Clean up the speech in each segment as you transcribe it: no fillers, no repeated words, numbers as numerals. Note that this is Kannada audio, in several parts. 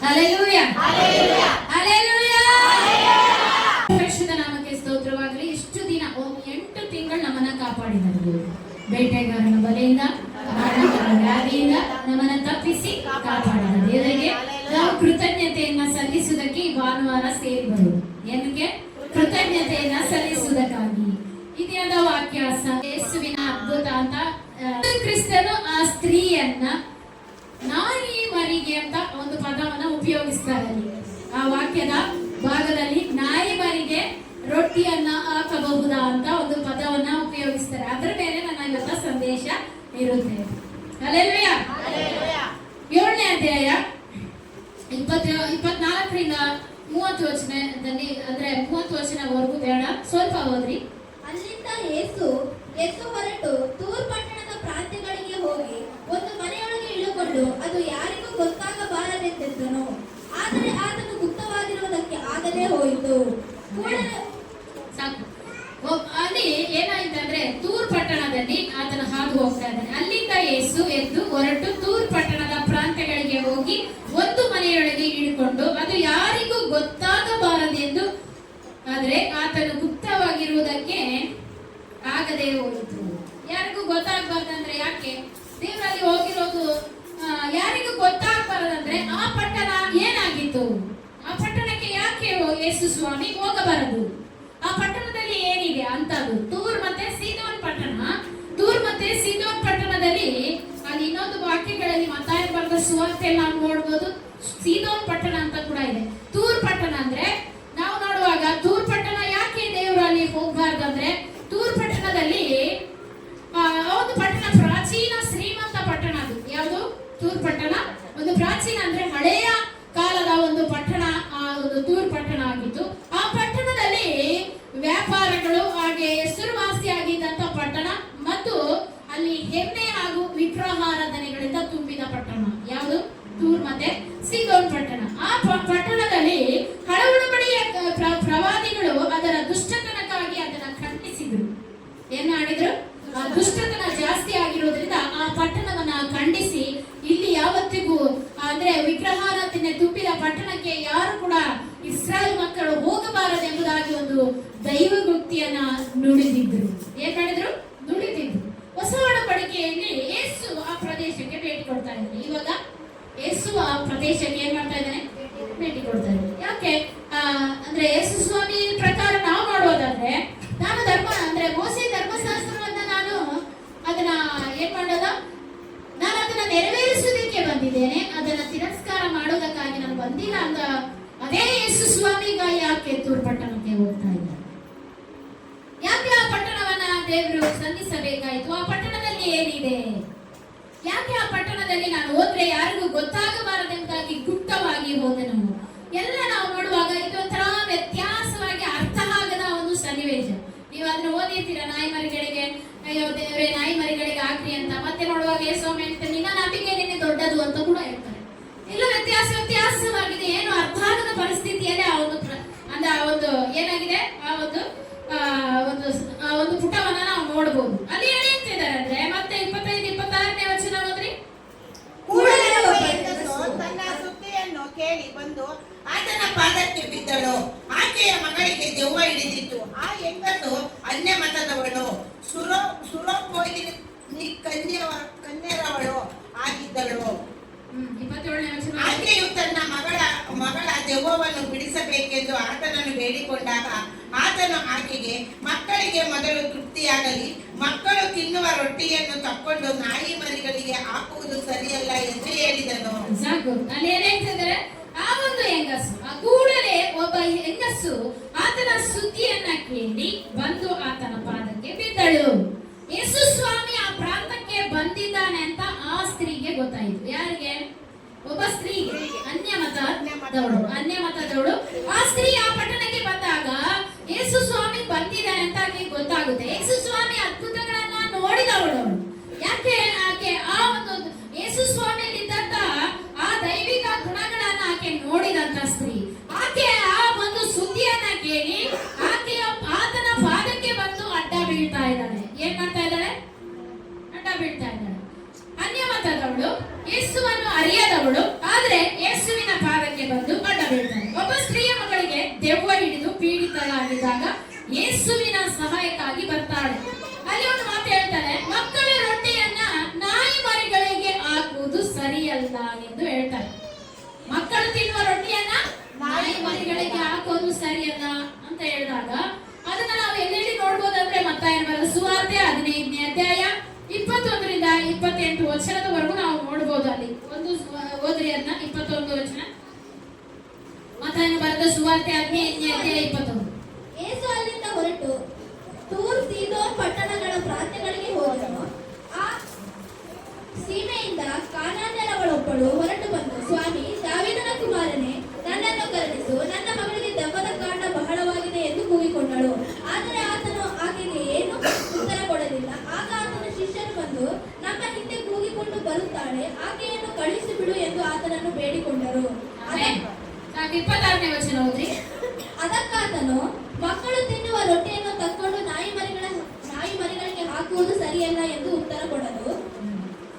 Hallelujah hallelujah. ಪರಿಶುದ್ಧ ನಾಮಕ್ಕೆ ಸ್ತೋತ್ರವಾಗಲಿ. ಇಷ್ಟು ದಿನ 8 ತಿಂಗಳು ನಮ್ಮನ್ನ ಕಾಪಾಡಿದರು. ಬೇಟೆಗಾರನ ಬಲೆಯಿಂದ, ಮರಣಕರ ವ್ಯಾಧಿಯಿಂದ ನಮ್ಮನ್ನ ತಪ್ಪಿಸಿ ಕಾಪಾಡಿದ ದೇವರಿಗೆ ನಾವು ಕೃತಜ್ಞತೆಯನ್ನ ಸಲ್ಲಿಸುವುದಕ್ಕೆ ಈ ಭಾನುವಾರ ಸೇರಿ ಬರುವುದು. ಏನಕ್ಕೆ? ಕೃತಜ್ಞತೆಯನ್ನ ಸಲ್ಲಿಸುವುದಕ್ಕಾಗಿ. ಈ ದಿನದ ವಾಕ್ಯಾಸ ಯೇಸುವಿನ ಅದ್ಭುತ ಅಂತ. ಕ್ರಿಸ್ತನು ಆ ಸ್ತ್ರೀಯನ್ನ ನಾಯಿ ಮರಿಗೆ ಅಂತ ಒಂದು ಪದವನ್ನ ಉಪಯೋಗಿಸ್ತಾರೆ. ಆ ವಾಕ್ಯದ ಭಾಗದಲ್ಲಿ ನಾಯಿ ಮರಿಗೆ ರೊಟ್ಟಿಯನ್ನ ಹಾಕಬಹುದಾ ಅಂತ ಒಂದು ಪದವನ್ನ ಉಪಯೋಗಿಸ್ತಾರೆ. ಅದರ ಮೇಲೆ ನನ್ನ ಇವತ್ತ ಸಂದೇಶ ಇರುತ್ತೆ. ಹಲ್ಲೆಲೂಯಾ. 7ನೇ ಅಧ್ಯಾಯ 24ರಿಂದ 30 ವಚನದಲ್ಲಿ, ಅಂದ್ರೆ 30 ವಚನವರೆಗೂ ಬೇಡ, ಸ್ವಲ್ಪ ಓದ್ರಿ. ಅಲ್ಲಿಂದ ಯೇಸು ಹೊರಟು ತೂರ್ ಪಟ್ಟಣದ ಪ್ರಾಂತ್ಯಗಳಿಗೆ ಹೋಗಿ ಒಂದು ಮನೆಯೊಳಗೆ ಇಳುಕೊಂಡು ಅದು ಯಾರಿಗೂ ಗೊತ್ತಾಗಬಾರದೆಂದಿದ್ದನು. ಆದರೆ ಆತನು ಗುಪ್ತವಾಗಿರುವುದಕ್ಕೆ ಆಗದೆ ಹೋಯಿತು. ಅಲ್ಲಿ ಏನಾಯ್ತಂದ್ರೆ, ತೂರ್ ಪಟ್ಟಣದಲ್ಲಿ ಆತನ ಹಾದು ಹೋಗ್ತಾ ಇದ್ದಾನೆ. ಅಲ್ಲಿಂದ ಯೇಸು ಎದ್ದು ಹೊರಟು ತೂರ್ ಪಟ್ಟಣದ ಪ್ರಾಂತ್ಯಗಳಿಗೆ ಹೋಗಿ ಒಂದು ಮನೆಯೊಳಗೆ ಇಳುಕೊಂಡು ಅದು ಯಾರಿಗೂ ಗೊತ್ತಾಗಬಾರದೆಂದು, ಆದ್ರೆ ಆತನು ಗುಪ್ತವಾಗಿರುವುದಕ್ಕೆ ಆಗದೆ ಹೋಯಿತು. ಯಾರಿಗೂ ಗೊತ್ತಾಗಬಾರ್ದಂದ್ರೆ ಯಾಕೆ? ದೇವರಲ್ಲಿ ಹೋಗಿರೋದು ಯಾರಿಗೂ ಗೊತ್ತಾಗಬಾರದಂದ್ರೆ ಆ ಪಟ್ಟಣ ಏನಾಗಿತ್ತು? ಆ ಪಟ್ಟಣಕ್ಕೆ ಯಾಕೆ ಯೇಸು ಸ್ವಾಮಿ ಹೋಗಬಾರದು? ಆ ಪಟ್ಟಣದಲ್ಲಿ ಏನಿದೆ ಅಂತದ್ದು? ತೂರ್ ಮತ್ತೆ ಸೀದೋನ್ ಪಟ್ಟಣ. ತೂರ್ ಮತ್ತೆ ಸೀದೋನ್ ಪಟ್ಟಣದಲ್ಲಿ ಅಲ್ಲಿ ಇನ್ನೊಂದು ವಾಕ್ಯಗಳಲ್ಲಿ ಮತ್ತಾಯ ಬರೆದ ಸುವಾರ್ತೆ ನಾವು ನೋಡ್ಬೋದು, ಸೀದೋನ್ ಪಟ್ಟಣ ಅಂತ ಕೂಡ ಇದೆ. ತೂರ್ ಪಟ್ಟಣ ಅಂದ್ರೆ ನಾವು ನೋಡುವಾಗ ತೂರ್ ಪಟ್ಟಣ ಯಾಕೆ ದೇವರು ಅಲ್ಲಿ ಹೋಗ್ಬಾರ್ದು ಅಂದ್ರೆ, ತೂರ್ ಪಟ್ಟಣದಲ್ಲಿ ಒಂದು ಪಟ್ಟಣ ಪ್ರಾಚೀನ ಶ್ರೀಮಂತ ಪಟ್ಟಣ. ಅದು ಯಾವುದು? ತೂರ್ ಪಟ್ಟಣ ಒಂದು ಪ್ರಾಚೀನ ಅಂದ್ರೆ ಹಳೆಯ ಕಾಲದ ಒಂದು ಪಟ್ಟಣ. ಒಂದು ತೂರ್ ಪಟ್ಟಣ ಆಗಿತ್ತು. ಆ ಪಟ್ಟಣದಲ್ಲಿ ವ್ಯಾಪಾರಗಳು ಹಾಗೆ ಹೆಸರುವಾಸಿಯಾಗಿದ್ದಂತ ಪಟ್ಟಣ ಮತ್ತು ಅಲ್ಲಿ ಎಮ್ಮೆ ಹಾಗೂ ವಿಗ್ರಹಾರಾಧನೆಗಳಿಂದ ತುಂಬಿದ ಪಟ್ಟಣ. ಯಾವುದು? ತೂರ್ ಮತ್ತೆ ಸೀದೋನ್ ಪಟ್ಟಣ. ಆ ಪಟ್ಟಣದಲ್ಲಿ ಹಳವುಳಬಡಿಯ ಪ್ರವಾದಿಗಳು ಅದರ ದುಷ್ಟತನಕ್ಕಾಗಿ ಅದನ್ನ ಖಂಡಿಸಿದ್ರು. ಏನ್ ಮಾಡಿದ್ರು? ಆ ದುಷ್ಟತನ ಜಾಸ್ತಿ ಆಗಿರೋದ್ರಿಂದ ಆ ಪಟ್ಟಣವನ್ನ ಖಂಡಿಸಿ, ಇಲ್ಲಿ ಯಾವತ್ತಿಗೂ ಅಂದ್ರೆ ವಿಗ್ರಹಾರಾಧನೆ ತುಂಬಿದ ಪಟ್ಟಣಕ್ಕೆ ಯಾರು ಕೂಡ ಇಸ್ರಾಯೇಲ್ ಮಕ್ಕಳು ಹೋಗಬಾರದೆಂಬುದಾಗಿ ಒಂದು ದೈವಗುಕ್ತಿಯನ್ನ ನುಡಿದಿದ್ರು. ಏನ್ ಮಾಡಿದ್ರು? ನುಡಿದಿದ್ರು. ಹೊಸ ಒಡಂಬಡಿಕೆಯಲ್ಲಿ ಯೇಸು ಆ ಪ್ರದೇಶಕ್ಕೆ ಭೇಟಿ ಕೊಡ್ತಾ ಇದ್ದಾನೆ. ಇವಾಗ ಯೇಸು ಆ ಪ್ರದೇಶಕ್ಕೆ ಏನ್ ಮಾಡ್ತಾ ಇದ್ದಾನೆ? ಭೇಟಿ ಕೊಡ್ತಾ ಇದ್ದಾನೆ. ಯಾಕೆ ಅಂದ್ರೆ ಯೇಸು ಸ್ವಾಮಿ ಪ್ರಕಾರ ನಾವು ಮಾಡೋದಾದ್ರೆ, ನಾನು ಅಂದ್ರೆ ಮೋಸೆ ಧರ್ಮಶಾಸ್ತ್ರವನ್ನ ನಾನು ಅದನ್ನ ಏನ್ ಮಾಡೋದ? ನಾನು ಅದನ್ನ ನೆರವೇರಿಸುವುದಕ್ಕೆ ಬಂದಿದ್ದೇನೆ, ಅದನ್ನ ತಿರಸ್ಕಾರ ಮಾಡೋದಕ್ಕಾಗಿ ನಾನು ಬಂದಿಲ್ಲ ಅಂತ ಅದೇ ಯೇಸು ಸ್ವಾಮಿಗ ಯಾಕೆ ತೂರ್ ಪಟ್ಟಣಕ್ಕೆ ಹೋಗ್ತಾ ಇದ್ದಾರೆ? ಯಾಕೆ ಆ ಪಟ್ಟಣವನ್ನ ದೇವರು ಸಂಧಿಸಬೇಕಾಯಿತು? ಆ ಪಟ್ಟಣದಲ್ಲಿ ಏನಿದೆ? ಯಾಕೆ ಆ ಪಟ್ಟಣದಲ್ಲಿ ನಾನು ಹೋದ್ರೆ ಯಾರಿಗೂ ಗೊತ್ತಾಗಬಾರದೆಂಬುದಾಗಿ ಗುಪ್ತವಾಗಿ ಹೋದೆನು? ಎಲ್ಲ ನಾವು ನೋಡುವಾಗ ಇದೊಂಥರ ವ್ಯತ್ಯಾಸವಾಗಿ ಅರ್ಥ ಆಗದ ಒಂದು ಸನ್ನಿವೇಶ. ನೀವು ಅದನ್ನ ಓದಿರ್ತೀರ, ನಾಯಿ ಮರಿಗಳಿಗೆ ಅಯ್ಯೋ ದೇವರೇ ನಾಯಿ ಮರಿಗಳಿಗೆ ಹಾಕ್ರಿ ಅಂತ. ಮತ್ತೆ ನೋಡುವಾಗ ಸ್ವಾಮಿ ಹೇಳ್ತಾರೆ, ನಿನ್ನ ನಂಬಿಕೆ ನಿನ್ನೆ ದೊಡ್ಡದು ಅಂತ ಕೂಡ ಹೇಳ್ತಾರೆ. ಎಲ್ಲ ವ್ಯತ್ಯಾಸವಾಗಿದೆ. ಏನು ಅರ್ಥ ಆಗದ ಪರಿಸ್ಥಿತಿಯಲ್ಲಿ ಆ ಒಂದು ಅಂದ್ರೆ ಆ ಒಂದು ಏನಾಗಿದೆ, ಆ ಒಂದು ಪುಟವನ್ನ ನಾವು ನೋಡಬಹುದು. ಅಲ್ಲಿ ಏನ್ ಹೇಳ್ತಿದ್ದಾರೆ ಅಂದ್ರೆ, ಮತ್ತೆ 25-26ನೇ ವಚನ ಓದ್ರಿ. ತನ್ನ ಸುದ್ದಿಯನ್ನು ಕೇಳಿ ಬಂದು ಆತನ ಪಾದಕ್ಕೆ ಬಿದ್ದಳು. ಆಕೆಯ ಮಗಳಿಗೆ ದೆವ್ವ ಹಿಡಿದಿತ್ತು. ಆ ಹೆಂಗಸು ಅನ್ಯ ಮತದವಳು, ಕನ್ಯರವಳು ಆಗಿದ್ದಳು. ಆಕೆಯು ತನ್ನ ಮಗಳ ದೆವ್ವವನ್ನು ಬಿಡಿಸಬೇಕೆಂದು ಆತನನ್ನು ಬೇಡಿಕೊಂಡಾಗ ಆತನು ಆಕೆಗೆ, ಮಕ್ಕಳಿಗೆ ಮೊದಲು ತೃಪ್ತಿಯಾಗಲಿ, ಮಕ್ಕಳು ತಿನ್ನುವ ರೊಟ್ಟಿಯನ್ನು ತಕ್ಕೊಂಡು ನಾಯಿ ಮರಿಗಳಿಗೆ ಹಾಕುವುದು ಸರಿಯಲ್ಲ ಎಂದು ಹೇಳಿದನು. ಆ ಒಂದು ಹೆಂಗಸು, ಆ ಕೂಡಲೇ ಒಬ್ಬ ಹೆಂಗಸು ಆತನ ಸುದ್ದಿಯನ್ನ ಕೇಳಿ ಬಂದು ಆತನ ಪಾದಕ್ಕೆ ಬಿದ್ದಳು. ಯೇಸು ಸ್ವಾಮಿ ಆ ಪ್ರಾಂತಕ್ಕೆ ಬಂದಿದ್ದಾನೆ ಅಂತ ಆ ಸ್ತ್ರೀಗೆ ಗೊತ್ತಾಯಿತು. ಯಾರಿಗೆ? ಒಬ್ಬ ಸ್ತ್ರೀಗೆ, ಅನ್ಯ ಮತದವಳು. ಆ ಸ್ತ್ರೀ ಆ ಪಟ್ಟಣಕ್ಕೆ ಬಂದಾಗ ಯೇಸು ಸ್ವಾಮಿ ಬಂದಿದ್ದಾನೆ ಅಂತ ಆಕೆ ಗೊತ್ತಾಗುತ್ತೆ. ಯೇಸು ಸ್ವಾಮಿ ಅದ್ಭುತಗಳನ್ನ ನೋಡಿದವಳು. ಯಾಕೆ? ಆಕೆ ಆ ಒಂದು ಯೇಸು ಸ್ವಾಮಿಯಲ್ಲಿದ್ದಂತ ಆ ದೈವಿಕ ಗುಣಗಳನ್ನ ಆಕೆ ನೋಡಿದಂತ ಸ್ತ್ರೀ. ಆಕೆ ಆ ಒಂದು ಸುದ್ದಿಯನ್ನ ಕೇಳಿ ಆತನ ಪಾದಕ್ಕೆ ಬಂದು ಅಡ್ಡ ಬೀಳ್ತಾ ಇದ್ದಾಳೆ. ಏನ್ ಮಾಡ್ತಾ ಇದ್ದಾಳೆ? ಅಡ್ಡ ಬೀಳ್ತಾ ಇದ್ದಾಳೆ. ಅನ್ಯ ಮತದವಳು, ಯೇಸುವನ್ನು ಅರಿಯದವಳು, ಆದ್ರೆ ಯೇಸುವಿನ ಪಾದಕ್ಕೆ ಹೇಳಿದಾಗ ಯೇಸುವಿನ ಸಹಾಯಕ್ಕಾಗಿ ಬರ್ತಾಳೆ. ಅಲ್ಲಿ ಒಂದು ಮಾತು ಹೇಳ್ತಾನೆ, ಮಕ್ಕಳ ರೊಟ್ಟಿಯನ್ನ ನಾಯಿ ಮರಿಗಳಿಗೆ ಹಾಕುವುದು ಸರಿಯಲ್ಲ ಎಂದು ಹೇಳ್ತಾರೆ. ಮಕ್ಕಳು ತಿನ್ನುವ ರೊಟ್ಟಿಯನ್ನ ನಾಯಿ ಮರಿಗಳಿಗೆ ಹಾಕೋದು ಸರಿಯಲ್ಲ ಅಂತ ಹೇಳಿದಾಗ ಅದನ್ನ ನಾವು ಎಲ್ಲೆಲ್ಲಿ ನೋಡ್ಬೋದಂದ್ರೆ ಮತ್ತಾಯನ ಬರೆದ ಸುವಾರ್ತೆ 15ನೇ ಅಧ್ಯಾಯ 21ರಿಂದ 28 ವಚನದವರೆಗೂ ನಾವು ನೋಡ್ಬೋದು. ಅಲ್ಲಿ ಒಂದು ಓದ್ರಿ ಅದನ್ನ, 21 ವಚನ. ಮತ್ತಾಯನ ಬರೆದ ಸುವಾರ್ತೆ 15ನೇ ಅಧ್ಯಾಯ 21. ಯೇಸು ಅಲ್ಲಿಂದ ಹೊರಟು ತೂರ್ ಸೀದೋನ್ ಪಟ್ಟಣಗಳ ಪ್ರಾಂತ್ಯಗಳಿಗೆ ಹೋದನು. ಆ ಸೀಮೆಯಿಂದ ಕಾನಾನ್ಯರವಳೊಬ್ಬಳು ಹೊರಟು ಬಂದು, ಸ್ವಾಮಿ, ದಾವೀದನ ಕುಮಾರನೇ, ನನ್ನನ್ನು ಕರುಣಿಸು, ನನ್ನ ಮಗಳಿಗೆ ದೆವ್ವದ ಕಾಟ ಬಹಳವಾಗಿದೆ ಎಂದು ಕೂಗಿಕೊಂಡಳು. ಆದರೆ ಆತನು ಆಕೆಗೆ ಏನು ಉತ್ತರ ಕೊಡಲಿಲ್ಲ. ಆಗ ಆತನ ಶಿಷ್ಯರು ಬಂದು, ನಮ್ಮ ಹಿಂದೆ ಕೂಗಿಕೊಂಡು ಬರುತ್ತಾಳೆ, ಆಕೆಯನ್ನು ಕಳುಹಿಸಿಬಿಡು ಎಂದು ಆತನನ್ನು ಬೇಡಿಕೊಂಡರು. 26ನೇ ವಚನ ಓದ್ರಿ. ಅದಕ್ಕಾತನು, ಮಕ್ಕಳು ತಿನ್ನುವ ರೊಟ್ಟಿಯನ್ನು ತಕ್ಕೊಂಡು ನಾಯಿ ಮರಿಗಳಿಗೆ ಹಾಕುವುದು ಸರಿಯಲ್ಲ ಎಂದು ಉತ್ತರ ಕೊಡಲು.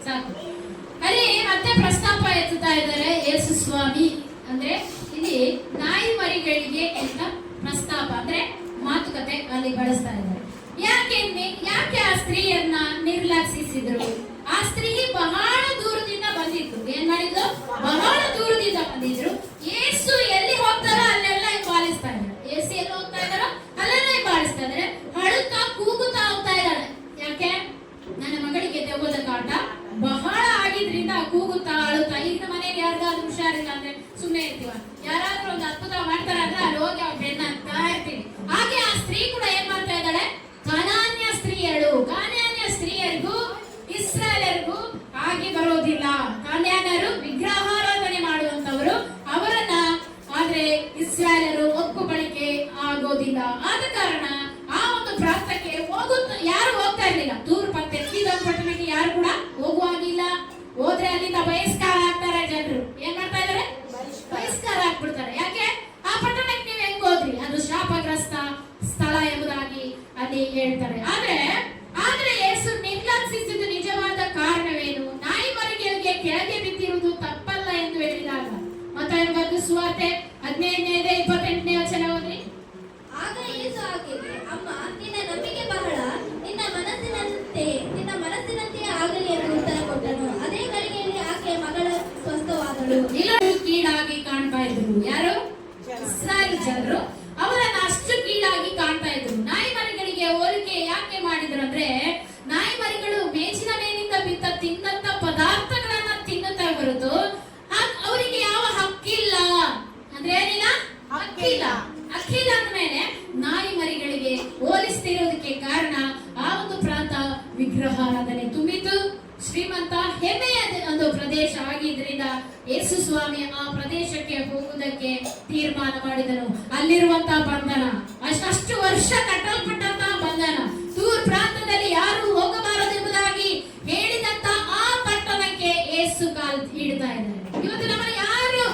ಸಾಕು. ಅಲ್ಲಿ ಮತ್ತೆ ಪ್ರಸ್ತಾಪ ಎತ್ತುತ್ತಾ ಇದ್ದಾರೆ ಯೇಸು ಸ್ವಾಮಿ. ಅಂದ್ರೆ ಇಲ್ಲಿ ನಾಯಿ ಮರಿಗಳಿಗೆ ಅಂತ ಪ್ರಸ್ತಾಪ ಅಂದ್ರೆ ಮಾತುಕತೆ ಅಲ್ಲಿ ಬಳಸ್ತಾ ಇದ್ದಾರೆ. ಯಾಕೆ ಆ ಸ್ತ್ರೀಯನ್ನ ನಿರ್ಲಕ್ಷಿಸಿದ್ರು? ಆ ಸ್ತ್ರೀ ಬಹಳ ದೂರದಿಂದ ಬಂದಿದ್ರು. ಏನ್ ಮಾಡಿದ್ರು? ಬಹಳ ದೂರದಿಂದ ಬಂದಿದ್ರು. ಯೇಸು ಎಲ್ಲಿ ಹೋಗ್ತಾರೋ ಅಲ್ಲೆಲ್ಲ ಹಿಂಬಾಲಿಸ್ತಾ ಇದ್ದಾರೆ. ಯೇಸು ಎಲ್ಲಿ ಹೋಗ್ತಾ ಇದ್ದಾರೋ ಅಲ್ಲೆಲ್ಲ ಹಿಂಬಾಲಿಸ್ತಾ ಇದ್ದಾರೆ. ಅಳುತ್ತಾ ಕೂಗುತ್ತಾ ಹೋಗ್ತಾ ಇದ್ದಾಳೆ. ಯಾಕೆ? ನನ್ನ ಮಗಳಿಗೆ ದೆವ್ವದ ಕಾಟ ಬಹಳ ಆಗಿದ್ರಿಂದ ಕೂಗುತ್ತಾ ಅಳುತ್ತಾ. ಈಗ ಮನೆಯಲ್ಲಿ ಯಾರಿಗಾದ್ರೂ ಹುಷಾರಿಲ್ಲ ಅಂದ್ರೆ ಸುಮ್ಮನೆ ಇರ್ತೀವ, ಯಾರಾದ್ರೂ ಒಂದು ಅದ್ಭುತ ಮಾಡ್ತಾರ ಅಂದ್ರೆ ಅಲ್ಲಿ ಹೋಗಿ ಅವ್ರ ಬೆನ್ನ ಹಾಕ್ತಾ ಇರ್ತೀವಿ. ಹಾಗೆ ಆ ಸ್ತ್ರೀ ಕೂಡ ಏನ್ ಮಾಡ್ತಾ ಇದ್ದಾಳೆ? ಕಾನಾನ್ಯ ಸ್ತ್ರೀಯರಿಗೂ ಇಸ್ರಾಯೇಲರಿಗೂ ಆಗಿ ಬರೋದಿಲ್ಲ. ಕಾನಾನ್ಯರು ವಿಗ್ರಹಾರಾಧನೆ ಮಾಡುವಂತವರು, ಅವರನ್ನ ಆದ್ರೆ ಇಸ್ರಾಯೇಲರು ಒಪ್ಪುಗಳಿಕೆ ಆಗೋದಿಲ್ಲ. ಆದ ಕಾರಣ ಆ ಒಂದು ಪ್ರಾಂತಕ್ಕೆ ಯಾರು ಹೋಗ್ತಾ ಇರ್ಲಿಲ್ಲ. ತೂರ್ ಪಟ್ಟಣಕ್ಕೆ ಯಾರು ಕೂಡ ಹೋಗುವಾಗಿಲ್ಲ. ಹೋದ್ರೆ ಅಲ್ಲಿಂದ ಬಹಿಷ್ಕಾರ ಆಗ್ತಾರೆ ಜನರು. ಏನ್ ಮಾಡ್ತಾ ಇದಾರೆ? ಬಹಿಷ್ಕಾರ ಆಗ್ಬಿಡ್ತಾರೆ. ಯಾಕೆ? ಆ ಪಟ್ಟಣಕ್ಕೆ ನೀವು ಹೆಂಗ್ ಹೋದ್ರಿ? ಅದು ಶಾಪಗ್ರಸ್ತ ಸ್ಥಳ ಎಂಬುದಾಗಿ ಅಲ್ಲಿ ಹೇಳ್ತಾರೆ. ಆದ್ರೆ ಯೇಸು ನಿರ್ಲಕ್ಷಿಸಿದ್ದು ನಿಜವಾದ ಕಾರಣವೇನು? ನಾಯಿ ಮರಿಗಳಿಗೆ ಕೆಳಗೆ ಬಿದ್ದಿರುವುದು ತಪ್ಪಲ್ಲ ಎಂದು ಹೇಳಿದಾಗ ಮತ್ತಾಯನ ಬರೆದ ಸುವಾರ್ತೆ 15ನೇ ಅಧ್ಯಾಯ 28ನೇ ವಚನ ಓದ್ರಿ. ಆಗ ಯೇಸು ಆಕೆಗೆ, ಅಮ್ಮ, ನಿನ್ನ ನಂಬಿಕೆ ಬಹಳ, ನಿನ್ನ ಮನಸ್ಸಿನಂತೆಯೇ ಆಗಲಿ ಎಂದು ಉತ್ತರ ಕೊಟ್ಟನು. ಅದೇ ಗಳಿಗೆಯಲ್ಲಿ ಆಕೆಯ ಮಗಳ ಸ್ವಸ್ಥವಾದಳು. ಎಲ್ಲರೂ ಕೀಳಾಗಿ ಕಾಣ್ತಾ ಇದ್ರು. ಯಾರು? ಇಸ್ರಾಯೇಲ್ ಜನರು ಅವರನ್ನ ಅಷ್ಟು ಕೀಳಾಗಿ ಕಾಣ್ತಾ ಇದ್ರು. ನಾಯಿ ಮರಿಗಳಿಗೆ ಹೋಲಿಕೆ ಯಾಕೆ ಮಾಡಿದ್ರು ಅಂದ್ರೆ, ನಾಯಿ ಮರಿಗಳು ಮೇಜಿನ ಮೇಲಿಂದ ಬಿದ್ದ ತಿನ್ನಂತ ಪದಾರ್ಥಗಳನ್ನ ತಿನ್ನುತ್ತಾ ಹೊರತು ಅವರಿಗೆ ಯಾವ ಹಕ್ಕಿಲ್ಲ. ಅಂದ್ರೆ ಏನಿಲ್ಲ? ಹಕ್ಕಿಲ್ಲ ಅಂದ್ಮೇಲೆ ನಾಯಿ ಮರಿಗಳಿಗೆ ಹೋಲಿಸ್ತಿರೋದಕ್ಕೆ ಕಾರಣ ಆ ಒಂದು ಪ್ರಾಂತ ವಿಗ್ರಹಾರಾಧನೆ ತುಂಬಿತು. ಶ್ರೀಮಂತ ಹೆಮ್ಮೆಯ ಒಂದು ಪ್ರದೇಶ ಆಗಿದ್ರಿಂದ ಯೇಸು ಸ್ವಾಮಿ ಆ ಪ್ರದೇಶಕ್ಕೆ ಹೋಗುವುದಕ್ಕೆ ತೀರ್ಮಾನ ಮಾಡಿದನು. ಅಲ್ಲಿರುವಂತಹ ಬಂಧನ, ಅಷ್ಟು ವರ್ಷ ಕಟ್ಟಲ್ಪಟ್ಟಂತಹ ಬಂಧನ, ತೂರ್ ಪ್ರಾಂತದಲ್ಲಿ ಯಾರು ಹೋಗಬಾರದೆಂಬುದಾಗಿ ಹೇಳಿದಂತ ಆ ಪಟ್ಟಣಕ್ಕೆ ಯೇಸು ಕಾಲ್ ಹಿಡ್ತಾ ಇದ್ದಾರೆ. ಇವತ್ತು ನಮ್ಮನ್ನು ಯಾರು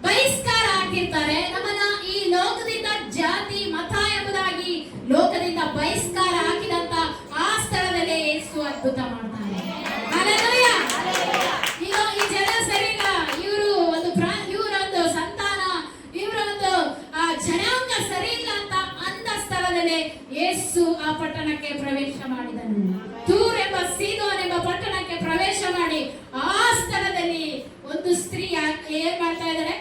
ಬಹಿಷ್ಕಾರ ಹಾಕಿರ್ತಾರೆ, ನಮ್ಮನ್ನ ಈ ಲೋಕದಿಂದ ಜಾತಿ ಮತ ಎಂಬುದಾಗಿ ಲೋಕದಿಂದ ಬಹಿಷ್ಕಾರ ಹಾಕಿದಂತ ಆ ಸ್ಥಳದಲ್ಲೇ ಯೇಸು ಅದ್ಭುತ ಮಾಡ್ತಾರೆ. ಹಲ್ಲೆಲೂಯಾ. ಈಗ ಈ ಜನ ಸರಿ ಇಲ್ಲ, ಇವರೊಂದು ಸಂತಾನ, ಇವರೊಂದು ಜನಾಂಗ ಸರಿ ಇಲ್ಲ ಅಂತ ಅಂದ ಸ್ಥಳದಲ್ಲೇ ಯೇಸು ಆ ಪಟ್ಟಣಕ್ಕೆ ಪ್ರವೇಶ ಮಾಡಿದನು. ತೂರ್ ಎಂಬ ಸೀದೋನ್ ಎಂಬ ಪಟ್ಟಣಕ್ಕೆ ಪ್ರವೇಶ ಮಾಡಿ ಆ ಸ್ಥಳದಲ್ಲಿ ಒಂದು ಸ್ತ್ರೀ ಏನ್ ಮಾಡ್ತಾ ಇದ್ದಾರೆ?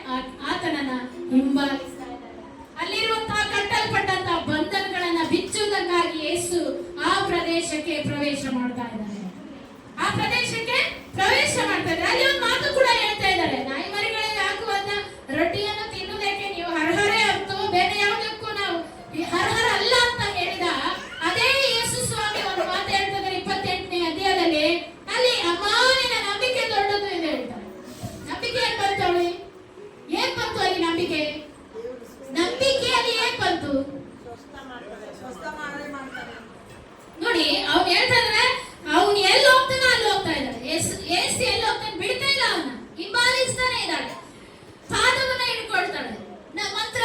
ಆತನನ್ನ ಹಿಂಬಾಲಿಸ್ತಾ ಇದ್ದಾರೆ. ಅಲ್ಲಿರುವಂತಹ ಕಟ್ಟಲ್ಪಟ್ಟಂತಹ ಬಂಧನಗಳನ್ನ ಬಿಚ್ಚುವುದಕ್ಕಾಗಿ ಯೇಸು ಆ ಪ್ರದೇಶಕ್ಕೆ ಪ್ರವೇಶ ಮಾಡ್ತಾ ಇದ್ದಾರೆ. ಆ ಪ್ರದೇಶಕ್ಕೆ ಪ್ರವೇಶ ಮಾಡ್ತಾ ಇದ್ದಾರೆ. ಅಲ್ಲಿ ಒಂದು ಮಾತು ಕೂಡ ಹೇಳ್ತಾ ಇದ್ದಾರೆ, ನಾಯಿ ಮರಿಗಳಿಗೆ ಹಾಕುವಂತ ರೊಟ್ಟಿಯನ್ನು ತಿನ್ನುವುದಕ್ಕೆ ನೀವು ಹರಹರೇ ಹೊರತು ಬೇರೆ ಯಾವುದಕ್ಕೂ ನಾವು ಹರಹರ ಅಲ್ಲ ಅಂತ ಹೇಳಿದ ಅದೇ ಯೇಸು ಸ್ವಾಮಿ ಒಂದು ಮಾತು ಹೇಳ್ತಿದ್ದಾರೆ 28ನೇ ಅಧ್ಯಾಯದಲ್ಲಿ. ಅಲ್ಲಿ ಅಮಾನಿನ ನಂಬಿಕೆ ದೊಡ್ಡದು ಎಂದು ಹೇಳ್ತಾರೆ. ನಂಬಿಕೆ ಏನ್ ಬಂತು? ಅವಳಿ ಏನ್ ಬಂತು ಅಲ್ಲಿ ನಂಬಿಕೆ? ನಂಬಿಕೆಯಲ್ಲಿ ಏನ್ ಬಂತು ನೋಡಿ. ಅವ್ನು ಹೇಳ್ತಾರೆ, ಅವ್ನು ಎಲ್ಲಿ ಹೋಗ್ತಾನೋ ಅಲ್ಲಿ ಹೋಗ್ತಾ ಇದ್ದಾಳೆ. ಏಸು ಎಲ್ಲಿ ಹೋಗ್ತಾನೆ ಬಿಡ್ತಾ ಇಲ್ಲ, ಅವನ್ನ ಹಿಂಬಾಲಿಸ್ತಾನೆ ಇದ್ದಾಳೆ. ಪಾದವನ್ನ ಹಿಡ್ಕೊಳ್ತಾಳೆ. ನಂತರ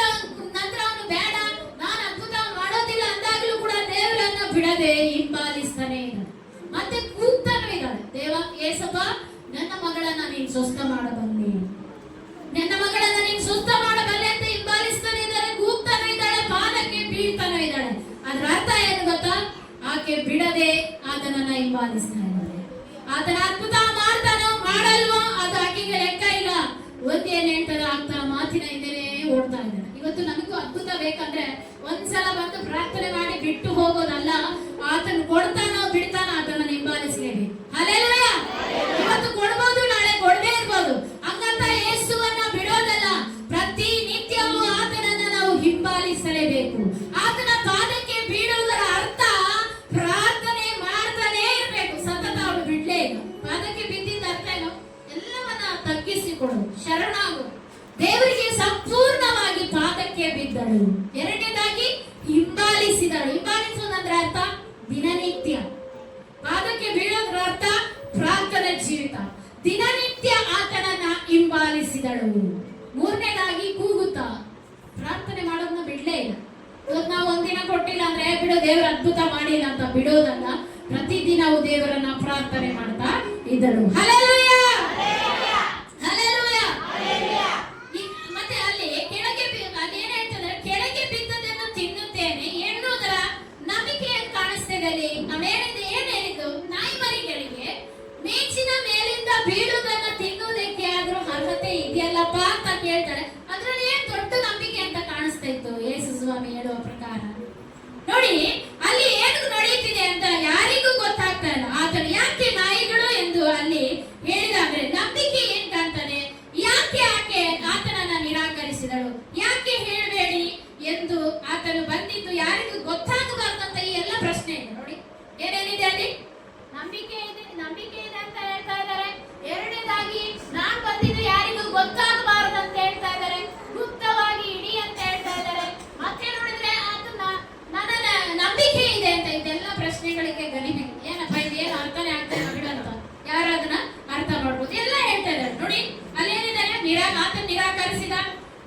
ಅವನು ಬೇಡ, ನಾನು ಅದ್ಭುತ ಮಾಡೋದಿಲ್ಲ ಅಂದಾಗಲೂ ಕೂಡ ದೇವರನ್ನ ಬಿಡದೆ ಹಿಂಬಾಲಿಸ್ತಾನೆ ಇದ್ದಾಳೆ. ಮತ್ತೆ ಕೂಗ್ತಾನೂ ಇದ್ದಾಳೆ, ದೇವ ಏಸಪ್ಪ, ನನ್ನ ಮಗಳನ್ನ ನೀನು ಸ್ವಸ್ಥ ಮಾಡಬಲ್ಲೆ, ನನ್ನ ಮಗಳನ್ನ ನೀನು ಸ್ವಸ್ಥ ಮಾಡಬಲ್ಲೆ ಅಂತ ಹಿಂಬಾಲಿಸ್ತಾನೆ ಇದ್ದಾಳೆ. ಕೂಗ್ತಾನೆ ಇದ್ದಾಳೆ, ಪಾದಕ್ಕೆ ಬೀಳ್ತಾ ಆಕೆ ಬಿಡದೆ ಆತನನ್ನ ಹಿಂಬಾಲಿಸ್ತಾ ಇದ್ದಾಳೆ. ಆತನ ಅದ್ಭುತ ಮಾಡ್ತಾನೋ ಮಾಡಲ್ವೋ ಅದು ಆಕೆಗೆ ಲೆಕ್ಕ ಇಲ್ಲ. ಒಂದೇನ್ ಹೇಳ್ತಾರ ಆಗ್ತಾನ ಮಾತಿನ ಹಿಂದೆನೇ ಓಡ್ತಾ ಇದ್ದಾನೆ. ಇವತ್ತು ನಮಗೂ ಅದ್ಭುತ ಬೇಕಂದ್ರೆ ಒಂದ್ಸಲ ಬಂದು ಪ್ರಾರ್ಥನೆ ಮಾಡಿ ಬಿಟ್ಟು ಹೋಗೋದಲ್ಲ, ಆತನ ಕೊಡ್ತಾನೋ ಬಿಡ್ತಾನೋ ಆತನ ಹಿಂಬಾಲಿಸಲೇಬೇಕು. ಹಲ್ಲೆಲೂಯಾ. ಇವತ್ತು ಕೊಡ್ಬೋದು, ನಾಳೆ ಕೊಡದೇ ಇರ್ಬೋದು. ಹಂಗಂತ ಯೇಸುವನ್ನ ಬಿಡೋದಲ್ಲ, ಪ್ರತಿ ನಿತ್ಯವೂ ಆತನನ್ನ ನಾವು ಹಿಂಬಾಲಿಸಲೇಬೇಕು. ಆತನ ಪಾದಕ್ಕೆ ಬೀಳುವುದರ ಅರ್ಥ ಪ್ರಾರ್ಥನೆ ಮಾಡ್ತಾನೆ ಇರ್ಬೇಕು, ಸತತ ಅವಳು ಬಿಡ್ಲೇ ಇಲ್ಲ. ಪಾದಕ್ಕೆ ಬಿದ್ದಿದ್ದ ಅರ್ಥ ಏನು? ಎಲ್ಲವನ್ನ ತಗ್ಗಿಸಿಕೊಡು, ಶರಣಾಗು, ದೇವರಿಗೆ ಸಂಪೂರ್ಣವಾಗಿ ಪಾದಕ್ಕೆ ಬಿದ್ದಳು. ಎರಡನೇದಾಗಿ ಹಿಂಬಾಲಿಸಿದಳು. ಹಿಂಬಾಲಿಸುವುದಂದ್ರೆ ಅರ್ಥ ದಿನನಿತ್ಯ. ಪಾದಕ್ಕೆ ಬೀಳೋದ್ರ ಅರ್ಥ ಪ್ರಾರ್ಥನೆ ಜೀವಿತ. ದಿನನಿತ್ಯ ಆತನನ್ನ ಹಿಂಬಾಲಿಸಿದಳು. ಮೂರನೇದಾಗಿ ಕೂಗುತ್ತಾ ಪ್ರಾರ್ಥನೆ ಮಾಡೋದನ್ನ ಬಿಡ್ಲೇ ಇಲ್ಲ. ಇವತ್ತು ನಾವು ಒಂದಿನ ಕೊಟ್ಟಿಲ್ಲ ಅಂದ್ರೆ ಬಿಡೋ ದೇವರ ಅದ್ಭುತ ಮಾಡಿಲ್ಲ ಅಂತ ಬಿಡೋದಲ್ಲ, ಪ್ರತಿದಿನವೂ ದೇವರನ್ನ ಪ್ರಾರ್ಥನೆ ಮಾಡ್ತಾ ಇದ್ದಳು. Hallelujah, hallelujah. ಮತ್ತೆ ಅಲ್ಲಿ ಕೆಳಗೆ ಅದೇನ್ ಹೇಳ್ತಂದ್ರೆ ಕೆಳಗೆ ಬಿದ್ದದನ್ನು ತಿನ್ನುತ್ತೇನೆ ಎನ್ನುವುದರ ನಂಬಿಕೆ ಕಾಣಿಸ್ತದೆ. ಅಲ್ಲಿ ಏನ್ ಹೇಳಿದ್ದು? ನಾಯಿ ಮರಿಗಳಿಗೆ ಮೇಚಿನ ಮೇಲಿಂದ ಬೀಳುವುದನ್ನ ತಿನ್ನುವುದಕ್ಕೆ ಆದ್ರೂ ಅರ್ಹತೆ ಇದೆಯಲ್ಲಪ್ಪ ಅಂತ ಕೇಳ್ತಾರೆ. ಅದ್ರಲ್ಲಿ ಏನ್ ದೊಡ್ಡ ನಂಬಿಕೆ ಅಂತ ಕಾಣಿಸ್ತಾ ಇತ್ತು ಯೇಸು ಸ್ವಾಮಿ ಹೇಳುವ ಪ್ರಕಾರ. ನೋಡಿ ಅಲ್ಲಿ ಏನು ನಡೆಯುತ್ತಿದೆ ಅಂತ ಯಾರಿಗೂ ಗೊತ್ತಾಗ್ತಾ ಇಲ್ಲ. ಆತನು ಯಾಕೆ ನಾಯಿಗಳು ಎಂದು ಅಲ್ಲಿ ಹೇಳಿದಾದ್ರೆ ನಂಬಿಕೆ ಏನ್ ಕಾಣ್ತಾನೆ? ಯಾಕೆ ಆಕೆ ಆತನನ್ನ ನಿರಾಕರಿಸಿದಳು? ಯಾಕೆ ಹೇಳಬೇಡಿ ಎಂದು ಆತನು ಬಂದಿದ್ದು ಯಾರಿಗೂ ಗೊತ್ತಾಗಬಾರ್ದಂತ ಈ ಎಲ್ಲ ಪ್ರಶ್ನೆ ಇದೆ. ನೋಡಿ ಏನೇನಿದೆ ಅಲ್ಲಿ? ನಂಬಿಕೆ ಇದೆ, ನಂಬಿಕೆ ಇದೆ ಅಂತ ಹೇಳ್ತಾ ಇದ್ದಾರೆ. ಎರಡನೇದಾಗಿ ನಾನ್ ಬಂದಿದ್ದು ಯಾರಿಗೂ ಗೊತ್ತಾಗಬಾರದು ಅಂತ ಹೇಳ್ತಾ ಇದ್ದಾರೆ. ಗುಪ್ತವಾಗಿ ಇಡಿ ಅಂತ ಹೇಳ್ತಾ ಇದ್ದಾರೆ. ಮತ್ತೆ ನೋಡಿದ್ರೆ ಆತನ ನನ್ನ ನಂಬಿಕೆ ಇದೆ ಅಂತ. ಇದೆಲ್ಲ ಪ್ರಶ್ನೆಗಳಿಗೆ ಗಲಿಬಿಲಿ. ಏನಪ್ಪ ಇದು, ಏನು ಅರ್ಥನೇ ಆಗ್ತಾ ಇಲ್ಲ ಬಿಡು ಅಂತ ಯಾರು ಅದನ್ನ ಅರ್ಥ ಮಾಡ್ಬೋದು. ಎಲ್ಲ ಹೇಳ್ತಾ ಇದ್ದಾರೆ. ನೋಡಿ ಅಲ್ಲಿ ಏನಿದೆ? ಆತನ ನಿರಾಕರಿಸಿದ.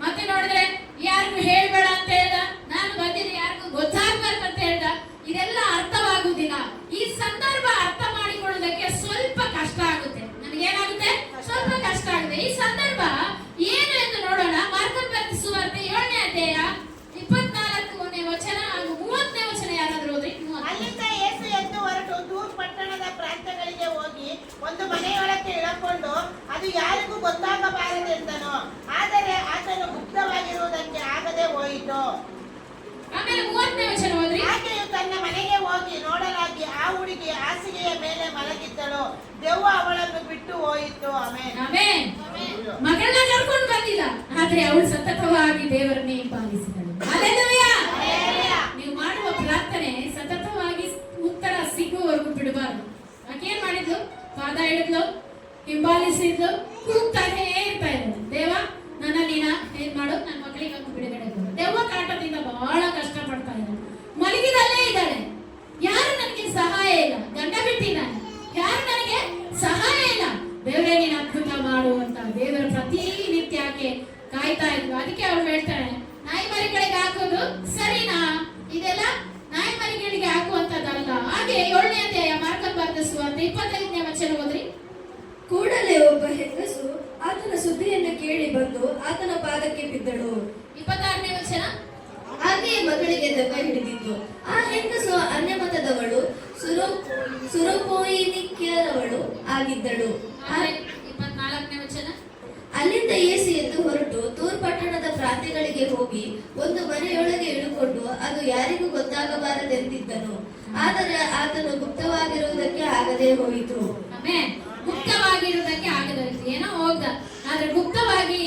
ಮತ್ತೆ ನೋಡಿದ್ರೆ ಯಾರಿಗೂ ಹೇಳ್ಬೇಡ ಅಂತ ಹೇಳ್ದ. ನಾನು ಬಂದಿದ್ದು ಯಾರಿಗೂ ಗೊತ್ತಾಗ್ಬಾರ್ದು ಅಂತ ಹೇಳ್ದ. ಇದೆಲ್ಲ ಅರ್ಥವಾಗುವುದಿಲ್ಲ. ಈ ಸಂದರ್ಭ ಅರ್ಥ ಮಾಡಿಕೊಳ್ಳುವುದಕ್ಕೆ ಸ್ವಲ್ಪ ಕಷ್ಟ ಆಗುತ್ತೆ. ನನಗೇನಾಗುತ್ತೆ? ಸ್ವಲ್ಪ ಕಷ್ಟ ಆಗುತ್ತೆ. ಈ ಸಂದರ್ಭ ಏನು ಎಂದು ನೋಡೋಣ. ಮಾರ್ಕನ ಬರೆದ ಸುವಾರ್ತೆ 7ನೇ ಅಧ್ಯಾಯ 24ನೇ ವಚನ ಹಾಗೂ 30ನೇ ವಚನ ಯಾರಾದ್ರೂ ಓದ್ರಿ. ಅಲ್ಲಿಂದ ಯೇಸು ಎದ್ದು ಹೊರಟು ತೂರ್ ಪಟ್ಟಣದ ಪ್ರಾಂತ್ಯಗಳಿಗೆ ಹೋಗಿ ಒಂದು ಮನೆಯೊಳಕ್ಕೆ ಇಳಕೊಂಡು ಅದು ಯಾರಿಗೂ ಗೊತ್ತಾಗಬಾರದೆಂದನು. ಆದರೆ ಆತನು ಗುಪ್ತವಾಗಿರುವುದಕ್ಕೆ ಆಗದೆ ಹೋಯಿತು. ಆಮೇಲೆ 30ನೇ ವಚನ ಓದ್ರಿ. ಆಕೆಯು ತನ್ನ ಮನೆಗೆ ಹೋಗಿ ನೋಡಲಾಗಿ ಆ ಹುಡುಗಿ ಹಾಸಿಗೆಯ ಮೇಲೆ ಮಲಗಿದ್ದಳು. ದೆವ್ವ ಅವಳನ್ನು ಬಿಟ್ಟು ಹೋಯಿತು. Amen, amen. ಮಗಳನ್ನ ಕರ್ಕೊಂಡು ಬಂದಿಲ್ಲ, ಆದ್ರೆ ಅವಳು ಸತತವಾಗಿ ದೇವರನ್ನೇ ಹಿಂಬಾಲಿಸಿದಳು. ಹಲ್ಲೆಲೂಯಾ. ನೀವು ಮಾಡುವ ಪ್ರಾರ್ಥನೆ ಸತತವಾಗಿ ಉತ್ತರ ಸಿಗುವವರೆಗೂ ಬಿಡಬಾರ್ದು. ಆಕೇನ್ ಮಾಡಿದ್ಲು? ಪಾದ ಹಿಡಿದ್ಲು, ಹಿಂಬಾಲಿಸಿದ್ಲು, ಕೂಗ್ತಾನೆ ಇರ್ತಾ ಇದ್ಲು. ದೇವ ನನ್ನ ನೀನ ಏನ್ ಮಾಡು, ನನ್ನ ಮಕ್ಕಳಿಗೆ ಒಂದು ಬಿಡುಗಡೆ ಕೊಡು. ದೆವ್ವ ಕಾಟದಿಂದ ಬಹಳ ಕಷ್ಟ ಪಡ್ತಾ ಇದ್ದಾಳೆ. ಮಲಗಿದಲ್ಲೇ ಇದ್ದಾಳೆ. ಯಾರು ನನಗೆ ಸಹಾಯ ಇಲ್ಲ, ಗಂಡ ಬಿಟ್ಟಿದ್ದಾನೆ, ಯಾರು ನನಗೆ ಸಹಾಯ ಇಲ್ಲ. ದೇವರೇ ನೀನು ಅದ್ಭುತ ಮಾಡು ಅಂತ ದೇವರ ಪ್ರತಿನಿತ್ಯ ಆಕೆ ಕಾಯ್ತಾ ಇದ್ಲು. ಅದಕ್ಕೆ ಅವಳು ಹೇಳ್ತಾಳೆ, ನಾಯಿ ಮರಿಗಳಿಗೆ ಹಾಕೋದು ಸರಿನಾ? ಇದೆಲ್ಲ ನಾಯಿ ಮರಿಗಳಿಗೆ ಹಾಕುವಂತದ್ದಲ್ಲ. ಹಾಗೆ 7ನೇ ಅಧ್ಯಾಯ ಮಾರ್ಕನ ಬರೆದ ಸುವಾರ್ತೆ 25ನೇ ವಚನ ಓದ್ರಿ. ಕೂಡಲೇ ಒಬ್ಬ ಹೆಂಗಸು ಆತನ ಸುದ್ದಿಯನ್ನು ಕೇಳಿ ಬಂದು ಆತನ ಪಾದಕ್ಕೆ ಬಿದ್ದಳು. 26ನೇ ವಚನ. ಹಾಗೆಯೇ ಮಗಳಿಗೆ ದೆವ್ವ ಹಿಡಿದಿತ್ತು. ಆ ಹೆಂಗಸು ಅನ್ಯಮತದವಳು, ಸುರಪೋಯಿನಿಕ್ಯರವಳು ಆಗಿದ್ದಳು. 24ನೇ ವಚನ. ಅಲ್ಲಿಂದ ಯೇಸು ಎದ್ದು ಹೊರಟು ತೂರ್ ಪಟ್ಟಣದ ಪ್ರಾಂತ್ಯಗಳಿಗೆ ಹೋಗಿ ಒಂದು ಮನೆಯೊಳಗೆ ಇಳುಕೊಂಡು ಅದು ಯಾರಿಗೂ ಗೊತ್ತಾಗಬಾರದೆಂದಿದ್ದನು. ಆದರೆ ಆತನು ಗುಪ್ತವಾಗಿರುವುದಕ್ಕೆ ಆಗದೆ ಹೋಯಿತು. ಆಮೆನ್. ಗುಪ್ತವಾಗಿರುವುದಕ್ಕೆ ಆಗದೆ ಹೋಯಿತು. ಏನೋ ಹೋಗ್ದ, ಆದ್ರೆ ಗುಪ್ತವಾಗಿ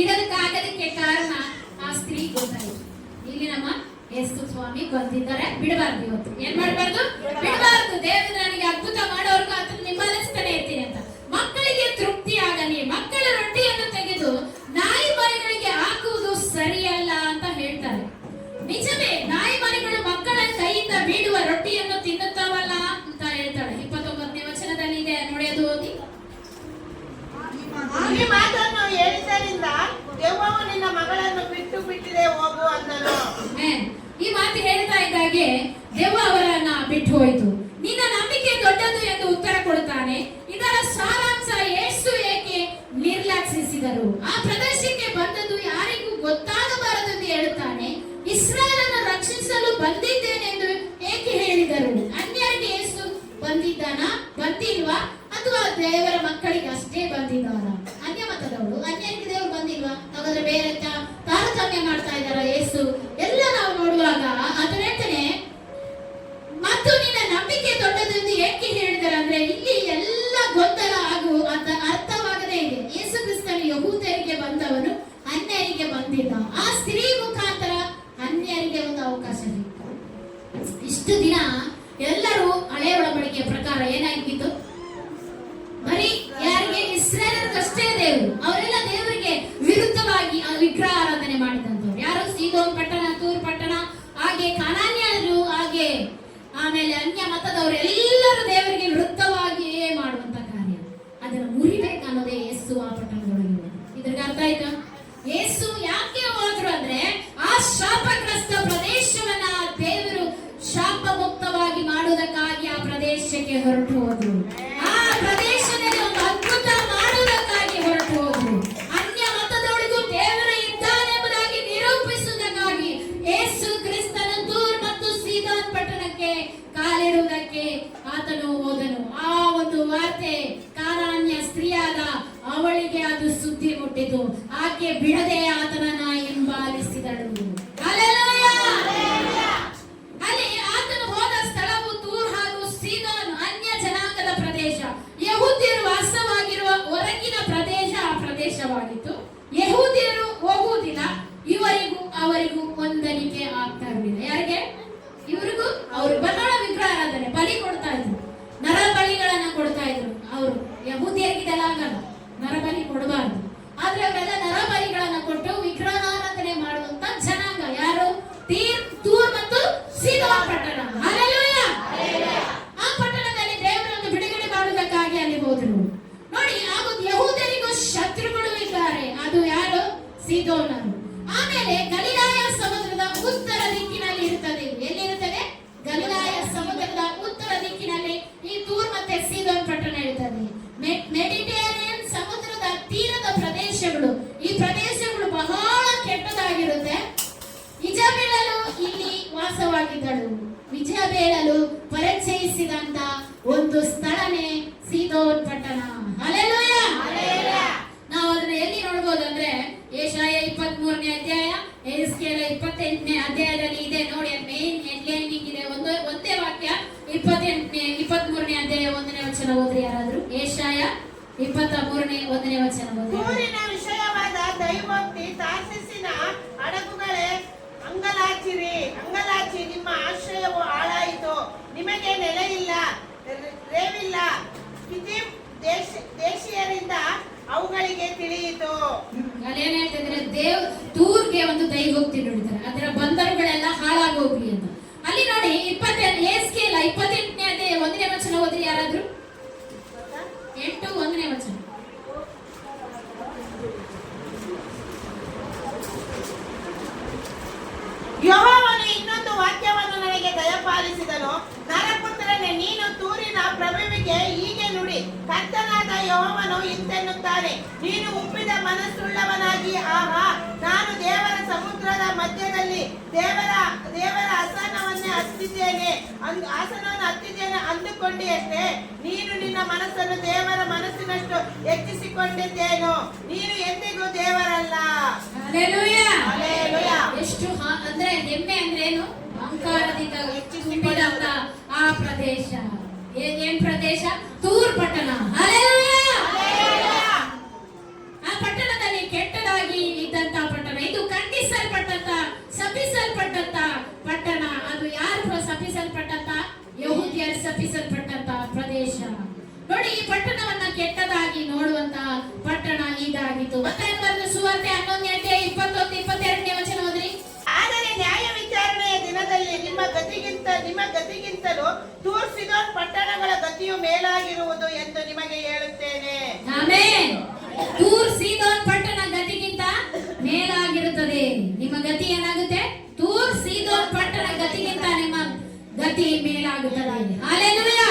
ಇಡೋದಕ್ಕಾಗದಕ್ಕೆ ಕಾರಣ ಆ ಸ್ತ್ರೀ ಗೊತ್ತಾಯಿತು. ಇಲ್ಲಿ ನಮ್ಮ ಯೇಸು ಸ್ವಾಮಿ ಬಂದಿದ್ದಾರೆ. ಬಿಡಬಾರ್ದು. ಇವತ್ತು ಏನ್ ಮಾಡಬಾರ್ದು? ಬಿಡಬಾರ್ದು. ದೇವರು ನನಗೆ ಅದ್ಭುತ ಮಾಡೋರ್ಗು ಅದನ್ನ ನಿಂಬಲಿಸ್ತಾನೆ ಇರ್ತೀನಿ ಅಂತ. ಮಕ್ಕಳಿಗೆ ತೃಪ್ತಿ ಆಗಲಿ, ಮಕ್ಕಳ ರೊಟ್ಟಿಯನ್ನು ತೆಗೆದು ನಾಯಿ ಮರಿಗಳಿಗೆ ಹಾಕುವುದು ಸರಿಯಲ್ಲ ಅಂತ ಹೇಳ್ತಾರೆ. ನಿಜವೇ, ನಾಯಿ ಮರಿಗಳು ಮಕ್ಕಳ ಕೈಯಿಂದ ಬೀಳುವ ರೊಟ್ಟಿಯನ್ನು ತಿನ್ನುತ್ತಾವಲ್ಲ ಅಂತ ಹೇಳ್ತಾಳೆ. 29ನೇ ವಚನದಲ್ಲಿ ಇದೆ ನೋಡಿ, ಅದು ಓದಿ. ಈ ಮಾತನ್ನು ಹೇಳಿದ್ದರಿಂದ ದೆವ್ವವು ನಿನ್ನ ಮಗಳನ್ನು ಬಿಟ್ಟು ಬಿಟ್ಟಿದೆ, ಹೋಗು ಅಂದನು. ಈ ಮಾತು ಹೇಳ್ತಾ ಇದ್ದಾಗೆ ದೆವ್ವ ಅವರನ್ನ ಬಿಟ್ಟು ಹೋಯಿತು. ನಿನ್ನ ನಂಬಿಕೆ ದೊಡ್ಡದು ಎಂದು ಉತ್ತರ ಕೊಡುತ್ತಾನೆ. ಇದರ ಸಾರಾಂಶ ಯೇಸು ಏಕೆ ನಿರ್ಲಕ್ಷಿಸಿದರು? ಆ ಪ್ರದೇಶಕ್ಕೆ ಬಂದದ್ದು ಯಾರಿಗೂ ಗೊತ್ತಾಗಬಾರದೆಂದು ಹೇಳುತ್ತಾನೆ. ಇಸ್ರಾಯೇಲನ್ನು ರಕ್ಷಿಸಲು ಬಂದಿದ್ದೇನೆಂದು ಏಕೆ ಹೇಳಿದರು? ಬಂದಿಲ್ವಾ ಅಥವಾ ದೇವರ ಮಕ್ಕಳಿಗೆ ಅಷ್ಟೇ ಬಂದಿದ್ದಾರ? ಅನ್ಯ ಮತದವರು, ಅನ್ಯರಿಗೆ ದೇವರು ಬಂದಿಲ್ವಾ? ಹಾಗಾದ್ರೆ ಬೇರೆ ತಾರತಮ್ಯ ಮಾಡ್ತಾ ಇದ್ದಾರ ಯೇಸು? ಎಲ್ಲ ನಾವು ನೋಡುವಾಗ ಅದರ ಹೇಳ್ತಾನೆ, ಮತ್ತು ನಿನ್ನ ನಂಬಿಕೆ ದೊಡ್ಡದು ಎಂದು ಏಕೆ ಹೇಳಿದ್ದಾರೆ ಅಂದ್ರೆ, ಇಲ್ಲಿ ಎಲ್ಲ ಗೊಂದಲ ಹಾಗೂ ಅರ್ಥವಾಗದೇ ಇದೆ. ಯೇಸು ಕ್ರಿಸ್ತನು ಯಹೂದರಿಗೆ ಬಂದವನು, ಅನ್ಯರಿಗೆ ಬಂದಿಲ್ಲ. ಆ ಸ್ತ್ರೀ ಮುಖಾಂತರ ಅನ್ಯರಿಗೆ ಒಂದು ಅವಕಾಶ ಸಿಕ್ತು. ಇಷ್ಟು ದಿನ ಎಲ್ಲರೂ ಹಳೆಯ ಒಡಂಬಡಿಕೆಯ ಪ್ರಕಾರ ಏನಾಗಿತ್ತು? ಬರೀ ಯಾರಿಗೆ? ಇಸ್ರೇಲರಿಗಷ್ಟೇ ದೇವರು. ಅವರೆಲ್ಲ ದೇವರಿಗೆ ವಿರುದ್ಧವಾಗಿ ವಿಗ್ರಹ ಆರಾಧನೆ ಮಾಡಿದಂತವ್ರು. ಯಾರು? ಸೀದೋನ್ ಪಟ್ಟಣ, ತೂರ್ ಪಟ್ಟಣ, ಹಾಗೆ ಕಾನಾನ್ಯರು, ಹಾಗೆ ಆಮೇಲೆ ಅನ್ಯ ಮತದವರು ಎಲ್ಲರೂ ದೇವರಿಗೆ ವಿರುದ್ಧವಾಗಿಯೇ ಮಾಡುವಂತ ಕಾರ್ಯ. ಅದನ್ನು ಮುರಿಬೇಕನ್ನೋದೇ ಯೇಸು ಆ ಪಟ್ಟಣದೊಳಗೆ. ಇದ್ರಿಗೆ ಅರ್ಥ ಆಯ್ತಾ? ಯೇಸು ಯಾಕೆ ಹೋದ್ರು ಅಂದ್ರೆ, ಆ ಶಾಪಗ್ರಸ್ತ ಪ್ರದೇಶವನ್ನ ದೇವರು ಶಾಪ ಮುಕ್ತವಾಗಿ ಮಾಡುವುದಕ್ಕಾಗಿ ಆ ಪ್ರದೇಶಕ್ಕೆ ಹೊರಟು ಹೋದ್ರು. ಆ ಪ್ರದೇಶದಲ್ಲಿ ಒಂದು ಅದ್ಭುತ ಮಾಡುವುದಕ್ಕಾಗಿ ಹೊರಟು ಹೋದ್ರು. ಅನ್ಯ ಮತದೊಳಗೂ ದೇವರ ಇದ್ದಾನೆಂಬುದಾಗಿ ನಿರೂಪಿಸುವುದಕ್ಕಾಗಿ ಯೇಸು ಕ್ರಿಸ್ತನ ತೂರ್ ಮತ್ತು ಸೀದೋನ್ ಪಟ್ಟಣಕ್ಕೆ ಕಾಲಿಡುವುದಕ್ಕೆ ಆತನು ಹೋದನು. ಆ ಒಂದು ವಾರ್ತೆ ಕಾನಾನ್ಯ ಸ್ತ್ರೀಯಾದ ಅವಳಿಗೆ ಅದು ಸುದ್ದಿ ಮುಟ್ಟಿತು. ಆಕೆ ಬಿಡದೆ ಆತನನ್ನ ಹಿಂಬಾಲಿಸಿದಳು. ಅಲ್ಲಿ ಆತನು ಹೋದ ಸ್ಥಳವು ತೂರ್ ಹಾಗೂ ಸೀದೋನ್ ಅನ್ಯ ಜನಾಂಗದ ಪ್ರದೇಶ, ಯಹೂದ್ಯರು ವಾಸವಾಗಿರುವ ಹೊರಗಿನ ಪ್ರದೇಶ ಆ ಪ್ರದೇಶವಾಗಿತ್ತು. ಯಹೂದ್ಯರು ಹೋಗುವುದಿಲ್ಲ, ಇವರಿಗೂ ಅವರಿಗೂ ಹೊಂದಾಣಿಕೆ ಆಗ್ತಾ ಇರಲಿಲ್ಲ. ಯಾರಿಗೆ? ಇವರಿಗೂ ಅವರು ಬಹಳ ವಿಗ್ರಹ ಆರಾಧನೆ, ಬಲಿ ಕೊಡ್ತಾ ಇದ್ರು, ನರ ಬಲಿಗಳನ್ನ ಕೊಡ್ತಾ ಇದ್ರು. ಅವರು ಯಹೂದ್ಯರಿಗಿದೆಲ್ಲ ಆಗಲ್ಲ, ನರಬಲಿ ಕೊಡಬಾರ್ದು. ಆದ್ರೆ ಅವರೆಲ್ಲ ನರಬಲಿಗಳನ್ನ ಕೊಟ್ಟು ವಿಗ್ರಹಾರಾಧನೆ ಮಾಡುವಂತ ಜನಾಂಗ. ಯಾರು? ತೂರ್ ಮತ್ತು ಸೀದೋನ್ ಪಟ್ಟಣ. ಹಲ್ಲೆಲೂಯಾ! ಆ ಪಟ್ಟಣದಲ್ಲಿ ದೇವರನ್ನು ಬಿಡುಗಡೆ ಮಾಡುವುದಕ್ಕಾಗಿ ಅಲ್ಲಿ ಹೋದ್ರು. ನೋಡಿ, ಹಾಗೂ ಯಹೂದರಿಗೂ ಶತ್ರುಗಳು ಇದ್ದಾರೆ. ಅದು ಯಾರು? ಸೀದೋನರು. ಆಮೇಲೆ ಗಲಿಲಾಯ ಸಮುದ್ರದ ಉತ್ತರ ದಿಕ್ಕಿನಲ್ಲಿ ಇರುತ್ತದೆ. ಎಲ್ಲಿರುತ್ತದೆ? ಗಲಿಲಾಯ ಸಮುದ್ರದ ಉತ್ತರ ದಿಕ್ಕಿನಲ್ಲಿ ಈ ತೂರ್ ಮತ್ತೆ ಸೀದೋನ್ ಪಟ್ಟಣ ಇರುತ್ತದೆ. ಮೆಡಿಟೇರಿಯನ್ ಸಮುದ್ರದ ತೀರದ ಪ್ರದೇಶಗಳು. ಈ ಪ್ರದೇಶಗಳು ಬಹಳ ಕೆಟ್ಟದಾಗಿರುತ್ತೆ. ಇಜಬೇಲಳು ಇಲ್ಲಿ ವಾಸವಾಗಿದ್ದಳು. ಇಜಬೇಲಳು ಪರಿಚಯಿಸಿದಂತ ಒಂದು ಸ್ಥಳನೇ ಸೀದೋನ್ ಪಟ್ಟಣ. ಹಲ್ಲೆಲೂಯಾ! ನಾವು ಅದನ್ನ ಎಲ್ಲಿ ನೋಡಬಹುದು ಅಂದ್ರೆ, ಯೆಶಾಯ 23ನೇ ಅಧ್ಯಾಯ, ಯೆಹೆಜ್ಕೇಲ 28ನೇ ಅಧ್ಯಾಯದಲ್ಲಿ ಇದೆ ನೋಡಿ. ಮೇನ್ ಹೆಡ್ಲೈನಿಂಗ್ ಇದೆ, ಒಂದೇ ವಾಕ್ಯ. 23ನೇ ಅಧ್ಯಾಯ 1ನೇ ವಚನ ಓದ್ರಿ ಯಾರಾದ್ರೂ. ಯೆಶಾಯ 23ನೇ 1ನೇ ವಚನ ಓದ್ರಿ. ಊರಿನ ವಿಷಯವಾದ ದೈವೋಕ್ತಿ, ತಾರ್ಷೀಷಿನ ಹಡಗುಗಳೇ ಅಂಗಲಾಚಿ, ನಿಮ್ಮ ಆಶ್ರಯವು ಹಾಳಾಯಿತು, ನಿಮಗೆ ನೆಲೆಯಿಲ್ಲ, ರೇವಿಲ್ಲ. ಕಿತ್ತಿಮ್ ದೇಶೀಯರಿಂದ ಅವುಗಳಿಗೆ ತಿಳಿಯಿತು. ಅಲ್ಲೇನ್ ಹೇಳ್ತಿದ್ರೆ, ತೂರ್ಗೆ ಒಂದು ದೈವೋಕ್ತಿ ನುಡಿತಾರೆ, ಅದರ ಬಂದರುಗಳೆಲ್ಲ ಹಾಳಾಗೋಗ್ಲಿ ಅಂತ. ಅಲ್ಲಿ ನೋಡಿ, ಯೆಹೆಜ್ಕೇಲ 28ನೇ ಅಧ್ಯಾಯ 1ನೇ ವಚನ ಓದ್ರಿ ಯಾರಾದ್ರೂ. 8 1ನೇ ವಚನ. ಯೆಹೋವನು ಇನ್ನೊಂದು ವಾಕ್ಯವನ್ನು ನನಗೆ ದಯಪಾಲಿಸಿದನು. ನರಪುತ್ರನೇ, ನೀನು ತೂರಿನ ಪ್ರಭುವಿಗೆ ಹೀಗೆ ನುಡಿ, ಕರ್ತನಾದ ಯೆಹೋವನು ಇಂತೆನ್ನುತ್ತಾನೆ, ನೀನು ಉಬ್ಬಿದ ಮನಸ್ಸುಳ್ಳವನಾಗಿ, ಆಹಾ, ನಾನು ದೇವರ ಸಮುದ್ರದ ಮಧ್ಯದಲ್ಲಿ ದೇವರ ಆಸನವನ್ನು ಹತ್ತಿದ್ದೇನೆ ಅಂದುಕೊಂಡಿಯಷ್ಟೇ. ನೀನು ನಿನ್ನ ಮನಸ್ಸನ್ನು ದೇವರ ಮನಸ್ಸಿನಷ್ಟು ಹೆಚ್ಚಿಸಿಕೊಂಡಿದ್ದೇನು, ನೀನು ಎಂದಿಗೂ ದೇವರಲ್ಲ. ಹಲ್ಲೆಲೂಯಾ! ಹಲ್ಲೆಲೂಯಾ! ಎಷ್ಟು ಅಂದ್ರೆ ಹೆಮ್ಮೆ ಅಂದ್ರೆ ಏನು? ಅಹಂಕಾರದಿಂದ ತುಂಬಿದಂತ ಆ ಪ್ರದೇಶ. ಏನ್ ಪ್ರದೇಶ? ತೂರ್ ಪಟ್ಟಣ. ಹಲ್ಲೆಲೂಯಾ! ಆ ಪಟ್ಟಣದಲ್ಲಿ ಕೆಟ್ಟದಾಗಿ ಇದ್ದಂತ ಪಟ್ಟಣ ಇದು. ಖಂಡಿಸಲ್ಪಟ್ಟಂತ, ಶಪಿಸಲ್ಪಟ್ಟಂತ ಪಟ್ಟಣ. ಅದು ಯಾರು ಶಪಿಸಲ್ಪಟ್ಟಂತ? ಯಹೂದ್ಯರು ಶಪಿಸಲ್ಪಟ್ಟಂತ ಪ್ರದೇಶ. ನೋಡಿ, ಈ ಪಟ್ಟಣವನ್ನ ಕೆಟ್ಟದಾಗಿ ನೋಡುವಂತ ಪಟ್ಟಣ ಇದಾಗಿತ್ತು. ಮತ್ತೆ ಸುವಾರ್ತೆ 11ನೇ ಅಧ್ಯಾಯ 21 22ನೇ ವಚನ ಓದ್ರಿ. ಆದರೆ ನ್ಯಾಯ ವಿಚಾರಣೆಯ ದಿನದಲ್ಲಿ ನಿಮ್ಮ ಗತಿಗಿಂತಲೂ ತೂರ್ ಸೀದೋನ್ ಪಟ್ಟಣಗಳ ಗತಿಯು ಮೇಲಾಗಿರುವುದು ಎಂದು ನಿಮಗೆ ಹೇಳುತ್ತೇನೆ. ಆಮೆನ್. ತೂರ್ ಸೀದೋನ್ ಪಟ್ಟಣ ಗತಿಗಿಂತ ಮೇಲಾಗಿರುತ್ತದೆ. ನಿಮ್ಮ ಗತಿ ಏನಾಗುತ್ತೆ? ತೂರ್ ಸೀದೋನ್ ಪಟ್ಟಣ ಗತಿಗಿಂತ ನಿಮ್ಮ ಗತಿ ಮೇಲಾಗುತ್ತದೆ. ಹಲ್ಲೆಲೂಯಾ!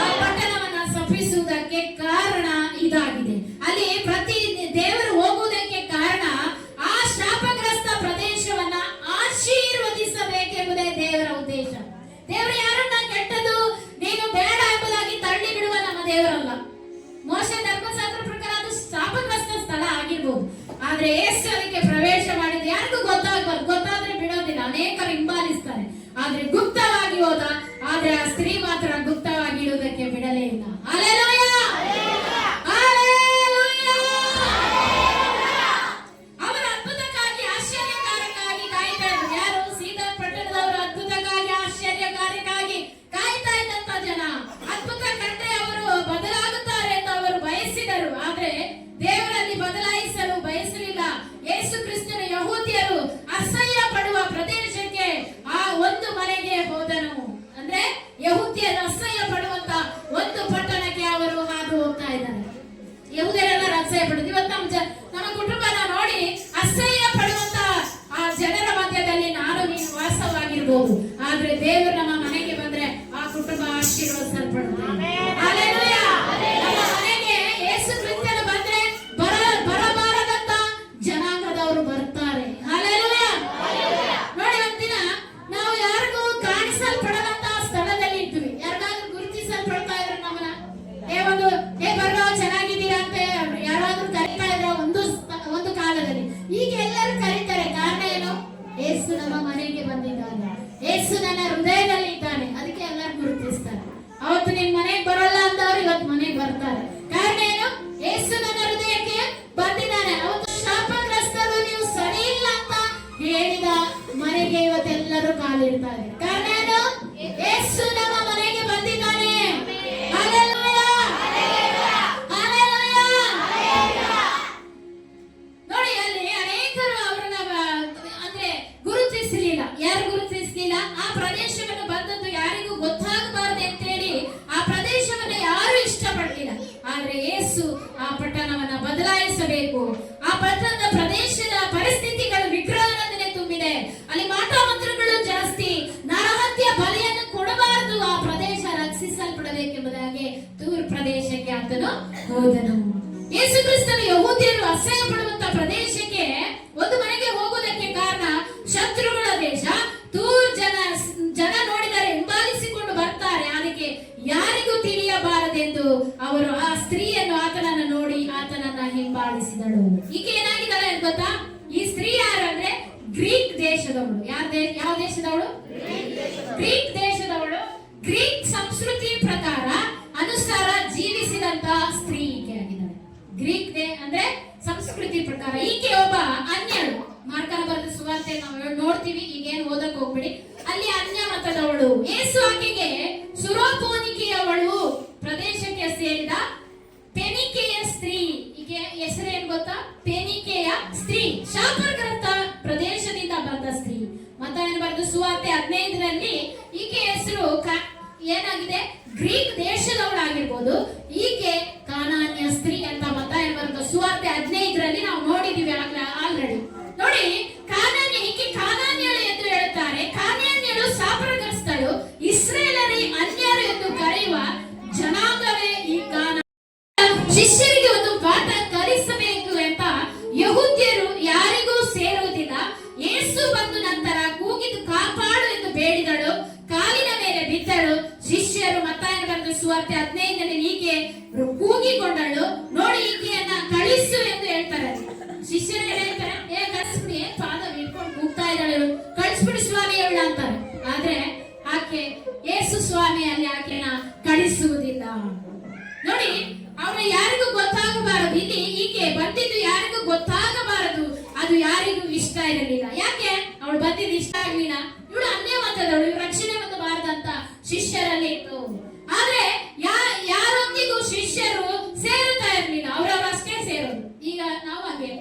ಆ ಪಟ್ಟಣವನ್ನ ಶಪಿಸುವುದಕ್ಕೆ ಕಾರಣ ಇದಾಗಿದೆ. ಅಲ್ಲಿ ಪ್ರತಿ ದೇವರು ಹೋಗುವುದಕ್ಕೆ ಕಾರಣ ಆ ಶಾಪಗ್ರಸ್ತ ಪ್ರದೇಶವನ್ನ ಆಶೀರ್ವದಿಸಬೇಕೆಂಬುದೇ ದೇವರ ಉದ್ದೇಶ. ದೇವರು ಯಾರನ್ನ ಕೆಟ್ಟದು ನೀನು ಬೇಡ ಎಂಬುದಾಗಿ ತಳ್ಳಿ ಬಿಡುವ ನಮ್ಮ ದೇವರಲ್ಲ. ಆದ್ರೆ ಯೇಸು ಅದಕ್ಕೆ ಪ್ರವೇಶ ಮಾಡಿದ್ರೆ ಯಾರಿಗೂ ಗೊತ್ತಾಗಬಾರ್ದು. ಗೊತ್ತಾದ್ರೆ ಬಿಡೋದಿಲ್ಲ, ಅನೇಕರು ಹಿಂಬಾಲಿಸ್ತಾರೆ. ಆದ್ರೆ ಗುಪ್ತವಾಗಿ ಹೋದ, ಆದ್ರೆ ಆ ಸ್ತ್ರೀ ಮಾತ್ರ ಗುಪ್ತವಾಗಿ ಇಡುವುದಕ್ಕೆ ಬಿಡಲೇ ಇಲ್ಲ. ಹಲ್ಲೆಲೂಯಾ! ಹಲ್ಲೆಲೂಯಾ! ಅವರ ಅದ್ಭುತಕ್ಕಾಗಿ ಆಶ್ಚರ್ಯಕಾರಕ್ಕಾಗಿ ಕಾಯ್ತಾ ಇದ್ರು. ಯಾರು? ಸೀದೋನ್ ಪಟ್ಟಣದವರು ಅದ್ಭುತಕ್ಕಾಗಿ ಆಶ್ಚರ್ಯಕಾರಕ್ಕಾಗಿ ಕಾಯ್ತಾ ಇದ್ದಂತ ಜನ. ಅದ್ಭುತ ಕಂಡ್ರೆ ಅವರು ಬದಲಾಗುತ್ತಾರೆ ಎಂದು ಅವರು ಬಯಸಿದರು. ಆದ್ರೆ ದೇವರಲ್ಲಿ ಬದಲಾಯಿಸಲು ಬಯಸಲಿಲ್ಲ. ಯೇಸು ಕ್ರಿಸ್ತನ ಯಹೂದ್ಯರು ಅಸಹ್ಯ ಪಡುವ ಪ್ರದೇಶಕ್ಕೆ ಆ ಒಂದು ಮನೆಗೆ ಹೋದನು. ಅಂದ್ರೆ ಯಹೂದ್ಯರು ಅಸಹ್ಯ ಪಡುವಂತ ಒಂದು ಪಟ್ಟಣಕ್ಕೆ ಅವರು ಹಾದು ಹೋಗ್ತಾ ಇದ್ದಾರೆ. ಯಹೂದ್ಯರೆಲ್ಲರೂ ಅಸಹ್ಯ ಪಡುದು. ಇವತ್ತು ನಮ್ಮ ಕುಟುಂಬನ ನೋಡಿ ಅಸಹ್ಯ ಪಡುವಂತ ಆ ಜನರ ಮಧ್ಯದಲ್ಲಿ ನಾನು ನೀನು ವಾಸವಾಗಿರ್ಬೋದು. ಆದ್ರೆ ದೇವರು ನಮ್ಮ ಮನೆಗೆ ಬಂದ್ರೆ ಆ ಕುಟುಂಬ ಆಶೀರ್ವದಿಸಲ್ಪಡುತ್ತೆ. ಹಲ್ಲೆಲೂಯಾ! ನಮ್ಮ ಮನೆಗೆ ಯೇಸು ಕ್ರಿಸ್ತನು ಬಂದ್ರೆ ಬರಬಾರದಂತ ಜನಾಂಗದವರು ಬರ್ತಾರೆ. ಹಲ್ಲೆಲೂಯಾ! ನೋಡಿ, ಒಂದಿನ ನಾವು ಯಾರಿಗೂ ಕಾಣಿಸಲ್ಪಡದಂತ ಸ್ಥಳದಲ್ಲಿ ಇದ್ವಿ. ಯಾರಿಗಾದ್ರೂ ಗುರುತಿಸಲ್ಪಡ್ತಾ ಇದ್ರು ನಮ್ಮನ್ನ. ಬರ್ರೋ ಚೆನ್ನಾಗಿದ್ದೀರಾ ಅಂತ ಯಾರಾದ್ರೂ ಕರೀತಾ ಇದ್ರ ಒಂದು ಕಾಲದಲ್ಲಿ. ಈಗ ಎಲ್ಲರೂ ಕರೀತಾರೆ. ಕಾರಣ ಏನು? ಯೇಸು ನಮ್ಮ ಮನೆಗೆ ಬಂದಿದ್ದಾನೆ, ಯೇಸು ನನ್ನ ಹೃದಯದಲ್ಲಿ ಇದ್ದಾನೆ, ಅದಕ್ಕೆ ಎಲ್ಲರೂ ಗುರುತಿಸ್ತಾರೆ. ಅವತ್ತು ನಿನ್ ಮನೆಗೆ ಬರೋಲ್ಲ ಅಂತವ್ರು ಇವತ್ತು ಮನೆಗೆ ಬರ್ತಾರೆ. ಕಾರಣ ಏನು? ಯೇಸು ನನ್ನ ಹೃದಯಕ್ಕೆ ಬಂದಿದ್ದಾನೆ. ಅವತ್ತು ಶಾಪಗ್ರಸ್ತರು ನೀವು ಸರಿ ಇಲ್ಲ ಅಂತ ಹೇಳಿದ ಮನೆಗೆ ಇವತ್ತೆಲ್ಲರೂ ಕಾಲಿಡ್ತಾರೆ. ಕಾರಣ ಏನು? ಯೇಸು ನಮ್ಮ ಮನೆಗೆ ಬಂದಿದ್ದಾನೆ. ಹಲ್ಲೆಲೂಯಾ! ಹಲ್ಲೆಲೂಯಾ! ನೋಡಿ, ಅಲ್ಲಿ ಅನೇಕರು ಅವರನ್ನ ಅಂದ್ರೆ ಗುರುತಿಸಲಿಲ್ಲ. ಯಾರು ಗುರುತಿಸಲಿಲ್ಲ? ಆ ಪ್ರದೇಶವನ್ನು ಬಂದದ್ದು ಯಾರಿಗೂ ಗೊತ್ತಾಗಬಾರದು ಅಂತೇಳಿ ಆ ಪ್ರದೇಶವನ್ನು ಯಾರು ಇಷ್ಟಪಡಲಿಲ್ಲ. ಆದ್ರೆ ಯೇಸು ಆ ಪಟ್ಟಣವನ್ನ ಬದಲಾಯಿಸಬೇಕು. ಆ ಪಟ್ಟಣದ ಪ್ರದೇಶದ ಪರಿಸ್ಥಿತಿಗಳು ವಿಗ್ರಹನಂದನೆ ತುಂಬಿದೆ. ಅಲ್ಲಿ ಮಾಟಮಂತ್ರಗಳು ಜಾಸ್ತಿ. ನರಹತ್ಯ ಬಲಿಯನ್ನು ಕೊಡಬಾರದು. ಆ ಪ್ರದೇಶ ರಕ್ಷಿಸಲ್ಪಡಬೇಕೆಂಬುದಾಗಿ ತೂರ್ ಪ್ರದೇಶಕ್ಕೆ ಆತನು ಹೋದನು. ಯೇಸು ಕ್ರಿಸ್ತನ ಯಹೂದ್ಯರು ಅಸಹ್ಯ ಪಡುವಂತ ಪ್ರದೇಶಕ್ಕೆ ಒಂದು ಮನೆಗೆ ಹೋಗುವುದಕ್ಕೆ ಕಾರಣ ಶತ್ರುಗಳ ದೇಶ. ತೂರ್ ಜನ ನೋಡಿದರೆ ಹಿಂಬಾಲಿಸಿಕೊಂಡು ಬರ್ತಾರೆ. ಅದಕ್ಕೆ ಯಾರಿಗೂ ತಿಳಿಯಬಾರದೆಂದು ಅವರು ಆ ಸ್ತ್ರೀಯನ್ನು ಆತನನ್ನು ನೋಡಿ ಆತನನ್ನ ಹಿಂಬಾಲಿಸಿದಳು. ಈಕೆ ಏನಾಗಿದ್ದಾಳೆ ಅಂತ ಗೊತ್ತಾ? ಈ ಸ್ತ್ರೀ ಯಾರು ಅಂದ್ರೆ ಗ್ರೀಕ್ ದೇಶದವಳು. ಯಾವ ದೇಶದವಳು? ಗ್ರೀಕ್ ದೇಶದವಳು. ಗ್ರೀಕ್ ಸಂಸ್ಕೃತಿ ಪ್ರಕಾರ ಅನುಸಾರ ಜೀವಿಸಿದಂತ ಸ್ತ್ರೀ ಈಕೆ ಆಗಿದ್ದಾಳೆ. ಗ್ರೀಕ್ ಅಂದ್ರೆ ಸಂಸ್ಕೃತಿ ಪ್ರಕಾರ ಈಕೆ ಒಬ್ಬ ಅನ್ಯಳು. ಮಾರ್ಕನ ಬರೆದ ಸುವಾರ್ತೆ ನಾವು ನೋಡ್ತೀವಿ. ಈಗೇನು ಓದಕ್ ಹೋಗ್ಬಿಡಿ. ಅಲ್ಲಿ ಅನ್ಯ ಮತದವಳು. ಯೇಸು ಆಕೆಗೆ ಸುರೋಪೋನಿಕೆಯವಳು ಪ್ರದೇಶಕ್ಕೆ ಸೇರಿದ ಪೆನಿಕೆಯ ಸ್ತ್ರೀ. ಈಕೆ ಹೆಸರೇನು ಗೊತ್ತಾ? ಪೆನಿಕೆಯ ಸ್ತ್ರೀ, ಶಾಪಗ್ರಸ್ತ ಪ್ರದೇಶದಿಂದ ಬಂದ ಸ್ತ್ರೀ. ಮತ್ತಾಯನ ಬರೆದ ಸುವಾರ್ತೆ 15ರಲ್ಲಿ ಈಕೆ ಹೆಸರು ಏನಾಗಿದೆ? ಗ್ರೀಕ್ ದೇಶದವಳಾಗಿರ್ಬೋದು. ಈಕೆ ಕಾನಾನ್ಯ ಸ್ತ್ರೀ ಅಂತ ಮತ್ತಾಯನ ಬರೆದ ಸುವಾರ್ತೆ 15ರಲ್ಲಿ ನಾವು ನೋಡಿದೀವಿ ಆಲ್ರೆಡಿ. ನೋಡಿ, ಈಕೆ ಕಾನಾನ್ಯಳು ಎಂದು ಹೇಳುತ್ತಾರೆ. ಕಾನಾನ್ಯಳು ಶಾಪಗ್ರಸ್ತಳು, ಇಸ್ರೇಲರಿ ಅನ್ಯರು ಎಂದು ಕರೆಯುವ ಜನಾಂಗವೇ ಈ ಕಾನಾನ್ಯ. ಶಿಷ್ಯರಿಗೆ ಒಂದು ಪಾಠ ಕಲಿಸಬೇಕು ಅಂತ ಯಹೂದ್ಯರು ಯಾರಿಗೂ ಸೇರುವುದಿಲ್ಲ. ಯೇಸು ಬಂದು ನಂತರ ಕೂಗಿದು ಕಾಪಾಡು ಎಂದು ಬೇಡಿದಳು. ಕಾಲಿನ ಮೇಲೆ ಬಿದ್ದಳು. ಶಿಷ್ಯರು ಮತ್ತಾಯನ ಬರೆದ ಸುವಾರ್ತೆ 15ರಲ್ಲಿ ಈಕೆ ಕೂಗಿಕೊಂಡಳು. ನೋಡಿ, ಈಕೆಯನ್ನ ಕಳಿಸು ಎಂದು ಹೇಳ್ತಾರೆ. ಶಿಷ್ಯರು ಹೇಳ್ತಾರೆ, ಕಳಿಸ್ಬಿಡಿ, ಪಾದ ಹಿಡ್ಕೊಂಡು ಕೂಗ್ತಾ ಇದ್ದಾಳೆ, ಕಳಿಸ್ಬಿಡಿ ಸ್ವಾಮಿ ಅವಳ ಅಂತಾರೆ. ಆದ್ರೆ ಆಕೆ ಯೇಸು ಸ್ವಾಮಿ ಅಲ್ಲಿ ಆಕೆನ ಕಳಿಸುವುದಿಲ್ಲ. ನೋಡಿ, ಅವರ ಯಾರಿಗೂ ಗೊತ್ತಾಗಬಾರದು. ಇಲ್ಲಿ ಈಕೆ ಬಂದಿದ್ದು ಯಾರಿಗೂ ಗೊತ್ತಾಗಬಾರದು. ಅದು ಯಾರಿಗೂ ಇಷ್ಟ ಇರಲಿಲ್ಲ. ಯಾಕೆ? ಅವಳು ಬಂದಿದ್ದು ಇಷ್ಟ ಆಗಲಿಲ್ಲ. ಇವಳು ಅನ್ಯ ಮತದವಳು, ಇವ್ರು ರಕ್ಷಣೆ ಹೊಂದಬಾರದಂತ ಶಿಷ್ಯರಲ್ಲಿ ಇತ್ತು. ಆದ್ರೆ ಯಾರೊಂದಿಗೂ ಶಿಷ್ಯರು ಸೇರುತ್ತಾ ಇರಲಿಲ್ಲ. ಅವರವರು ಅಷ್ಟೇ ಸೇರೋದು. ಈಗ ನಾವು ಹಾಗೆ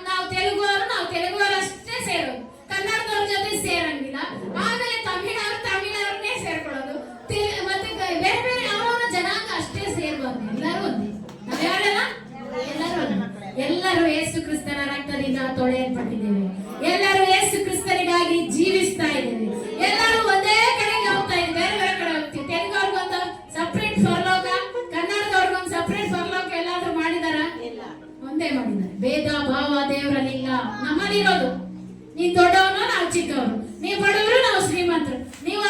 ನಾವು ತೆಲುಗುವರು ಅಷ್ಟೇ ಸೇರೋದು. ಕನ್ನಡದವ್ರ ಜೊತೆ ಸೇರಂಗಿಲ್ಲ. ಆಮೇಲೆ ತಮಿಳವ್ರನ್ನೇ ಸೇರ್ಕೊಳ್ಳೋದು. ಮತ್ತೆ ಬೇರೆ ಬೇರೆ ಅವರವರ ಜನಾಂಗ ಅಷ್ಟೇ ಸೇರ್ಬಾರ್ದು. ಎಲ್ಲರೂ ಒಂದೇ. ನಾವ್ ಯಾರಲ್ಲ? ಎಲ್ಲರೂ ಯೇಸು ಕ್ರಿಸ್ತನ ರಕ್ತದಿಂದ ತೊಳೆಯಲ್ಪಟ್ಟಿದ್ದೇವೆ. ಎಲ್ಲರೂ ಯೇಸು ಕ್ರಿಸ್ತನಿಗಾಗಿ ಜೀವಿಸ್ತಾ ಇದ್ದೇವೆ. ಎಲ್ಲರೂ ಒಂದೇ ಕಡೆಗೆ ಹೋಗ್ತಾ ಇದ್ದೀವಿ, ಬೇರೆ ಬೇರೆ ಕಡೆ ಹೋಗ್ತೀವಿ. ತೆಲುಗವ್ರಿಗೊಂದು ಸಪ್ರೇಟ್ ಪರಲೋಕ, ಕನ್ನಡದವ್ರಿಗೊಂದು ಸಪ್ರೇಟ್ ಪರಲೋಕ ಎಲ್ಲಾದ್ರೂ ಮಾಡಿದಾರ? ಒಂದೇ ಮಾಡಿದ್ದಾರೆ. ಭೇದ ಭಾವ ದೇವರಲ್ಲಿಲ್ಲ. ನಮ್ಮಲ್ಲಿರೋದು ನೀನ್ ದೊಡ್ಡವನು, ನಾವು ಚಿಕ್ಕವರು, ನೀವು ಬಡವರು, ನಾವು ಶ್ರೀಮಂತರು, ನೀವು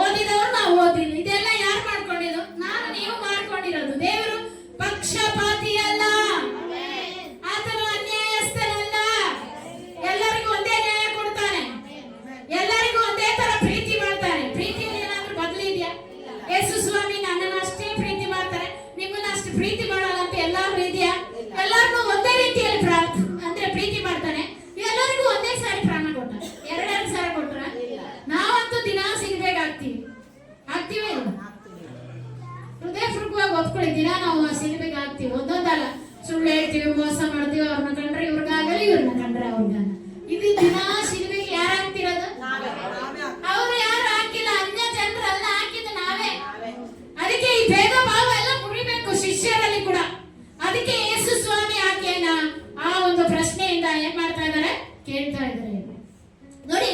ಓದಿದವರು, ನಾವು ಓದಿಲ್ಲ. ಇದೆಲ್ಲ ಯಾರು ಮಾಡ್ಕೊಂಡಿದ್ದು? ನಾನು ನೀವು ಮಾಡ್ಕೊಂಡಿರೋದು. ದೇವರು ಪಕ್ಷಪಾತಿ ಅಲ್ಲ. ಆತನು ಕೇಳ್ತಾ ಇದ್ದಾರೆ. ನೋಡಿ,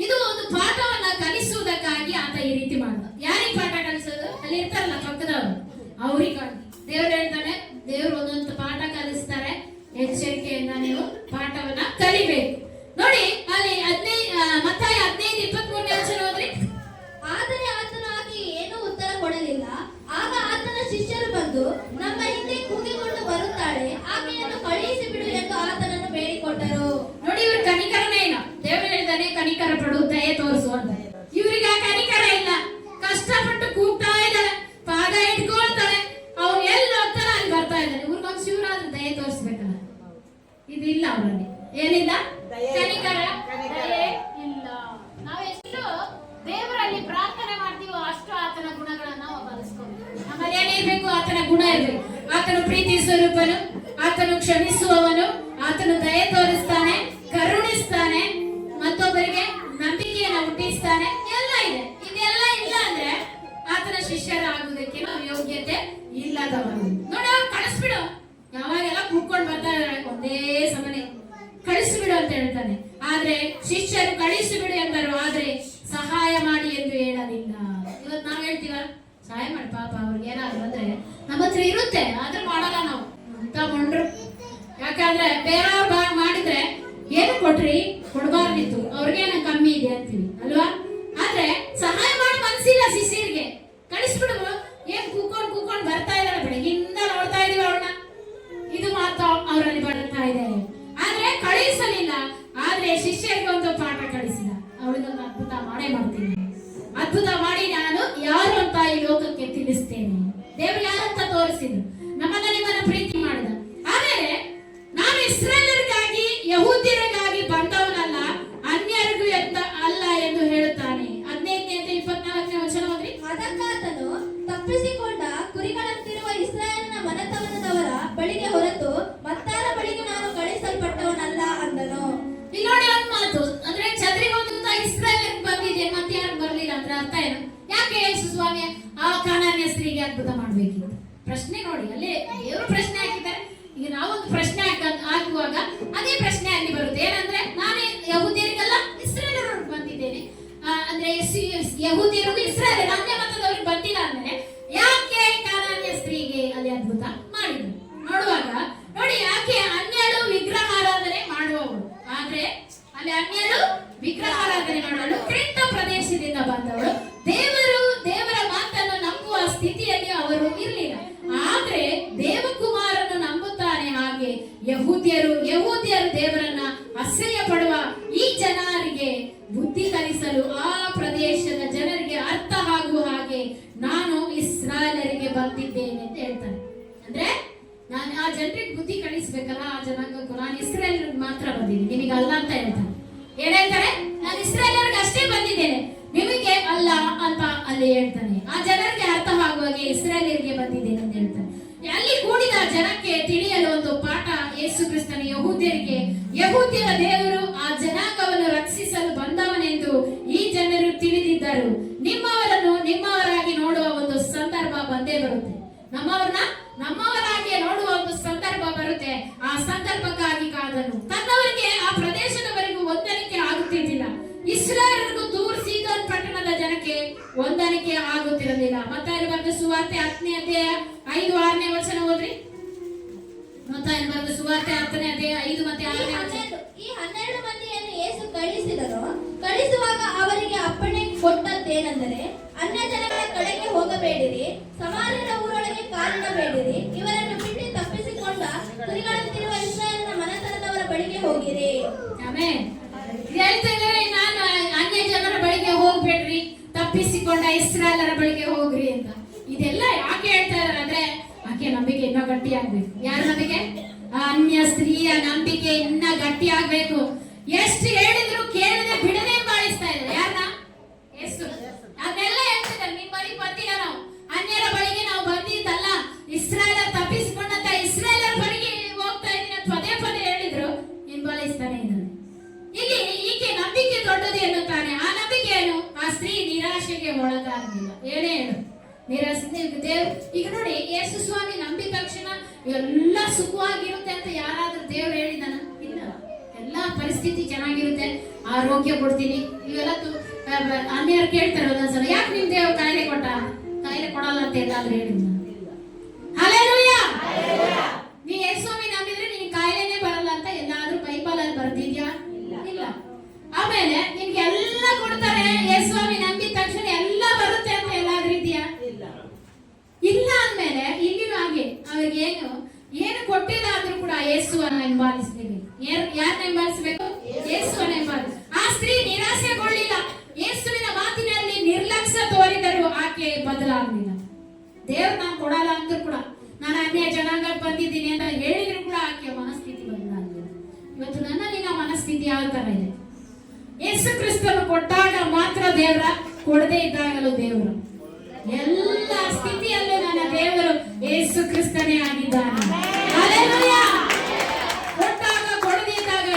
ಇದು ಒಂದು ಪಾಠವನ್ನ ಕಲಿಸುವುದಕ್ಕಾಗಿ ಆತ ಈ ರೀತಿ ಮಾಡ್ದ. ಯಾರಿಗೆ ಪಾಠ ಕಲಿಸೋದು? ಅಲ್ಲಿ ಇರ್ತಾರಲ್ಲ ಪಕ್ಕದವರು, ಅವ್ರಿಗಾಗಿ. ದೇವ್ರು ಹೇಳ್ತಾನೆ, ದೇವ್ರು ಒಂದೊಂದು ಪಾಠ ಕಲಿಸ್ತಾರೆ, ಎಚ್ಚರಿಕೆಯಿಂದ ನೀವು ಪಾಠವನ್ನ ಕಲಿಬೇಕು. ನೋಡಿ ಅಲ್ಲಿ ಮತ್ತಾಯ 15:23 ವಚನ ಓದ್ರಿ. ಆದರೆ ಆತನು ಆಕೆ ಏನೂ ಉತ್ತರ ಕೊಡಲಿಲ್ಲ. ಆಗ ಆತನ ಶಿಷ್ಯರು ಬಂದು, ನಮ್ಮ ಹಿಂದೆ ಕೂಗಿಕೊಂಡು ಬರುತ್ತಾಳೆ, ಆಕೆಯನ್ನು ಕಳುಹಿಸಿ ಬಿಡು ಎಂದು ಆತನನ್ನು ಬೇಡಿಕೊಂಡರು. ನೋಡಿ, ಇವ್ರ ಕನಿಕರನೇ ಇಲ್ಲ. ದೇವರು ಹೇಳಿದಾನೆ ಕನಿಕರ ಪಡು, ದಯೆ ತೋರಿಸು ಅಂತ. ಇವ್ರಿಗೆ ಆ ಕನಿಕರ ಇಲ್ಲ. ಕಷ್ಟಪಟ್ಟು ಕೂಗ್ತಾ ಇದ್ದಾಳೆ, ಪಾದ ಇಟ್ಕೊಳ್ತಾಳೆ, ಅವ್ರು ಎಲ್ಲಿ ಹೋಗ್ತಾರ ಅಲ್ಲಿ ಬರ್ತಾ ಇದ್ದಾನೆ. ಇವ್ರಿಗೊಂದು ಶಿವರಾದ್ರೆ ದಯೆ ತೋರಿಸ್ಬೇಕಲ್ಲ, ಇದಿಲ್ಲ ಅವರಲ್ಲಿ. ಏನಿಲ್ಲ? ಕನಿಕರ, ದಯೆ ಇಲ್ಲ. ನಾವೆಷ್ಟು ದೇವರಲ್ಲಿ ಪ್ರಾರ್ಥನೆ ಮಾಡ್ತೀವೋ ಅಷ್ಟು ಆತನ ಗುಣಗಳನ್ನ ನಾವು ಬಳಸ್ಕೊಳ್ತೀವಿ. ನಮ್ಮಲ್ಲಿ ಏನಿರ್ಬೇಕು? ಆತನ ಗುಣ ಇರ್ಬೇಕು. ಆತನು ಪ್ರೀತಿ ಸ್ವರೂಪನು, ಆತನು ಕ್ಷಮಿಸುವವನು, ಆತನು ದಯೆ ತೋರಿಸ್ತಾನೆ, ಕರುಣಿಸ್ತಾನೆ, ಮತ್ತೊಬ್ಬರಿಗೆ ನಂಬಿಕೆಯನ್ನು ಹುಟ್ಟಿಸ್ತಾನೆ. ಎಲ್ಲ ಇದೆ. ಇದೆಲ್ಲ ಇಲ್ಲ ಅಂದ್ರೆ ಆತನ ಶಿಷ್ಯರಾಗುವುದಕ್ಕೆ ನಾವು ಯೋಗ್ಯತೆ ಇಲ್ಲದವರು. ನೋಡಿ, ಅವ್ರು ಕಳಿಸ್ಬಿಡು. ಯಾವಾಗೆಲ್ಲ ಕೂತ್ಕೊಂಡು ಬರ್ತಾ ಇದ್ದಾರೆ ಒಂದೇ ಸಮನೆ, ಕಳಿಸಿಬಿಡು ಅಂತ ಹೇಳ್ತಾನೆ. ಆದ್ರೆ ಶಿಷ್ಯರು ಕಳಿಸಿಬಿಡು ಎಂದರು, ಆದ್ರೆ ಸಹಾಯ ಮಾಡಿ ಎಂದು ಹೇಳಲಿಲ್ಲ. ಇವತ್ತು ನಾವು ಹೇಳ್ತೀವ ಸಹಾಯ ಮಾಡಿ, ಪಾಪ ಅವ್ರಿಗೆ ಏನಾದ್ರು ಅಂದ್ರೆ ನಮ್ಮ ಹತ್ರ ಇರುತ್ತೆ, ಆದ್ರೆ ಮಾಡಲ್ಲ ನಾವು ಅಂತ ಮೊಂಡ್ರು. ಯಾಕಂದ್ರೆ ಬೇರೆಯವ್ರು ಮಾಡಿದ್ರೆ ಏನು ಕೊಟ್ರಿ, ಕೊಡಬಾರ್ದಿತ್ತು, ಅವ್ರಿಗೇನ ಕಮ್ಮಿ ಇದೆ ಅಂತೀವಿ ಅಲ್ವಾ? ಆದ್ರೆ ಸಹಾಯ ಮಾಡಿ ಮನ್ಸಿಲ್ಲ ಶಿಷ್ಯರಿಗೆ, ಕಳಿಸ್ಬಿಡು. ಏನ್ ಕೂಕೊಂಡು ಬರ್ತಾ ಇದ್ದಾಳೆ, ಬೆಳಗಿಂದ ನೋಡ್ತಾ ಇದೀವಿ ಅವಳನ್ನ, ಇದು ಮಾತ್ರ ಅವರಲ್ಲಿ ಬರ್ತಾ ಇದೆ. ಆದ್ರೆ ಕಳಿಸಲಿಲ್ಲ. ಆದ್ರೆ ಶಿಷ್ಯರಿಗೆ ಒಂದು ಪಾಠ ಕಳಿಸಿದ. ಅವಳಿಗೊಂದು ಅದ್ಭುತ ಮಾಡೇ ಮಾಡ್ತೀನಿ, ಅದ್ಭುತ ಮಾಡಿ ನಾನು ಯಾರು ಅಂತ ಈ ಲೋಕಕ್ಕೆ ತಿಳಿಸ್ತೇನೆ. ದೇವರು ಯಾರಂತ ತೋರಿಸಿದ್ರು, ನಮ್ಮನ್ನ ನಿಮ್ಮನ್ನ ಪ್ರೀತಿ ಮಾಡಿದ. ಆಮೇಲೆ ನಾನು ಇಸ್ರಾಯೇಲರಿಗಾಗಿ ಯಹೂದ್ಯರಿಗಾಗಿ ಬಂದವನಲ್ಲ, ಅನ್ಯರಿಗೂ ಅಲ್ಲ ಎಂದು ಹೇಳುತ್ತಾನೆ. 15-24 ವಚನ ಓದ್ರಿ. ಅದಕ್ಕಾತನು ತಪ್ಪಿಸಿಕೊಂಡ ಕುರಿಗಳಂತಿರುವ ಇಸ್ರಾಯೇಲಿನ ಮನೆತನದವರ ಬಳಿಗೆ ಹೊರತು ಮತ್ತಾರ ಬಳಿಗೆ ನಾನು ಕಳಿಸಲ್ಪಟ್ಟವನಲ್ಲ ಅಂದನು. ಇಲ್ಲಿ ನೋಡಿ ಒಂದು ಮಾತು, ಅಂದ್ರೆ ಚದ್ರಿಗೊಂದು ಇಸ್ರಾಯೇಲ್ ಬಂದಿದೆ, ಮತ್ತೆ ಯಾರು ಬರ್ಲಿಲ್ಲ ಅಂದ್ರೆ ಅರ್ಥ ಏನು? ಯಾಕೆ ಯೇಸು ಸ್ವಾಮಿ ಆ ಕಾನಾನ್ಯ ಸ್ತ್ರೀಗೆ ಅದ್ಭುತ ಮಾಡ್ಬೇಕಿತ್ತು? ಪ್ರಶ್ನೆ ನೋಡಿ, ಅಲ್ಲಿ ದೇವರು ಪ್ರಶ್ನೆ ಹಾಕಿದ್ದಾರೆ. ಈಗ ನಾವೊಂದು ಪ್ರಶ್ನೆ ಹಾಕುವಾಗ ಅದೇ ಪ್ರಶ್ನೆ ಅಲ್ಲಿ ಬರುತ್ತೆ. ಏನಂದ್ರೆ, ನಾನು ಯಹೂದ್ಯರಿಗೆಲ್ಲ ಇಸ್ರಾಯೇಲರಿಗೆ ಬಂದಿದ್ದೇನೆ, ಅಂದ್ರೆ ಯಹೂದ್ಯರಿಗೂ ಇಸ್ರಾಯೇಲ್ ಅನ್ಯ ಮತದವ್ರಿಗೆ ಬಂದಿಲ್ಲ ಅಂದ್ರೆ ಯಾಕೆ ಕಾನಾನ್ಯ ಸ್ತ್ರೀಗೆ ಅಲ್ಲಿ ಅದ್ಭುತ ಮಾಡಿದ್ರು? ನೋಡುವಾಗ ನೋಡಿ, ಯಾಕೆ ಅನ್ಯರು ವಿಗ್ರಹಾರಾಧನೆ ಮಾಡುವವರು, ಆದ್ರೆ ಅಲ್ಲಿ ಅನ್ಯರು ವಿಗ್ರಹಾರಾಧನೆ ಮಾಡಲು ಕ್ರಿಸ್ತ ಪ್ರದೇಶದಿಂದ ಬಂದವರು, ದೇವರ ಮಾತನ್ನು ನಂಬುವ ಸ್ಥಿತಿಯಲ್ಲಿ ಅವರು ಇರಲಿಲ್ಲ. ಆದ್ರೆ ದೇವಕುಮಾರನು ನಂಬುತ್ತಾನೆ. ಹಾಗೆ ಯಹೂದ್ಯರು ದೇವರನ್ನ ಅಸಹ್ಯ ಪಡುವ ಈ ಜನರಿಗೆ ಬುದ್ಧಿ ಕಲಿಸಲು, ಆ ಪ್ರದೇಶದ ಜನರಿಗೆ ಅರ್ಥ ಆಗುವ ಹಾಗೆ ನಾನು ಇಸ್ರಾಯೇಲರಿಗೆ ಬಂದಿದ್ದೇನೆ ಅಂತ ಹೇಳ್ತಾನೆ. ಅಂದ್ರೆ ನಾನು ಆ ಜನರಿಗೆ ಬುದ್ಧಿ ಕಲಿಸ್ಬೇಕಲ್ಲ, ಆ ಜನಾಂಗಕ್ಕೂ ನಾನು ಇಸ್ರಾಯೇಲರಿಗೆ ಮಾತ್ರ ಬಂದಿದ್ದೀನಿ, ನಿಮಗೆ ಅಲ್ಲ ಅಂತ ಹೇಳ್ತಾನೆ. ಏನ್ ಹೇಳ್ತಾರೆ? ನಾನು ಇಸ್ರಾಯೇಲರಿಗೆ ಅಷ್ಟೇ ಬಂದಿದ್ದೇನೆ, ನಿಮಗೆ ಅಲ್ಲ ಅಂತ ಅಲ್ಲಿ ಹೇಳ್ತಾನೆ. ಆ ಜನರಿಗೆ ಅರ್ಥ ಆಗುವಾಗೆ ಇಸ್ರಾಯೇಲರಿಗೆ ಬಂದಿದ್ದೇನೆ ಅಂತ ಹೇಳ್ತಾನೆ. ಅಲ್ಲಿ ಕೂಡಿದ ಜನಕ್ಕೆ ತಿಳಿಯಲು ಒಂದು ಪಾಠ. ಯೇಸು ಕ್ರಿಸ್ತನ ಯಹೂದ್ಯರ ದೇವರು ಆ ಜನಾಂಗವನ್ನು ರಕ್ಷಿಸಲು ಬಂದವನೆಂದು ಈ ಜನರು ತಿಳಿದಿದ್ದರು. ನಿಮ್ಮವರನ್ನು ನಿಮ್ಮವರಾಗಿ ನೋಡುವ ಒಂದು ಸಂದರ್ಭ ಬಂದೇ ಬರುತ್ತೆ. ನಮ್ಮವರಾಗಿ ನೋಡುವ ಒಂದು ಸಂದರ್ಭ ಬರುತ್ತೆ. ಆ ಸಂದರ್ಭಕ್ಕಾಗಿ ಕಾದನು. ತನ್ನವರಿಗೆ ಆ ಪ್ರದೇಶದವರೆಗೂ ಹೊಂದಾಣಿಕೆ ಆಗುತ್ತಿರಲಿಲ್ಲ. ಇಸ್ರಾಯೇಲರಿಗೂ ತೂರ್ ಸೀದೋನ್ ಪಟ್ಟಣದ ಜನಕ್ಕೆ ಹೊಂದಾಣಿಕೆ ಆಗುತ್ತಿರಲಿಲ್ಲ. ಮತ್ತಾಯನು ಬರೆದ ಸುವಾರ್ತೆ 10ನೇ ಅಧ್ಯಾಯ 5-6ನೇ ವಚನ ಓದ್ರಿ. ಮತ್ತಾಯನು ಬರೆದ ಸುವಾರ್ತೆ 10ನೇ ಅಧ್ಯಾಯ 5 ಮತ್ತು 6ನೇ ವಚನ. ಈ 12 ಮಂದಿಯನ್ನು ಯೇಸು ಕಳುಹಿಸಿದನು. ಕಳುಹಿಸುವಾಗ ಅವರಿಗೆ ಅಪ್ಪಣೆ ಕೊಟ್ಟದ್ದೇನೆಂದರೆ, ಅನ್ಯ ಜನಗಳ ಕಡೆಗೆ ಹೋಗಬೇಡಿರಿ, ಸಮಾರ್ಯರ ಊರೊಳಗೆ ಕಾಲಿಡಬೇಡಿರಿ, ಇವರನ್ನು ಬಿಟ್ಟು ತಪ್ಪಿಸಿಕೊಂಡ ಕುರಿಗಳಂತಿರುವ ಇಸ್ರಾಯೇಲಿನ ಮನೆತನದವರ ಬಳಿಗೆ ಹೋಗಿರಿ. ಆಮೆನ್. ಹೇಳ್ತಿದ್ದಾರೆ, ನಾನು ಅನ್ಯ ಜನರ ಬಳಿಗೆ ಹೋಗ್ಬೇಡ್ರಿ, ತಪ್ಪಿಸಿಕೊಂಡ ಇಸ್ರಾಯೇಲರ ಬಳಿಗೆ ಹೋಗ್ರಿ ಅಂತ. ಇದೆಲ್ಲ ಯಾಕೆ ಹೇಳ್ತಾ ಇದಾರೆ ಅಂದ್ರೆ, ಆಕೆ ನಂಬಿಕೆ ಇನ್ನೂ ಗಟ್ಟಿ ಆಗ್ಬೇಕು. ಯಾರ ನಂಬಿಕೆ? ಅನ್ಯ ಸ್ತ್ರೀಯ ನಂಬಿಕೆ ಇನ್ನ ಗಟ್ಟಿ ಆಗ್ಬೇಕು. ಎಷ್ಟು ಹೇಳಿದ್ರು ಕೇಳದೆ ಬಿಡದೆ ಬಾಳಿಸ್ತಾ ಇದ್ದಾರೆ. ಯಾರನ್ನ? ಯೇಸು. ಅದನ್ನೆಲ್ಲ ಹೇಳ್ತಿದ್ದಾರೆ, ನಿಮ್ಮ ಬಳಿಗೆ ಬಂದಿಲ್ಲ, ನಾವು ಅನ್ಯರ ಬಳಿಗೆ ನಾವು ಬಂದಿದ್ದಲ್ಲ, ಇಸ್ರಾಯೇಲರ ತಪ್ಪಿಸಿಕೊಂಡಂತ ಇಸ್ರಾಯೇಲರ ಬಳಿಗೆ ಹೋಗ್ತಾ ಇದ್ದೀನಿ ಅಂತ ಪದೇ ಪದೇ ಹೇಳಿದ್ರು, ಹಿಂಬಾಲಿಸ್ತಾನೆ ಇದ್ದಾನೆ. ಇಲ್ಲಿ ಈಕೆ ನಂಬಿಕೆ ದೊಡ್ಡದು ಎನ್ನುತ್ತಾನೆ. ಆ ನಂಬಿಕೆಯನ್ನು ಆ ಸ್ತ್ರೀ ನಿರಾಶೆಗೆ ಒಳಗಾಗಲಿಲ್ಲ. ಏನೇ ಹೇಳು, ನಿರಾಶೆ ಈಗ ನೋಡಿ, ಯೇಸು ಸ್ವಾಮಿ ನಂಬಿದ ತಕ್ಷಣ ಎಲ್ಲ ಸುಖವಾಗಿರುತ್ತೆ ಅಂತ ಯಾರಾದ್ರೂ ದೇವ್ರು ಹೇಳಿದಾನ? ಇಲ್ಲ. ಎಲ್ಲಾ ಪರಿಸ್ಥಿತಿ ಚೆನ್ನಾಗಿರುತ್ತೆ, ಆರೋಗ್ಯ ಕೊಡ್ತೀನಿ, ಇವೆಲ್ಲ ಅನ್ಯರು ಕೇಳ್ತಾರೆ ಒಂದೊಂದ್ಸಲ, ಯಾಕೆ ನಿಮ್ ದೇವ್ರು ಕಾಯಿಲೆ ಕೊಟ್ಟ? ಕಾಯಿಲೆ ಕೊಡಲ್ಲ ಅಂತ ಎಲ್ಲಾದ್ರೂ ಹೇಳಿದ್ನ? ಹಲ್ಲೆಲೂಯಾ. ನೀ ಯೇಸುಸ್ವಾಮಿ ನಂಬಿದ್ರೆ ನಿನ್ ಕಾಯಿಲೆನೇ ಬರಲ್ಲ ಅಂತ ಎಲ್ಲಾದ್ರೂ ಬೈಬಲ್ ಅಲ್ಲಿ ಬರ್ದಿದ್ಯಾ? ಇಲ್ಲ. ಆಮೇಲೆ ನಿಮ್ಗೆ ಎಲ್ಲ ಕೊಡ್ತಾರೆ, ಯೇಸುಸ್ವಾಮಿ ನಂಬಿದ ತಕ್ಷಣ ಎಲ್ಲ ಬರುತ್ತೆ ಅಂತ ಎಲ್ಲಾದ್ರೂ ಇದೆಯಾ? ಇಲ್ಲ. ಅಂದ್ಮೇಲೆ ಇಲ್ಲಿನೂ ಹಾಗೆ ಅವ್ರಿಗೆ ಏನು ಕೊಟ್ಟಿಲ್ಲ ಆದ್ರೂ ಕೂಡ ಯೇಸುವನ್ನ ಹಿಂಬಾಲಿಸಬೇಕು. ಯಾರನ್ನ ಹಿಂಬಾಲಿಸಬೇಕು? ಯೇಸುವನ್ನ ಹಿಂಬಾಲಿಸ. ಆ ಸ್ತ್ರೀ ನಿರಾಸೆಗೊಳ್ಳಿಲ್ಲ. ಯೇಸುವಿನ ಮಾತಿನಲ್ಲಿ ನಿರ್ಲಕ್ಷ್ಯ ತೋರಿದರೂ ಆಕೆ ಬದಲಾಗಲಿಲ್ಲ. ದೇವ್ರು ನಾನು ಕೊಡಲ್ಲ ಅಂದ್ರೂ ಕೂಡ, ನಾನು ಅನ್ಯ ಜನಾಂಗ ಬಂದಿದ್ದೀನಿ ಅಂತ ಹೇಳಿದ್ರು ಕೂಡ ಆಕೆ ಮನಸ್ಥಿತಿ ಬದಲಾಗಲಿಲ್ಲ. ಇವತ್ತು ನನ್ನ ನಿನ್ನ ಮನಸ್ಥಿತಿ ಯಾವ ತರ ಇದೆ? ಯೇಸು ಕ್ರಿಸ್ತನು ಕೊಟ್ಟಾಗ ಮಾತ್ರ ದೇವರ, ಕೊಡದೇ ಇದ್ದಾಗಲೂ ದೇವರು. ಎಲ್ಲ ಸ್ಥಿತಿಯಲ್ಲೂ ನನ್ನ ದೇವರು ಯೇಸು ಕ್ರಿಸ್ತನೇ ಆಗಿದ್ದಾನೆ. ಹಲ್ಲೆಲೂಯಾ. ಕೊಟ್ಟಾಗ ಕೊಡದಿದ್ದಾಗ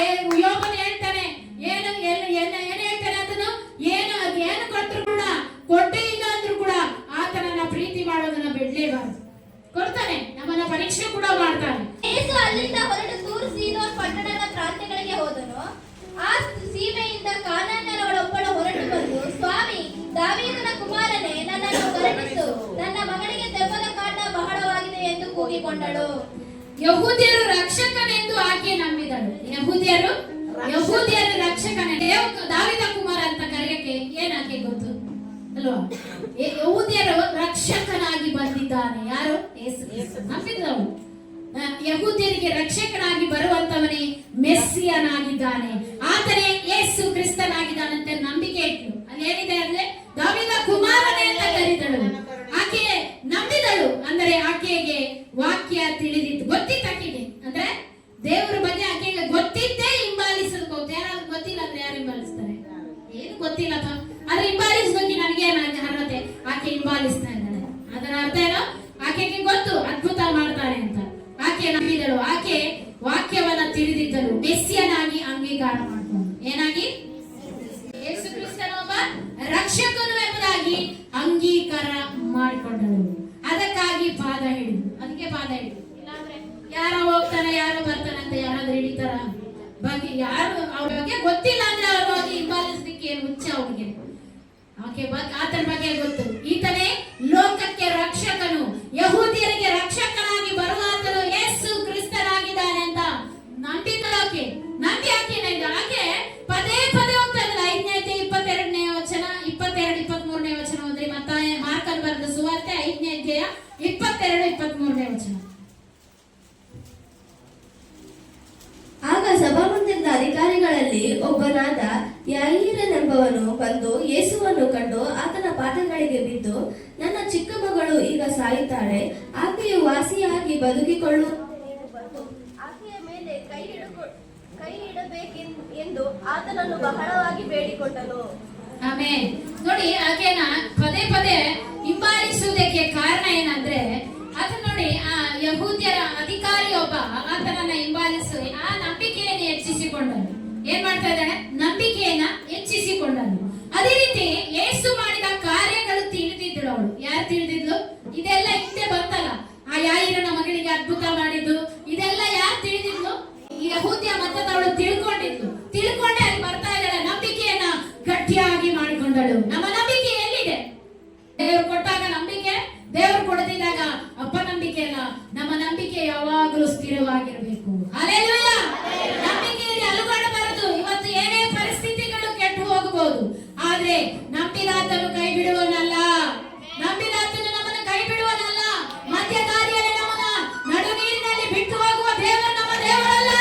ಯೋಬನು ಹೇಳ್ತಾನೆ, ಏನು ಹೇಳ್ತಾನೆ ಅದನ್ನು, ಏನು ಕೊಟ್ಟರು ಕೂಡ, ಕೊಟ್ಟೇ ಇಲ್ಲ ಅಂದ್ರೂ ಕೂಡ ಆತನನ್ನ ಪ್ರೀತಿ ಮಾಡೋದನ್ನ ಬಿಡ್ಲೇಬಾರದು. ಕೊಡ್ತಾನೆ, ನಮ್ಮನ್ನ ಪರೀಕ್ಷೆ ಕೂಡ ಮಾಡ್ತಾನೆ. ಯೇಸು ಅಲ್ಲಿಂದ ಹೊರಟು ತೂರ್ ಸೀದೋನ್ ಪಟ್ಟಣದ ಪ್ರಾಂತ್ಯಗಳಿಗೆ ಹೋದನು. ಆ ಸೀಮೆಯಿಂದ ಕಾನಾನ್ಯರೊಬ್ಬಳು ಹೊರಟು ಬಂದು, ಸ್ವಾಮಿ, ದಾವೀದನ ಕುಮಾರನೇ, ನನ್ನನ್ನು ಕರುಣಿಸು, ನನ್ನ ಮಗನಿಗೆ ದೆವ್ವದ ಕಾಟ ಬಹಳವಾಗಿದೆ ಎಂದು ಕೂಗಿಕೊಂಡಳು. ಯಹೂದ್ಯರು ರಕ್ಷಕನೆಂದು ಆಕೆ ನಂಬಿದಳು. ಯಹೂದ್ಯರು ರಕ್ಷಕನೇ, ದಾವೀದ ಕುಮಾರ ಅಂತ ಕರೆಯಕ್ಕೆ ಏನಾಕೆ ಗೊತ್ತು ಅಲ್ವಾ? ಯಹೂದ್ಯರು ರಕ್ಷಕನಾಗಿ ಬಂದಿದ್ದಾನೆ. ಯಾರು? ಯೇಸು ಕ್ರಿಸ್ತ. ನಂಬಿದಳು. ಯಹೂದ್ಯರಿಗೆ ರಕ್ಷಕನಾಗಿ ಬರುವಂತವನೇ ಮೆಸ್ಸಿಯನಾಗಿದ್ದಾನೆ, ಆತನೇ ಯೇಸು ಕ್ರಿಸ್ತನಾಗಿದ್ದಾನಂತೆ ನಂಬಿಕೆ ಇಟ್ಟು ಅಲ್ಲಿ ಏನಿದೆ ಅಂದ್ರೆ ದಾವೀದ ಕುಮಾರನೇ ಅಂತ ಕರೆದಳು. ಆಕೆ ನಂಬಿದಳು. ಅಂದರೆ ಆಕೆಗೆ ವಾಕ್ಯ ತಿಳಿದಿತ್ತು, ಗೊತ್ತಿತ್ತು ಆಕೆಗೆ. ಅಂದ್ರೆ ದೇವರ ಬಗ್ಗೆ ಆಕೆಗೆ ಗೊತ್ತಿದ್ದೇ ಹಿಂಬಾಲಿಸೋದಕ್ಕೆ ಹೋಗ್ತಾ. ಯಾರು ಗೊತ್ತಿಲ್ಲ ಅಂದ್ರೆ ಯಾರು ಹಿಂಬಾಲಿಸ್ತಾರೆ? ಏನು ಗೊತ್ತಿಲ್ಲಪ್ಪ, ಆದ್ರೆ ಹಿಂಬಾಲಿಸೋಕೆ ನನಗೆ ಅರ್ಹತೆ, ಆಕೆ ಹಿಂಬಾಲಿಸ್ತಾ ಇದ್ದಾಳೆ. ಅದರ ಅರ್ಥ ಏನೋ? ಆಕೆಗೆ ಗೊತ್ತು ಅದ್ಭುತ ಮಾಡ್ತಾರೆ ಅಂತ. ಆಕೆ ನಂಬಿದಳು. ಆಕೆ ವಾಕ್ಯವನ್ನ ತಿಳಿದಿದ್ದಳು. ಮೆಸ್ಸಿಯನಾಗಿ ಅಂಗೀಕಾರ ಮಾಡಿಕೊಂಡು, ಏನಾಗಿ? ಯೇಸು ಕ್ರಿಸ್ತನೊಬ್ಬ ರಕ್ಷಕನು ಎಂಬುದಾಗಿ ಅಂಗೀಕಾರ ಮಾಡಿಕೊಂಡಳು. ಅದಕ್ಕಾಗಿ ಪಾದ ಹಿಡಿದು, ಅದಕ್ಕೆ ಪಾದ ಹಿಡಿದು. ಇಲ್ಲಾಂದ್ರೆ ಯಾರೋ ಹೋಗ್ತಾನೆ, ಯಾರೋ ಬರ್ತಾನೆ ಅಂತ ಯಾರಾದ್ರೂ ಹಿಡಿತಾರ? ಬಗ್ಗೆ ಯಾರು ಅವ್ರ ಬಗ್ಗೆ ಗೊತ್ತಿಲ್ಲ ಅಂದ್ರೆ ಅವ್ರ ಬಗ್ಗೆ ಹಿಂಬಾಲಿಸ್ಲಿಕ್ಕೆ ಏನು ಹುಚ್ಚ ಅವ್ರಿಗೆ? ಆತನ ಬಗ್ಗೆ ಗೊತ್ತು. ಈತನೇ ಲೋಕಕ್ಕೆ ರಕ್ಷಕನು, ಯಹೂದಿಯರಿಗೆ ರಕ್ಷಕನಾಗಿ ಬರುವಾತನು ಯೇಸು ಕ್ರಿಸ್ತನಾಗಿದ್ದಾನೆ ಅಂತ ನಂಬಿದಳಾಕೆ. ನಂಬಿ ಆಕೆ ಪದೇ ಪದೇ ಹೋಗ್ತಾ ಇದ್ದಲ್ಲ. 5ನೇ 22ನೇ ವಚನ, 22, 23ನೇ ವಚನ ಓದ್ರಿ. ಮತ್ತೆ ಮಾರ್ಕನ್ ಬರೆದ ಸುವಾರ್ತೆ 5ನೇ ಅಧ್ಯಾಯ 22, 23ನೇ ವಚನ. ಆಗ ಸಭಾಮಂದಿರದ ಅಧಿಕಾರಿಗಳಲ್ಲಿ ಒಬ್ಬನಾದ ಯಾಯೀರನೆಂಬವನು ಬಂದು ಯೇಸುವನ್ನು ಕಂಡು ಆತನ ಪಾದಗಳಿಗೆ ಬಿದ್ದು, ನನ್ನ ಚಿಕ್ಕ ಮಗಳು ಈಗ ಸಾಯುತ್ತಾಳೆ, ಆಕೆಯು ವಾಸಿಯಾಗಿ ಬದುಕಿಕೊಳ್ಳುವಂತೆ ಬಂದು ಆಕೆಯ ಮೇಲೆ ಕೈ ಇಡಬೇಕೆಂದು ಆತನನ್ನು ಬಹಳವಾಗಿ ಬೇಡಿಕೊಂಡನು. ಆಮೇಲೆ ನೋಡಿ, ಆಕೆನ ಪದೇ ಪದೇ ಹಿಂಬಾಲಿಸುವುದಕ್ಕೆ ಕಾರಣ ಏನಂದ್ರೆ, ಅದು ನೋಡಿ, ಆ ಯಹೂದ್ಯರ ಅಧಿಕಾರಿ ಒಬ್ಬ ಆತನನ್ನ ಹಿಂಬಾಲಿಸಿ ಆ ನಂಬಿಕೆಯನ್ನು ಹೆಚ್ಚಿಸಿಕೊಂಡನು. ಏನ್ ಮಾಡ್ತಾ ಇದ್ದಾನೆ? ನಂಬಿಕೆಯನ್ನ ಹೆಚ್ಚಿಸಿಕೊಂಡನು. ಅದೇ ರೀತಿ ಯೇಸು ಮಾಡಿದ ಕಾರ್ಯಗಳು ತಿಳಿದಿದ್ದಳು ಅವಳು. ಯಾರು ತಿಳಿದಿದ್ಲು? ಇದೆಲ್ಲ ಹಿಂದೆ ಬಂತಲ್ಲ, ಆ ಯಾಯಿರನ ಮಗಳಿಗೆ ಅದ್ಭುತ ಮಾಡಿದ್ದು, ಇದೆಲ್ಲ ಯಾರು ತಿಳಿದಿದ್ಲು? ಯಹೂದ್ಯ ಮತದವಳು ತಿಳ್ಕೊಂಡಿದ್ಲು. ತಿಳ್ಕೊಂಡೆ ಅಲ್ಲಿ ಬರ್ತಾ ಇದ್ದಾಳೆ. ನಂಬಿಕೆಯನ್ನ ಗಟ್ಟಿಯಾಗಿ ಮಾಡಿಕೊಂಡಳು. ನಮ್ಮ ನಂಬಿಕೆ ಎಲ್ಲಿದೆ? ದೇವರು ಕೊಟ್ಟಾಗ ನಂಬಿಕೆ, ದೇವರು ಕೊಡದಿದ್ದಾಗ ಅಪನಂಬಿಕೆ ಅಲ್ಲ. ನಮ್ಮ ನಂಬಿಕೆ ಯಾವಾಗಲೂ ಸ್ಥಿರವಾಗಿರಬೇಕು. ಹಲ್ಲೆಲೂಯಾ. ನಂಬಿಕೆಯಲ್ಲಿ ಅಲುಗಾಡಬಾರದು. ಇವತ್ತು ಏನೇ ಪರಿಸ್ಥಿತಿಗಳು ಕೆಟ್ಟು ಹೋಗಬಹುದು, ಆದ್ರೆ ನಂಬಿದಾತನು ಕೈ ಬಿಡುವನಲ್ಲ. ನಂಬಿದಾತನು ನಮ್ಮನ್ನು ಕೈ ಬಿಡುವನಲ್ಲ. ಮಧ್ಯ ದಾರಿಯಲ್ಲಿ ನಮ್ಮನ್ನ ನಡು ನೀರಿನಲ್ಲಿ ಬಿಟ್ಟು ಹೋಗುವ ದೇವರು ನಮ್ಮ ದೇವರಲ್ಲ.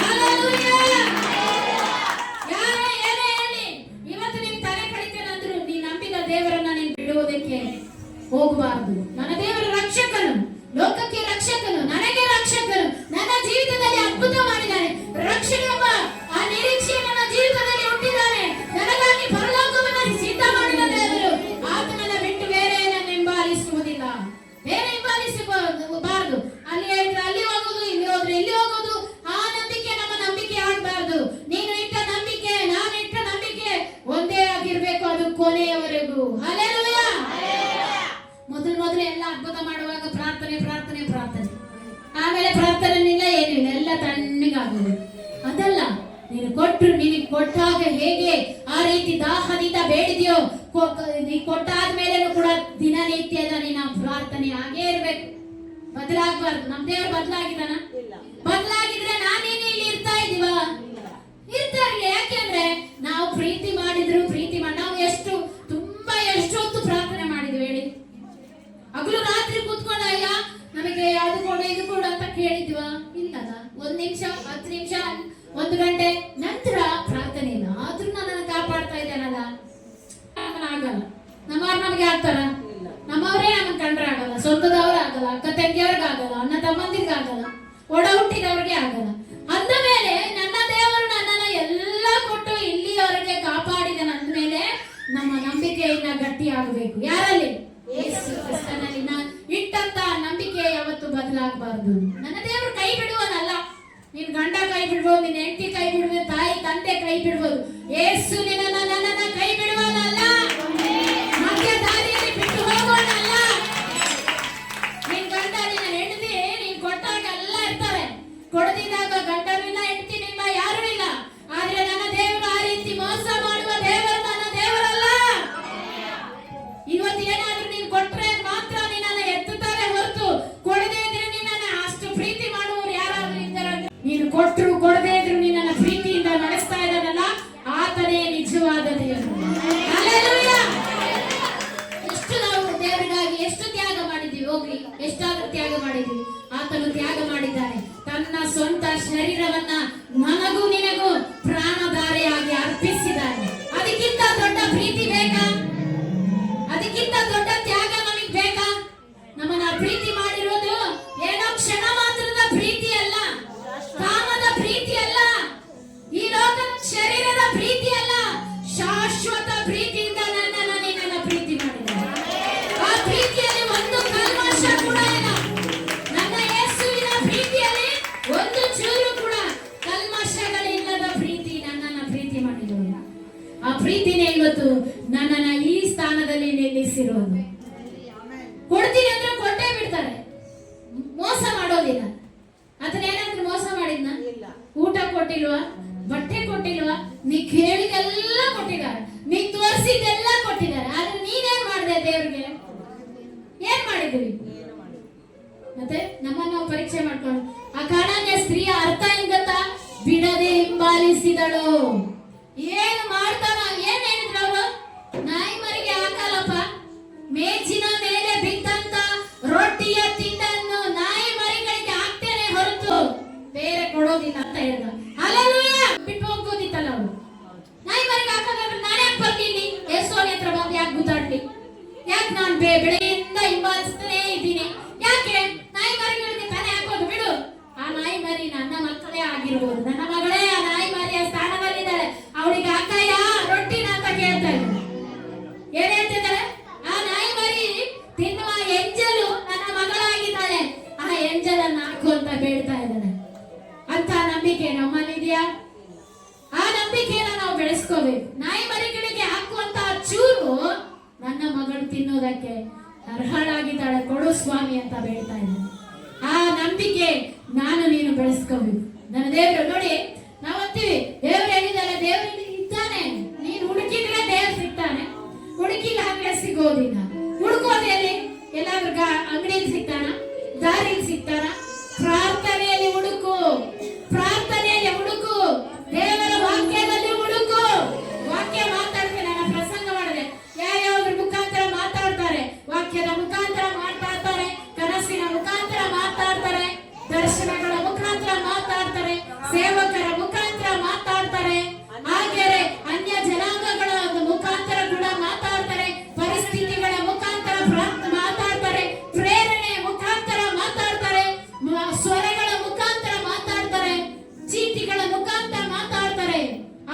ಹಲ್ಲೆಲೂಯಾ. ಯಾರೇ ಏನೇ ಹೇಳಿ, ಇವತ್ತು ನಿಮ್ ತಲೆ ಕಡಿತೇನಂದ್ರು ನೀ ನಂಬಿದ ದೇವರನ್ನ ನೀನ್ ಬಿಡುವುದಕ್ಕೆ ಹೋಗಬಾರದು. ನನ್ನ ದೇವರು ರಕ್ಷಕನು, ಲೋಕಕ್ಕೆ ರಕ್ಷಕನು, ನನಗೆ ರಕ್ಷಕನು, ನನ್ನ ಜೀವಿತದಲ್ಲಿ ಅದ್ಭುತ ಮಾಡಿದ್ದಾನೆ. ರಕ್ಷಣೆ ಎಂಬ ಆ ನಿರೀಕ್ಷೆ ನನ್ನ ಜೀವಿತದಲ್ಲಿ ಹುಟ್ಟಿದ್ದಾನೆ. ನನಗಾಗಿ ಪರಲೋಕವನ್ನು ಸಿದ್ಧ ಮಾಡಿದ ದೇವರು. ಆತನನ್ನ ಬಿಟ್ಟು ಬೇರೆ ನನ್ನ ಹಿಂಬಾಲಿಸುವುದಿಲ್ಲ. ಬೇರೆ ಹಿಂಬಾಲಿಸಬಾರದು. ಅಲ್ಲಿ ಹೇಳಿದ್ರೆ ಅಲ್ಲಿ ಹೋಗೋದು, ಇಲ್ಲಿ ಹೋದ್ರೆ ಇಲ್ಲಿ ಹೋಗೋದು. ಆ ನಂಬಿಕೆ ನಮ್ಮ ನಂಬಿಕೆ ಆಗಬಾರದು. ನೀನು ಇಟ್ಟ ನಂಬಿಕೆ, ನಾನು ಇಟ್ಟ ನಂಬಿಕೆ ಒಂದೇ ಆಗಿರ್ಬೇಕು, ಅದು ಕೊನೆಯವರೆಗೂ. ಹಲ್ಲೆಲೂಯಾ. ಮೊದಲು ಎಲ್ಲ ಅದ್ಭುತ ಮಾಡುವಾಗ ಪ್ರಾರ್ಥನೆ ಪ್ರಾರ್ಥನೆ ಪ್ರಾರ್ಥನೆ, ಆಮೇಲೆ ಪ್ರಾರ್ಥನೆ ಇಲ್ಲ, ಏನಿಲ್ಲ, ಎಲ್ಲ ತಣ್ಣಗಾಗೋದು. ಅದಲ್ಲ ಕೊಟ್ಟರು ನಿನಗೆ ಕೊಟ್ಟಾಗ ಹೇಗೆ ಆ ರೀತಿ ದಾಹದಿಂದ ಬೇಡಿದೆಯೋ ನೀ ಕೊಟ್ಟಾದ್ಮೇಲೆ ಕೂಡ ದಿನನಿತ್ಯದ ನಿನ್ನ ಪ್ರಾರ್ಥನೆ ಹಾಗೇ ಇರ್ಬೇಕು, ಬದಲಾಗಬಾರ್ದು. ನಮ್ ದೇವ್ರು ಬದಲಾಗಿದಾನ? ಬದಲಾಗಿದ್ರೆ ನಾನೇನು ಇಲ್ಲಿ ಇರ್ತಾ ಇದೀವ? ಇರ್ತಾ ಇರ್ಲಿ. ಯಾಕೆಂದ್ರೆ ನಾವು ಪ್ರೀತಿ ಮಾಡಿದ್ರು ನಾವು ಎಷ್ಟೊತ್ತು ಪ್ರಾರ್ಥನೆ ಮಾಡಿದ್ವಿ ಹೇಳಿ? ಹಗಲು ರಾತ್ರಿ ಕೂತ್ಕೊಂಡ ಅಯ್ಯ ನಮಗೆ ಅದು ಕೊಡು ಇದು ಕೊಡು ಅಂತ ಕೇಳಿದ್ವ? ಇಲ್ಲದ. 1 ನಿಮಿಷ 10 ನಿಮಿಷ 1 ಗಂಟೆ ನಂತರ ಪ್ರಾರ್ಥನೆ ಇಲ್ಲ, ಆದ್ರೂ ನನ್ನನ್ನು ಕಾಪಾಡ್ತಾ ಇದ್ದಾನಲ್ಲ. ಆಗಲ್ಲ. ನಮ್ಮವ್ರು ನಮ್ಗೆ ಆಗ್ತಾರ? ನಮ್ಮವರೇ ನಮ್ಮನ್ನ ಕಂಡ್ರೆ ಆಗಲ್ಲ, ಸ್ವಂತದವ್ರು ಆಗಲ್ಲ, ಅಕ್ಕ ತಂಗಿಯವ್ರಿಗೆ ಆಗಲ್ಲ, ಅಣ್ಣ ತಮ್ಮಂದಿರ್ಗೆ ಆಗಲ್ಲ, ಒಡ ಹುಟ್ಟಿದವ್ರಿಗೆ ಆಗಲ್ಲ. ಅಂದ ಮೇಲೆ ನನ್ನ ದೇವರು ನನ್ನನ್ನ ಎಲ್ಲ ಕೊಟ್ಟು ಇಲ್ಲಿಯವರೆಗೆ ಕಾಪಾಡಿದ ಅಂದ್ಮೇಲೆ ನಮ್ಮ ನಂಬಿಕೆ ಇನ್ನ ಗಟ್ಟಿ ಆಗಬೇಕು. ಯಾರಲ್ಲಿ? ಯೇಸು ಕ್ರಿಸ್ತನಲ್ಲಿ ಇಟ್ಟಂತ ನಂಬಿಕೆ ಯಾವತ್ತು ಬದಲಾಗಬಾರದು. ನನ್ನ ದೇವರು ಕೈ ಬಿಡುವನಲ್ಲ. ನಿನ್ ಗಂಡ ಕೈ ಬಿಡ್ಬೋದು, ನಿನ್ ಹೆಂಡತಿ ಕೈ ಬಿಡ್ಬೋದು, ತಾಯಿ ತಂದೆ ಕೈ ಬಿಡ್ಬೋದು. ಯೇಸು ನನ್ನನ್ನ ಕೈ ಬಿಡುವನಲ್ಲ, ಮಧ್ಯ ದಾರಿಯಲ್ಲಿ ಬಿಟ್ಟು ಹೋಗೋಣಲ್ಲ. ನಿನ್ ಗಂಡ ನಿನ್ನ ಹೆಂಡತಿ ನೀನ್ ಕೊಟ್ಟಾಗ ಎಲ್ಲ ಇರ್ತಾರೆ, ಕೊಡದಿದ್ದಾಗ ಗಂಡನೂ ಇಲ್ಲ ಹೆಂಡತಿನೂ ಇಲ್ಲ ಯಾರೂ ಇಲ್ಲ. ಆದ್ರೆ ನನ್ನ ದೇವರು ಆ ರೀತಿ ಮೋಸ ಮಾಡುವ ದೇವರು ನನ್ನ ದೇವರಲ್ಲ. ಇವತ್ತು ಏನಾದ್ರೂ ನೀನ್ ಕೊಟ್ರೆ ಮಾತ್ರ ನಿನ್ನನ್ನ ಎತ್ತುತ್ತಾರೆ ಹೊರತು ಕೊಡದೇ ಇದ್ರೆ ನಿನ್ನನ್ನ ಅಷ್ಟು ಪ್ರೀತಿ ಮಾಡುವವರು ಯಾರಾದ್ರೂ ಇದ್ದಾರೆ? ನೀನು ಕೊಟ್ಟರು ಕೊಡದೇ ಇದ್ರು ನಿನ್ನನ್ನ ಪ್ರೀತಿಯಿಂದ ನಡೆಸ್ತಾ ಇದ್ದಾನಲ್ಲ, ಆತನೇ ನಿಜವಾದ ದೇವರು. ಹಲ್ಲೆಲೂಯಾ! ಎಷ್ಟು ನಾವು ದೇವರಿಗಾಗಿ ಎಷ್ಟು ತ್ಯಾಗ ಮಾಡಿದ್ದೀವಿ, ಹೋಗ್ಲಿ ಎಷ್ಟಾದ್ರೂ ತ್ಯಾಗ ಮಾಡಿದ್ದೀವಿ. ಆತನು ತ್ಯಾಗ ಮಾಡಿದ್ದಾನೆ, ತನ್ನ ಸ್ವಂತ ಶರೀರವನ್ನ ನನಗೂ ನಿನಗೂ ಪ್ರಾಣಧಾರೆಯಾಗಿ ಅರ್ಪಿಸಿದ್ದಾನೆ. ಅದಕ್ಕಿಂತ ದೊಡ್ಡ ಪ್ರೀತಿ ಬೇಕಾ? ಅದಕ್ಕಿಂತ ದೊಡ್ಡ ತ್ಯಾಗ ನಮಗೆ ಬೇಕಾ? ನಮ್ಮನ್ನ ಪ್ರೀತಿ ಮಾಡಿರೋದು ಏನೋ ಕ್ಷಣ ಮಾತ್ರದ ಪ್ರೀತಿ ಅಲ್ಲ, ಕಾಮದ ಪ್ರೀತಿ ಅಲ್ಲ, ಈ ಲೋಕದ ಶರೀರದ ಪ್ರೀತಿ ಅಲ್ಲ, ಶಾಶ್ವತ ಪ್ರೀತಿಯಿಂದ ನಿನ್ನನ್ನ ಪ್ರೀತಿ ಮಾಡಿದ್ದಾನೆ. ಆ ಪ್ರೀತಿಯಲ್ಲಿ ಒಂದು ಕಲ್ಮಶ ಕೂಡ ಇಲ್ಲ. ನನ್ನ ಯೇಸುವಿನ ಪ್ರೀತಿಯಲ್ಲಿ ಒಂದು ಚೂರು ಕೂಡ ಕಲ್ಮಶಗಳಿಲ್ಲದ ಪ್ರೀತಿ ನನ್ನನ್ನ ಪ್ರೀತಿ ಮಾಡಿದವನು. ಆ ಪ್ರೀತಿನೇ ಇವತ್ತು ನನ್ನನ್ನ ಈ ಸ್ಥಾನದಲ್ಲಿ ನಿಲ್ಲಿಸಿರೋದು. ಕೊಡ್ತೀನಿ ಅಂದ್ರೆ ಕೊಟ್ಟೇ ಬಿಡ್ತಾರೆ, ಮೋಸ ಮಾಡೋದಿಲ್ಲ. ಅದನ್ನೇನಾದ್ರೂ ಮೋಸ ಮಾಡಿದ್ನ? ಊಟ ಕೊಟ್ಟಿಲ್ವಾ, ಬಟ್ಟೆ ಕೊಟ್ಟಿಲ್ವಾ, ನೀ ಕೇಳಿದೆಲ್ಲ ಕೊಟ್ಟಿದ್ದಾರೆ, ನೀ ತೋರಿಸಿದ್ದೆಲ್ಲ ಕೊಟ್ಟಿದ್ದಾರೆ. ಆದ್ರೆ ನೀನೇನ್ ಮಾಡಿದೆ ದೇವ್ರಿಗೆ? ಏನ್ ಮಾಡಿದ್ವಿ? ಮತ್ತೆ ನಮ್ಮನ್ನ ನಾವು ಪರೀಕ್ಷೆ ಮಾಡ್ಕೊಂಡು ಆ ಕಾನಾನ್ಯ ಸ್ತ್ರೀಯ ಅರ್ಥ ಏನ್ ಗೊತ್ತಾ? ಬಿಡದೆ ಹಿಂಬಾಲಿಸಿದಳು. ಏನು ಮಾಡ್ತಾನ? ಏನ್ ಹೇಳಿದ್ರು ಅವರು? ನಾಯಿ ಮರಿಗೆ ಹಾಕಲ್ಲಪ್ಪ, ಮೇಜಿನ ಮೇಲೆ ಬಿದ್ದಂತ ರೊಟ್ಟಿಯ ತಿಂಡನ್ನು ನಾಯಿ ಮರಿಗಳಿಗೆ ಹಾಕ್ತೇನೆ ಹೊರತು ಬೇರೆ ಕೊಡೋದಿಲ್ಲ ಅಂತ ಹೇಳಿದ. ಹಲ್ಲೆಲೂಯಾ! ಬಿಟ್ಟು ಹೋಗೋದಿತ್ತಲ್ಲ ಅವರು. ನಾಯಿ ಮರಿಗೆ ಹಾಕೋದಾದ್ರೆ ನಾನೇ ಯಾಕೆ ಬರ್ತೀನಿ? ಯೇಸುವಿನ ಹತ್ರ ಬಂದು ಯಾಕೆ ಗುದ್ದಾಡ್ಲಿ? ಯಾಕೆ ನಾನು ಬೆಳೆಯಿಂದ ಹಿಂಬಾಲಿಸ್ತಾನೆ ಇದ್ದೀನಿ? ಯಾಕೆ? ನಾಯಿ ಮರಿಗಳಿಗೆ ತಾನೇ ಹಾಕೋದು, ಬಿಡು. ಆ ನಾಯಿ ಮರಿ ನನ್ನ ಮಕ್ಕಳೇ ಆಗಿರ್ಬೋದು, ನನ್ನ ಮಗಳೇ ಆ ನಾಯಿ ಮರಿಯ ಸ್ಥಾನದಲ್ಲಿದ್ದಾಳೆ, ಅವಳಿಗೆ ಹಾಕಯ್ಯ ರೊಟ್ಟಿನ ಅಂತ ಕೇಳ್ತಾ ಇದ್ದಾಳೆ. ಏನ್ ಹೇಳ್ತಿದ್ದಾರೆ? ಆ ನಾಯಿ ಮರಿ ತಿನ್ನುವ ಎಂಜಲು ನನ್ನ ಮಗಳಾಗಿದ್ದಾಳೆ, ಆ ಎಂಜಲನ್ನ ಹಾಕು ಅಂತ ಬೇಡ್ತಾ ಇದ್ದಾಳೆ. ಅಂತ ನಂಬಿಕೆ ನಮ್ಮಲ್ಲಿದೆಯಾ? ಆ ನಂಬಿಕೆನ ನಾವು ಬೆಳೆಸ್ಕೋಬೇಕು. ನಾಯಿ ಮರಿಗಳಿಗೆ ಹಾಕುವಂತ ಚೂರು ನನ್ನ ಮಗಳು ತಿನ್ನೋದಕ್ಕೆ ಅರ್ಹಳಾಗಿದ್ದಾಳೆ, ಕೊಡು ಸ್ವಾಮಿ ಅಂತ ಬೇಡ್ತಾ ಇದ್ದಾನೆ. ಆ ನಂಬಿಕೆ ನಾನು ನೀನು ಬೆಳೆಸ್ಕೋಬೇಕು. ನನ್ನ ದೇವರು ನೋಡಿ, ನಾವು ಅಂತೀವಿ ದೇವ್ರು ಹೇಳಿದಾರೆ, ದೇವ್ರು ಇದ್ದಾನೆ, ನೀನು ಹುಡುಕಿದ್ರೆ ದೇವ್ರು ಸಿಗ್ತಾನೆ, ಹುಡುಕಿಲ್ಲ ಹಾಗೆ ಸಿಗೋದಿಲ್ಲ. ಹುಡುಕೋದು ಎಲ್ಲಿ? ಎಲ್ಲಾದ್ರೂ ಅಂಗಡಿಯಲ್ಲಿ ಸಿಗ್ತಾನ? ದಾರಿಯಲ್ಲಿ ಸಿಗ್ತಾನ? ಪ್ರಾರ್ಥನೆಯಲ್ಲಿ ಹುಡುಕು, ಪ್ರಾರ್ಥನೆಯಲ್ಲಿ ಹುಡುಕು, ದೇವರ ವಾಕ್ಯದಲ್ಲಿ ಹುಡುಕು. ವಾಕ್ಯ ಮಾತಾಡ್ತೇನೆ, ನಾನು ಪ್ರಸಂಗ ಮಾಡಿದೆ, ಯಾರ್ಯಾವ್ದ್ರ ಮುಖಾಂತರ ಮಾತಾಡ್ತಾರೆ? ವಾಕ್ಯದ ಮುಖಾಂತರ ಮಾತಾಡ್ತಾರೆ, ಕನಸಿನ ಮುಖಾಂತರ ಮಾತಾಡ್ತಾರೆ, ದರ್ಶನಗಳ ಮುಖಾಂತರ ಮಾತಾಡ್ತಾರೆ, ಸೇವಕರ ಮುಖಾಂತರ ಮಾತಾಡ್ತಾರೆ, ಹಾಗೆ ಅನ್ಯ ಜನಾಂಗಗಳ ಮುಖಾಂತರ ಕೂಡ ಮಾತಾಡ್ತಾರೆ, ಪರಿಸ್ಥಿತಿಗಳ ಮುಖಾಂತರ ಮಾತಾಡ್ತಾರೆ, ಪ್ರೇರಣೆಯ ಮುಖಾಂತರ ಮಾತಾಡ್ತಾರೆ, ಸ್ವರಗಳ ಮುಖಾಂತರ ಮಾತಾಡ್ತಾರೆ, ಚೀಟಿಗಳ ಮುಖಾಂತರ ಮಾತಾಡ್ತಾರೆ,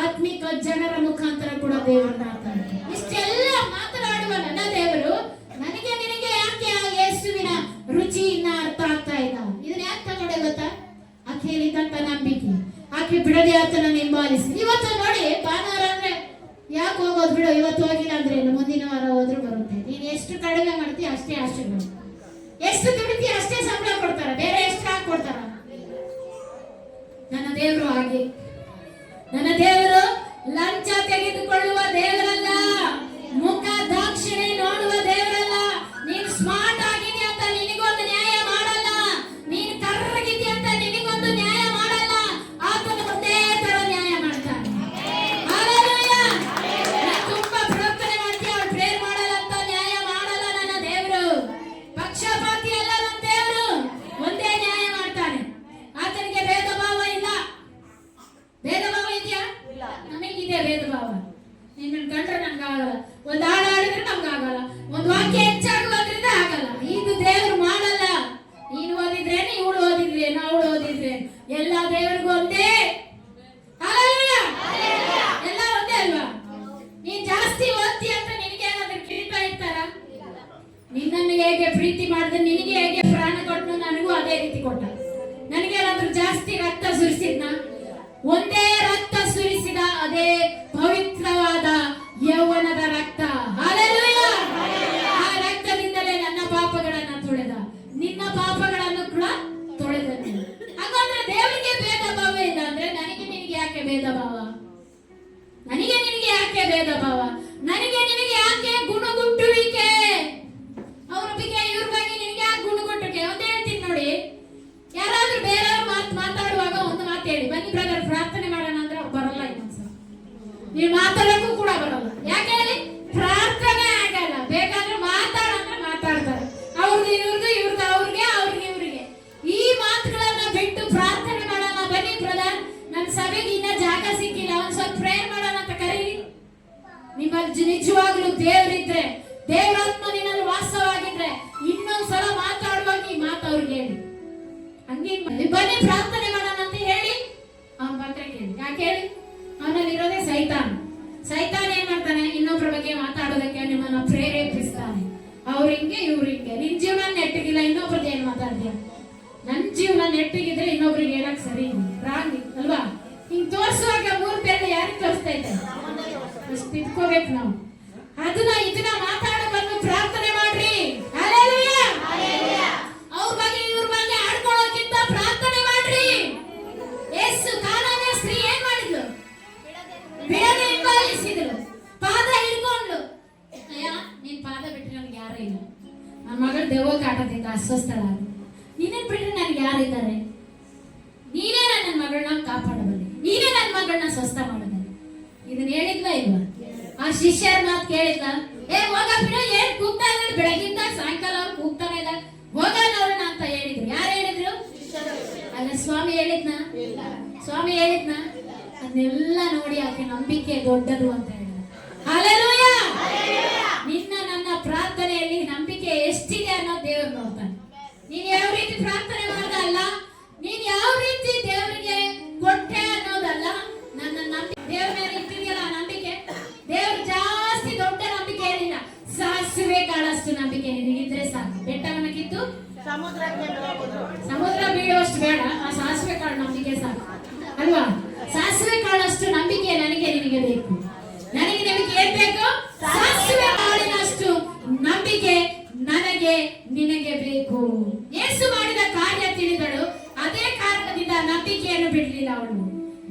ಆತ್ಮಿಕ ಜನರ ಮುಖಾಂತರ ಕೂಡ ದೇವರು ಮಾತಾಡ್ತಾರೆ. ಇಷ್ಟೆಲ್ಲ ಮಾತನಾಡುವ ನನ್ನ ದೇವರು ನನಗೆ ನಿನಗೆ ಯಾಕೆ ಆ ಯೇಸುವಿನ ರುಚಿಯನ್ನ ಅರ್ಥ ಆಗ್ತಾ ಇಲ್ಲ? ಇದನ್ನ ಯಾಕೆ ತಗೊಂಡೆ ಗೊತ್ತಾ? ಆಕೆ ಹೇಳಿದಂತ ನಂಬಿಕೆ, ಆಕೆ ಬಿಡದೆ ಆತನ ಹಿಂಬಾಲಿಸಿ. ಇವತ್ತು ನೋಡಿ, ಭಾನುವಾರ ಅಂದ್ರೆ ಯಾಕೆ ಹೋಗೋದು ಬಿಡು, ಇವತ್ತು ಹೋಗಿಲ್ಲ ಅಂದ್ರೆ ಮುಂದಿನ ವಾರ ಹೋದ್ರೂ ಬರುತ್ತೆ. ನೀನು ಎಷ್ಟು ಕಡಿಮೆ ಮಾಡ್ತೀಯ ಅಷ್ಟೇ ಆಶೀರ್ವಾದ, ಎಷ್ಟು ದುಡಿತೀಯ ಅಷ್ಟೇ ಸಂಬಳ ಕೊಡ್ತಾರ, ಬೇರೆ ಎಷ್ಟು ಹಾಕಿ ಕೊಡ್ತಾರ? ನನ್ನ ದೇವರು ಹಾಗೆ ನನ್ನ ದೇವರು ಲಂಚ ತೆಗೆದುಕೊಳ್ಳುವ ದೇವರಲ್ಲ, ಮುಖ ದಾಕ್ಷಿಣ್ಯ ನೋಡುವ ದೇವರಲ್ಲ. ನೀನು ಸ್ಮಾರ್ಟ್ ಆಗಿದೆಯಾ ಅಂತ ನಿನಗೊಂದು ನ್ಯಾಯ ಮಾಡಲ್ಲ, ನೀನು ಕರ್ರಗಿದೆಯಾ ಅಂತ ನಿನಗೊಂದು ನ್ಯಾಯ ಮಾಡಲ್ಲ. ಆತನ ಒಂದೇ ತರ ನ್ಯಾಯ ಮಾಡ್ತಾನೆ. ಹಲ್ಲೆಲೂಯಾ. ನೀನು ತುಂಬಾ ಪ್ರಾರ್ಥನೆ ಮಾಡ್ತೀಯ, ಅವ್ರು ಪ್ರೇರ್ ಮಾಡಲ್ಲ ಅಂತ ನ್ಯಾಯ ಮಾಡಲ್ಲ ನನ್ನ ದೇವರು. ಪಕ್ಷಪಾತಿ ಅಲ್ಲ ನನ್ನ ದೇವರು, ಒಂದೇ ನ್ಯಾಯ ಮಾಡ್ತಾನೆ. ಆತನಿಗೆ ಭೇದ ಭಾವ ಇಲ್ಲ. ಭೇದ ಭಾವ ಇದೆಯಾ? ನಮಗಿದೆ ಭೇದ ಭಾವ. ನಿನ್ನ ಕಂಡ್ರೆ ನಮ್ಗಾಗಲ್ಲ, ಒಂದು ಹಾಡು ಹಾಡಿದ್ರೆ ನಮ್ಗಾಗಲ್ಲ, ಒಂದು ವಾಕ್ಯ ಹೆಚ್ಚಾಗುವುದ್ರಿಂದ ಆಗಲ್ಲ. ಇದು ದೇವರು ಮಾಡಲ್ಲ. ನೀನು ಓದಿದ್ರೇನು, ಇವಳು ಓದಿದ್ರೇನು, ಅವಳು ಓದಿದ್ರೇನು, ಎಲ್ಲ ದೇವರಿಗೂ ಒಂದೇ. ಹಲ್ಲೆಲೂಯಾ. ಎಲ್ಲ ಒಂದೇ ಅಲ್ವಾ? ನೀನ್ ಜಾಸ್ತಿ ಓದ್ತಿ ಅಂತ ನಿನಗೆ ಏನಾದ್ರೂ ಕಿರೀಟ ಇರ್ತಾರ? ನಿನ್ನನ್ನು ಹೇಗೆ ಪ್ರೀತಿ ಮಾಡಿದ್ರೆ ನಿನಗೆ ಹೇಗೆ ಪ್ರಾಣ ಕೊಟ್ಟು ನನಗೂ ಅದೇ ರೀತಿ ಕೊಟ್ಟ. ನನಗೇನಾದ್ರೂ ಜಾಸ್ತಿ ರಕ್ತ ಸುರಿಸಿದ್ನ? ಒಂದೇ ರಕ್ತ ಸುರಿಸಿದ, ಅದೇ ಪವಿತ್ರವಾದ ಯೌವನದ ರಕ್ತ. ಹಲ್ಲೆಲೂಯಾ. ಆ ರಕ್ತದಿಂದಲೇ ನನ್ನ ಪಾಪಗಳನ್ನ ತೊಳೆದ, ನಿನ್ನ ಪಾಪಗಳನ್ನು ಕೂಡ ತೊಳೆದ. ಹಾಗಾದ್ರೆ ದೇವರಿಗೆ ಭೇದ ಭಾವ ಇಲ್ಲ ಅಂದ್ರೆ ನನಗೆ ನಿನಗೆ ಯಾಕೆ ಭೇದ ಭಾವ? ನನಗೆ ನಿನಗೆ ಯಾಕೆ ಭೇದ ಭಾವ? ನನಗೆ ನಿನಗೆ ಯಾಕೆ ಗುಣಗುಟ್ಟುವಿಕೆ? ಅವ್ರ ಬಗ್ಗೆ ಇವ್ರ ಬಗ್ಗೆ ನಿನಗೆ ಯಾಕೆ ಗುಣಗುಟ್ಟುವಿಕೆ? ಒಂದೇ ಹೇಳ್ತೀನಿ ನೋಡಿ, ಯಾರಾದ್ರೂ ಬೇರೆಯವ್ರು ಮಾತಾಡುವಾಗ ಒಂದು ಮಾತು ಹೇಳಿ, ಬನ್ನಿ ಬ್ರದರ್ ಪ್ರಾರ್ಥನೆ ಮಾಡೋಣ ಅಂದ್ರೆ ಅವ್ರು ಬರಲ್ಲ. ಇನ್ನೊಂದ್ಸಲ ನೀವು ಮಾತಾಡೋಕ್ಕೂ ಕೂಡ ಬರಲ್ಲ. ಯಾಕೆ ಹೇಳಿ? ಪ್ರಾರ್ಥನೆ ಆಗಲ್ಲ. ಬೇಕಾದ್ರೆ ಮಾತಾಡಂದ್ರೆ ಮಾತಾಡ್ತಾರೆ, ಅವ್ರಿಗೆ ಇವ್ರಿಗೆ, ಇವ್ರಿಗೆ ಅವ್ರಿಗೆ, ಅವ್ರಿಗೆ ಇವ್ರಿಗೆ. ಈ ಮಾತುಗಳನ್ನ ಬಿಟ್ಟು ಪ್ರಾರ್ಥನೆ ಮಾಡೋಣ ಬನ್ನಿ ಬ್ರದರ್, ನನ್ನ ಸಭೆಗೆ ಇನ್ನ ಜಾಗ ಸಿಕ್ಕಿಲ್ಲ, ಒಂದ್ ಸ್ವಲ್ಪ ಪ್ರೇಯರ್ ಮಾಡೋಣ ಅಂತ ಕರೀರಿ. ನಿಮ್ಮಲ್ಲಿ ನಿಜವಾಗ್ಲೂ ದೇವರಿದ್ರೆ, ದೇವರಾತ್ಮ ನಿನ್ನಲ್ಲಿ ವಾಸವಾಗಿದ್ರೆ ಇನ್ನೊಂದ್ಸಲ ಮಾತಾಡುವಾಗ ಈ ಮಾತು ಅವ್ರಿಗೆ ಹೇಳಿ. ಹಂಗೆ ಬನ್ನಿ ಪ್ರಾರ್ಥನೆ ಮಾಡೋಣ ಅಂತ ಹೇಳಿ ಅವ್ನ ಮಾತ್ರ ಕೇಳಿ. ಯಾಕೆ ಹೇಳಿ? ಅವನಲ್ಲಿ ಇರೋದೇ ಸೈತಾನ್. ಸೈತಾನ್ ಏನ್ ಮಾಡ್ತಾನೆ? ಇನ್ನೊಬ್ಬರ ಬಗ್ಗೆ ಮಾತಾಡೋದಕ್ಕೆ ನಿಮ್ಮನ್ನ ಪ್ರೇರೇಪಿಸ್ತಾನೆ. ಅವ್ರ ಹಿಂಗೆ ಇವ್ರ ಹಿಂಗೆ. ನಿನ್ ಜೀವನ ನೆಟ್ಟಿಗಿಲ್ಲ, ಇನ್ನೊಬ್ರದ್ದು ಏನ್ ಮಾತಾಡ್ತೀಯ? ನನ್ ಜೀವನ ನೆಟ್ಟಿಗಿದ್ರೆ ಇನ್ನೊಬ್ರಿಗೆ ಹೇಳಕ್ ಸರಿ ರಾಂಗ್ ಅಲ್ವಾ? ಹಿಂಗ್ ತೋರ್ಸುವಾಗ ಮೂರ್ ಬೆರಳು ಯಾರಿಗೆ ತೋರಿಸ್ತಾ ಇದ್ದೆ? ಅಷ್ಟು ಇಟ್ಕೋಬೇಕು ನಾವು. ಇದನ್ನ ಮಾತಾಡೋ ಬಂದು ಪ್ರಾರ್ಥನೆ ಮಾಡ್ರಿ. ಹಲ್ಲೆಲೂಯಾ. ಅವ್ರ ಬಗ್ಗೆ ಇವ್ರ ಬಗ್ಗೆ ಆಡ್ಕೊಳ್ಳೋಕ್ಕಿಂತ ಪ್ರಾರ್ಥನೆ ಮಾಡ್ರಿ. ಯೇಸು ಕಾನಾನ್ಯ ಸ್ತ್ರೀ ಏನ್ ಮಾಡಿದ್ಲು? ಬಿಡದೆ ಹಿಂಬಾಲಿಸಿದ್ರು, ಪಾದ ಹಿಡ್ಕೊಂಡ್ಲು. ಅಯ್ಯ, ನೀನ್ ಪಾದ ಬಿಟ್ರೆ ನನ್ಗೆ ಯಾರು ಇಲ್ಲ. ನನ್ನ ಮಗಳು ದೆವ್ವ ಕಾಟದಿಂದ ಅಸ್ವಸ್ಥಳಾಗ, ನೀನೇನ್ ಬಿಟ್ರೆ ನನ್ಗೆ ಯಾರಿದ್ದಾರೆ? ನೀನೇ ನನ್ನ ಮಗಳನ್ನ ಕಾಪಾಡಬಲ್ಲೆ, ನೀನೇ ನನ್ನ ಮಗಳನ್ನ ಸ್ವಸ್ಥ ಮಾಡಬಲ್ಲೆ. ಇದನ್ನ ಹೇಳಿದ್ಲ ಇಲ್ವಾ? ಆ ಶಿಷ್ಯರ ಮಾತು ಕೇಳಿದ್ಲ? ಹೋಗ ಬಿಡ, ಏನ್ ಕೂಗ್ತಾ ಇದ್ದಾರೆ ಬೆಳಗಿಂದ ಸಾಯಂಕಾಲ ಅವ್ರು ಕೂಗ್ತಾನೆ ಇದ್ದಾರೆ, ಹೋಗಲ್ಲ ಅವ್ರನ್ನ ಅಂತ ಹೇಳಿದ್ರು. ಯಾರು ಹೇಳಿದ್ರು? ಅಲ್ಲ, ಸ್ವಾಮಿ ಹೇಳಿದ್ನ? ಸ್ವಾಮಿ ಹೇಳಿದ್ನ? ಅದನ್ನೆಲ್ಲ ನೋಡಿ ಆಕೆ ನಂಬಿಕೆ ದೊಡ್ಡದು ಅಂತ ಹೇಳಿದ್ರು. ಹಲ್ಲೆಲೂಯಾ. ನಿನ್ನ ನನ್ನ ಪ್ರಾರ್ಥನೆಯಲ್ಲಿ ನಂಬಿಕೆ ಎಷ್ಟಿದೆ ಅನ್ನೋ ದೇವ್ರು ನೋಡ್ತಾನೆ. ನೀನ್ ಯಾವ ರೀತಿ ಪ್ರಾರ್ಥನೆ ಮಾಡೋದಲ್ಲ, ನೀನ್ ಯಾವ ರೀತಿ ದೇವರಿಗೆ ಕೊಟ್ಟೆ ಅನ್ನೋದಲ್ಲ. ನನ್ನ ನಂಬಿಕೆ ದೇವ್ರ ಮೇಲೆ ಇಟ್ಟಿದೆಯಲ್ಲ ನಂಬಿಕೆ, ದೇವ್ರು ಜಾಸ್ತಿ ದೊಡ್ಡ ನಂಬಿಕೆ ಏನಿಲ್ಲ, ಸಾಸಿವೆ ಕಾಳಷ್ಟು ನಂಬಿಕೆ ನಿನಗಿದ್ರೆ ಸಾಕು. ಬೆಟ್ಟವನ್ನ ಕಿತ್ತು ಸಮುದ್ರ ಬೀಳುವಷ್ಟು ಬೇಡ, ಆ ಸಾಸಿವೆ ಕಾಳು ನಂಬಿಕೆ ಸಾಕು ಅಲ್ವಾ? ಸಾಸಿವೆ ಕಾಳಷ್ಟು ನಂಬಿಕೆ ನನಗೆ ನಿನಗೆ ಬೇಕು. ನನಗೆ ನಿಮಗೆ ಏನ್ ಬೇಕು? ಸಾಸಿವೆ ಕಾಳಿನಷ್ಟು ನಂಬಿಕೆ ನನಗೆ ನಿನಗೆ ಬೇಕು. ಯೇಸು ಮಾಡಿದ ಕಾರ್ಯ ತಿಳಿದಳು, ಅದೇ ಕಾರಣದಿಂದ ನಂಬಿಕೆಯನ್ನು ಬಿಡಲಿಲ್ಲ ಅವಳು.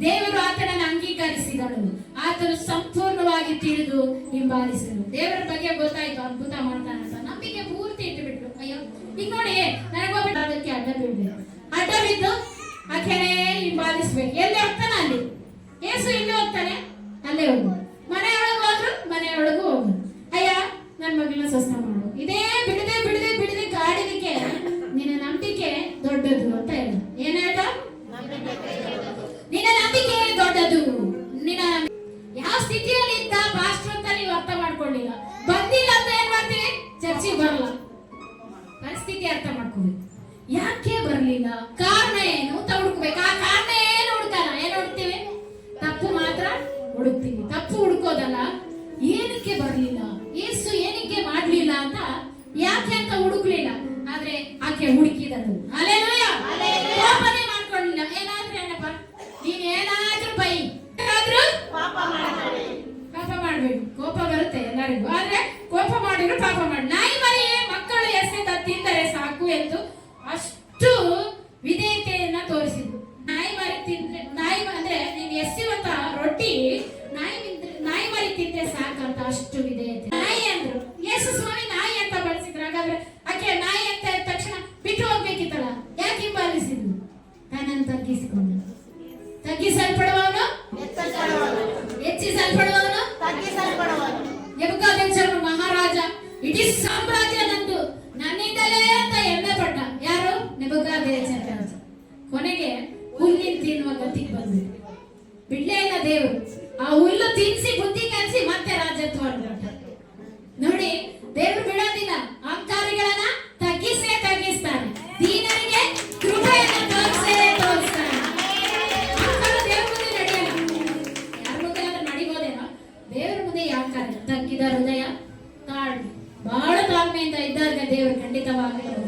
ದೇವರು ಆತನನ್ನು ಅಂಗೀಕರಿಸಿದಳು, ಆತನು ಸಂಪೂರ್ಣವಾಗಿ ತಿಳಿದು ಹಿಂಬಾಲಿಸಿದಳು. ದೇವರ ಬಗ್ಗೆ ಗೊತ್ತಾಯ್ತು, ಅದ್ಭುತ ಮಾಡ್ತಾನಂತ ನಂಬಿಕೆ ಪೂರ್ತಿ ಇಟ್ಟು ಬಿಟ್ರು. ಅಯ್ಯೋ, ಈಗ ನೋಡಿ, ನನಗೊಬ್ಬ ಅದಕ್ಕೆ ಅಡ್ಡ ಬೀಳ್ಬೇಕು, ಅಡ್ಡ ಬಿದ್ದು ಆಕೆನೇ ಹಿಂಬಾಲಿಸ್ಬೇಕು. ಎಲ್ಲಿ ಹೋಗ್ತಾನೆ ಅಲ್ಲಿ, ಯೇಸು ಇಲ್ಲಿ ಹೋಗ್ತಾನೆ ಅಲ್ಲೇ ಹೋಗು, ಮನೆಯೊಳಗೆ ಹೋದ್ರು ಮನೆಯೊಳಗೂ ಹೋಗು. ಅಯ್ಯ, ನನ್ನ ಮಗಳನ್ನ ಸ್ವಸ್ಥ ಮಾಡು. ಇದೇ ಬಿಡದೆ ಬಿಡದೆ ಬಿಡದೆ ಕಾಡಿದಕ್ಕೆ ನಿನ್ನ ನಂಬಿಕೆ ದೊಡ್ಡದು ಅಂತ ಹೇಳ. ಏನ್ ಹೇಳ್ದ? ನಿನ್ನ ನಂಬಿಕೆ ದೊಡ್ಡದು. ನಿನ್ನ ಯಾವ ಸ್ಥಿತಿಯಲ್ಲಿ ಇದ್ದ ಪಾಸ್ಟರ್ ಅಂತ ನೀವು ಅರ್ಥ ಮಾಡ್ಕೊಳ್ಳಿಲ್ಲ, ಬಂದಿಲ್ಲ ಅಂತ ಏನ್ ಮಾಡ್ತೀವಿ? ಚರ್ಚಿಗೆ ಬರಲ್ಲ. ಪರಿಸ್ಥಿತಿ ಅರ್ಥ ಮಾಡ್ಕೋಬೇಕು. ಯಾಕೆ ಬರ್ಲಿಲ್ಲ, ಕಾರಣ ಏನು ಅಂತ ಹುಡುಕ್ಬೇಕು. ಆ ಕಾರಣ ಏನು ಹುಡುಕಲ್ಲ, ಏನ್ ಹುಡುಕ್ತೀವಿ? ತಪ್ಪು ಮಾತ್ರ ಹುಡುಕ್ತೀವಿ. ತಪ್ಪು ಹುಡುಕೋದಲ್ಲ, ಏನಕ್ಕೆ ಬರ್ಲಿಲ್ಲ, ಯೇಸು ಏನಕ್ಕೆ ಮಾಡ್ಲಿಲ್ಲ ಅಂತ, ಯಾಕೆ ಅಂತ ಹುಡುಕ್ಲಿಲ್ಲ. ಆದ್ರೆ ಆಕೆ ಹುಡುಕಿದಳು. ಹಲ್ಲೆಲೂಯಾ. ಕೋಪನೇ ಮಾಡ್ಕೊಳ್ಳಿಲ್ಲ. ಏನಾದ್ರೂ ಏನಪ್ಪ, ನೀನ್ ಏನಾದ್ರೂ ಬೈ, ಏನಾದ್ರೂ ಪಾಪ ಮಾಡ್ಬೇಡಿ. ಕೋಪ ಬರುತ್ತೆ ಎಲ್ಲರಿಗೂ, ಆದ್ರೆ ಕೋಪ ಮಾಡಿದ್ರು ಪಾಪ ಮಾಡಿ. ನಾಯಿ ಮರಿ ಮಕ್ಕಳು ಎಸೆದ ತಿಂದರೆ ಸಾಕು ಎಂದು ಅಷ್ಟು ವಿಧೇಯತೆಯನ್ನ ತೋರಿಸಿದ್ರು. ನಾಯಿ ಮರಿ ತಿಂದ್ರೆ, ನಾಯಿ ಅಂದ್ರೆ ನೀನ್ ಎಸೆಯುವಂತ ಅಷ್ಟು ವಿಧೇಯತೆ. ನಾಯಿ ಅಂದ್ರು, ಯೇಸು ಸ್ವಾಮಿ ನಾಯಿ ಅಂತ ಬಳಸಿದ್ರು. ಹಾಗಾದ್ರೆ ಆಕೆ ನಾಯಿ ಅಂತ ಹೇಳಿದ ತಕ್ಷಣ ಬಿಟ್ಟು ಹೋಗ್ಬೇಕಿತ್ತಲ್ಲ, ಯಾಕೆ ಹಿಂಬಾಲಿಸಿದ್ರು? ತನ್ನನ್ನು ತಗ್ಗಿಸಿಕೊಂಡು. ತಗ್ಗಿಸಲ್ಪಡುವವನು ಹೆಚ್ಚಿಸಲ್ಪಡುವವನು. ನೆಬೂಕದ್ನೆಚ್ಚರನು ಮಹಾರಾಜ, ಇಡೀ ಸಾಮ್ರಾಜ್ಯ ನಂದು, ನನ್ನಿಂದಲೇ ಅಂತ ಹೆಮ್ಮೆ ಪಟ್ಟ. ಯಾರು? ನೆಬೂಕದ್ನೆಚ್ಚರ ರಾಜ. ಕೊನೆಗೆ ಹುಲ್ಲಿನ ತಿನ್ನುವ ಗತಿಗೆ ಬಂದ್ಬಿಟ್ಟು ಬಿಡ್ಲೇ ಇಲ್ಲ ದೇವರು. ಆ ಹುಲ್ಲು ತಿನ್ಸಿ ಬುದ್ಧಿ ಕಲಿಸಿ ಮತ್ತೆ ರಾಜತ್ವ ನೋಡಿ. ದೇವರು ಬಿಡೋದಿಲ್ಲ, ಅಹಂಕಾರಿಗಳನ್ನ ತಗ್ಗಿಸ್ತಾನೆ, ದೀನರಿಗೆ ಕೃಪೆಯನ್ನು ತೋರಿಸ್ತಾನೆ. ಅಹಂಕಾರ ದೇವ್ರ ಮುಂದೆ ನಡೆಯಲ್ಲ. ಯಾರ ಮುಂದೆ ಆದ್ರೂ ನಡಿಬೋದೇನೋ, ದೇವ್ರ ಮುಂದೆ ಅಹಂಕಾರ. ತಗ್ಗಿದ ಹೃದಯ ತಾಳ್ಮೆ, ಬಹಳ ತಾಳ್ಮೆಯಿಂದ ಇದ್ದಾಗ ದೇವರು ಖಂಡಿತವಾಗಲೂ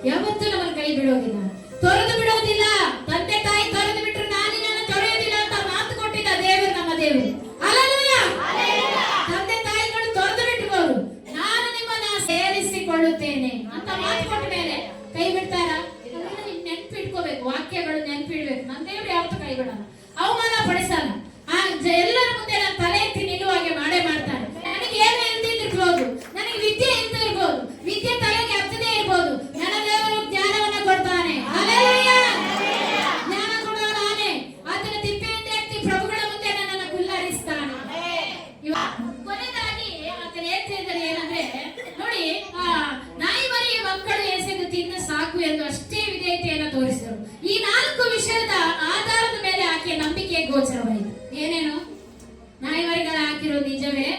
ಯಾವತ್ತೂ ನಮ್ಮನ್ನು ಕೈ ಬಿಡೋದಿಲ್ಲ, ತೊರೆದು ಬಿಡೋದಿಲ್ಲ. ತಂದೆ ತಾಯಿ ತೊರೆದು ಬಿಟ್ರು ನಾನು ನಿನ್ನನ್ನು ತೊರೆಯೋದಿಲ್ಲ ಅಂತ ಮಾತು ಕೊಟ್ಟಿದ್ದ ದೇವರು ನಮ್ಮ ದೇವರು. ಹಲ್ಲೆಲೂಯಾ. ತಂದೆ ತಾಯಿಗಳು ತೊರೆದು ಬಿಟ್ಟವರು, ನಾನು ನಿಮ್ಮನ್ನ ಸೇರಿಸಿಕೊಳ್ಳುತ್ತೇನೆ ಅಂತ ಮಾತು ಕೊಟ್ಟ ಮೇಲೆ ಕೈ ಬಿಡ್ತಾರ? ನೆನ್ಪಿಟ್ಕೋಬೇಕು, ವಾಕ್ಯಗಳು ನೆನ್ಪಿಡ್ಬೇಕು. ನನ್ನ ದೇವರು ಯಾವತ್ತೂ ಕೈ ಬಿಡಲ್ಲ, ಅವಮಾನ ಪಡಿಸಲ್ಲ. ಎಲ್ಲರ ಮುಂದೆ ನಾನು ತಲೆ ಎತ್ತಿ ನಿಲ್ಲುವಾಗೆ ಮಾಡೇ ಮಾಡ್ತಾರೆ. ನನಗೆ ಏನು ಇಲ್ದಿರ್ಬೋದು, ನನಗೆ ವಿದ್ಯೆ ಇಲ್ದಿರ್ಬೋದು, ವಿದ್ಯೆ ತಲೆಗೆ ಹತ್ತದೇ ಇರ್ಬೋದು, ನನ್ನ ದೇವರು ಜ್ಞಾನವನ್ನ ಕೊಡ್ತಾನೆ. ಹಲ್ಲೆಲೂಯಾ. ಜ್ಞಾನ ಕೊಡೋ ನಾನೇ, ಆತನ ತಿಪ್ಪೆಯಿಂದ ಎತ್ತಿ ಪ್ರಭುಗಳ ಮುಂದೆ ನನ್ನನ್ನು ಕುಳ್ಳರಿಸ್ತಾನೆ. ಕೊನೆಯದಾಗಿ ಆತನ ಹೇಳ್ತಿದ್ದಾರೆ ಏನಂದ್ರೆ ನೋಡಿ, ನಾಯಿ ಮರಿಯ ಮಕ್ಕಳು ಎಸೆದು ತಿನ್ನು ಸಾಕು ಎಂದು ಅಷ್ಟೇ ವಿಧೇಯತೆಯನ್ನು ತೋರಿಸಿದರು. ಈ 4 ವಿಷಯದ ಆಧಾರದ ಮೇಲೆ ಆಕೆಯ ನಂಬಿಕೆ ಗೋಚರವಾಯಿತು. ಏನೇನು? ನಾಯಿ ಮರಿಗಳ ಹಾಕಿರೋದು ನಿಜವೇ,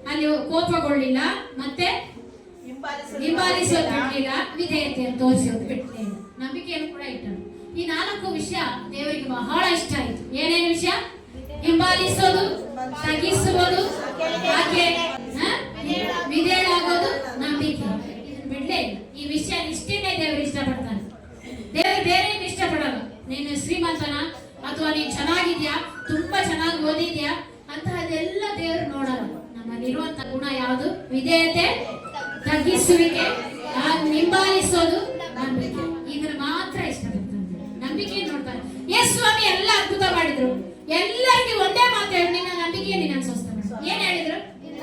ಅಲ್ಲಿ ಕೋಪಗೊಳ್ಳಿಲ್ಲ, ಮತ್ತೆ ಹಿಂಬಾಲಿಸೋದು ಬಿಡ್ಲಿಲ್ಲ, ವಿಧೇಯತೆಯನ್ನು ತೋರಿಸೋದು ಬಿಡ್ಲಿಲ್ಲ, ನಂಬಿಕೆಯನ್ನು ಕೂಡ ಇಟ್ಟರು. ಈ 4 ವಿಷಯ ದೇವರಿಗೆ ಬಹಳ ಇಷ್ಟ ಆಯಿತು. ಏನೇನು ವಿಷಯ? ಹಿಂಬಾಲಿಸೋದು, ತಗ್ಗಿಸುವುದು, ಆಕೆ ವಿಧೇಯಳಾಗೋದು, ನಂಬಿಕೆ. ಇದನ್ನ ಬಿಡ್ಲೇ ಇಲ್ಲ. ಈ ವಿಷಯ ಇಷ್ಟೇನೆ ದೇವರು ಇಷ್ಟಪಡ್ತಾನೆ. ದೇವರು ಬೇರೆ ಏನು ಇಷ್ಟಪಡಲ್ಲ. ನೀನು ಶ್ರೀಮಂತನ ಅಥವಾ ನೀನು ಚೆನ್ನಾಗಿದ್ಯಾ, ತುಂಬಾ ಚೆನ್ನಾಗಿ ಓದಿದ್ಯಾ ಅಂತ ಅದೆಲ್ಲ ದೇವರು ನೋಡಲ್ಲ. ನಮ್ಮಲ್ಲಿರುವಂತ ಗುಣ ಯಾವುದು? ವಿಧೇಯತೆ, ತಗ್ಗಿಸುವಿಕೆ, ಹಿಂಬಾಲಿಸೋದು, ನಂಬಿಕೆ. ಇದನ್ನ ಮಾತ್ರ ಇಷ್ಟಪಡ್ತಾನೆ. ನಂಬಿಕೆ ನೋಡ್ತಾನೆ. ಯೇಸು ಸ್ವಾಮಿ ಎಲ್ಲ ಅದ್ಭುತ ಮಾಡಿದ್ರು, ಎಲ್ಲರಿಗೂ ಒಂದೇ ಮಾತು ಹೇಳಿ, ನಿನ್ನ ನಂಬಿಕೆ ನೀನು ಅನ್ಸೋಸ್ತಾನೆ. ಏನ್ ಹೇಳಿದ್ರು? ನಿನ್ನ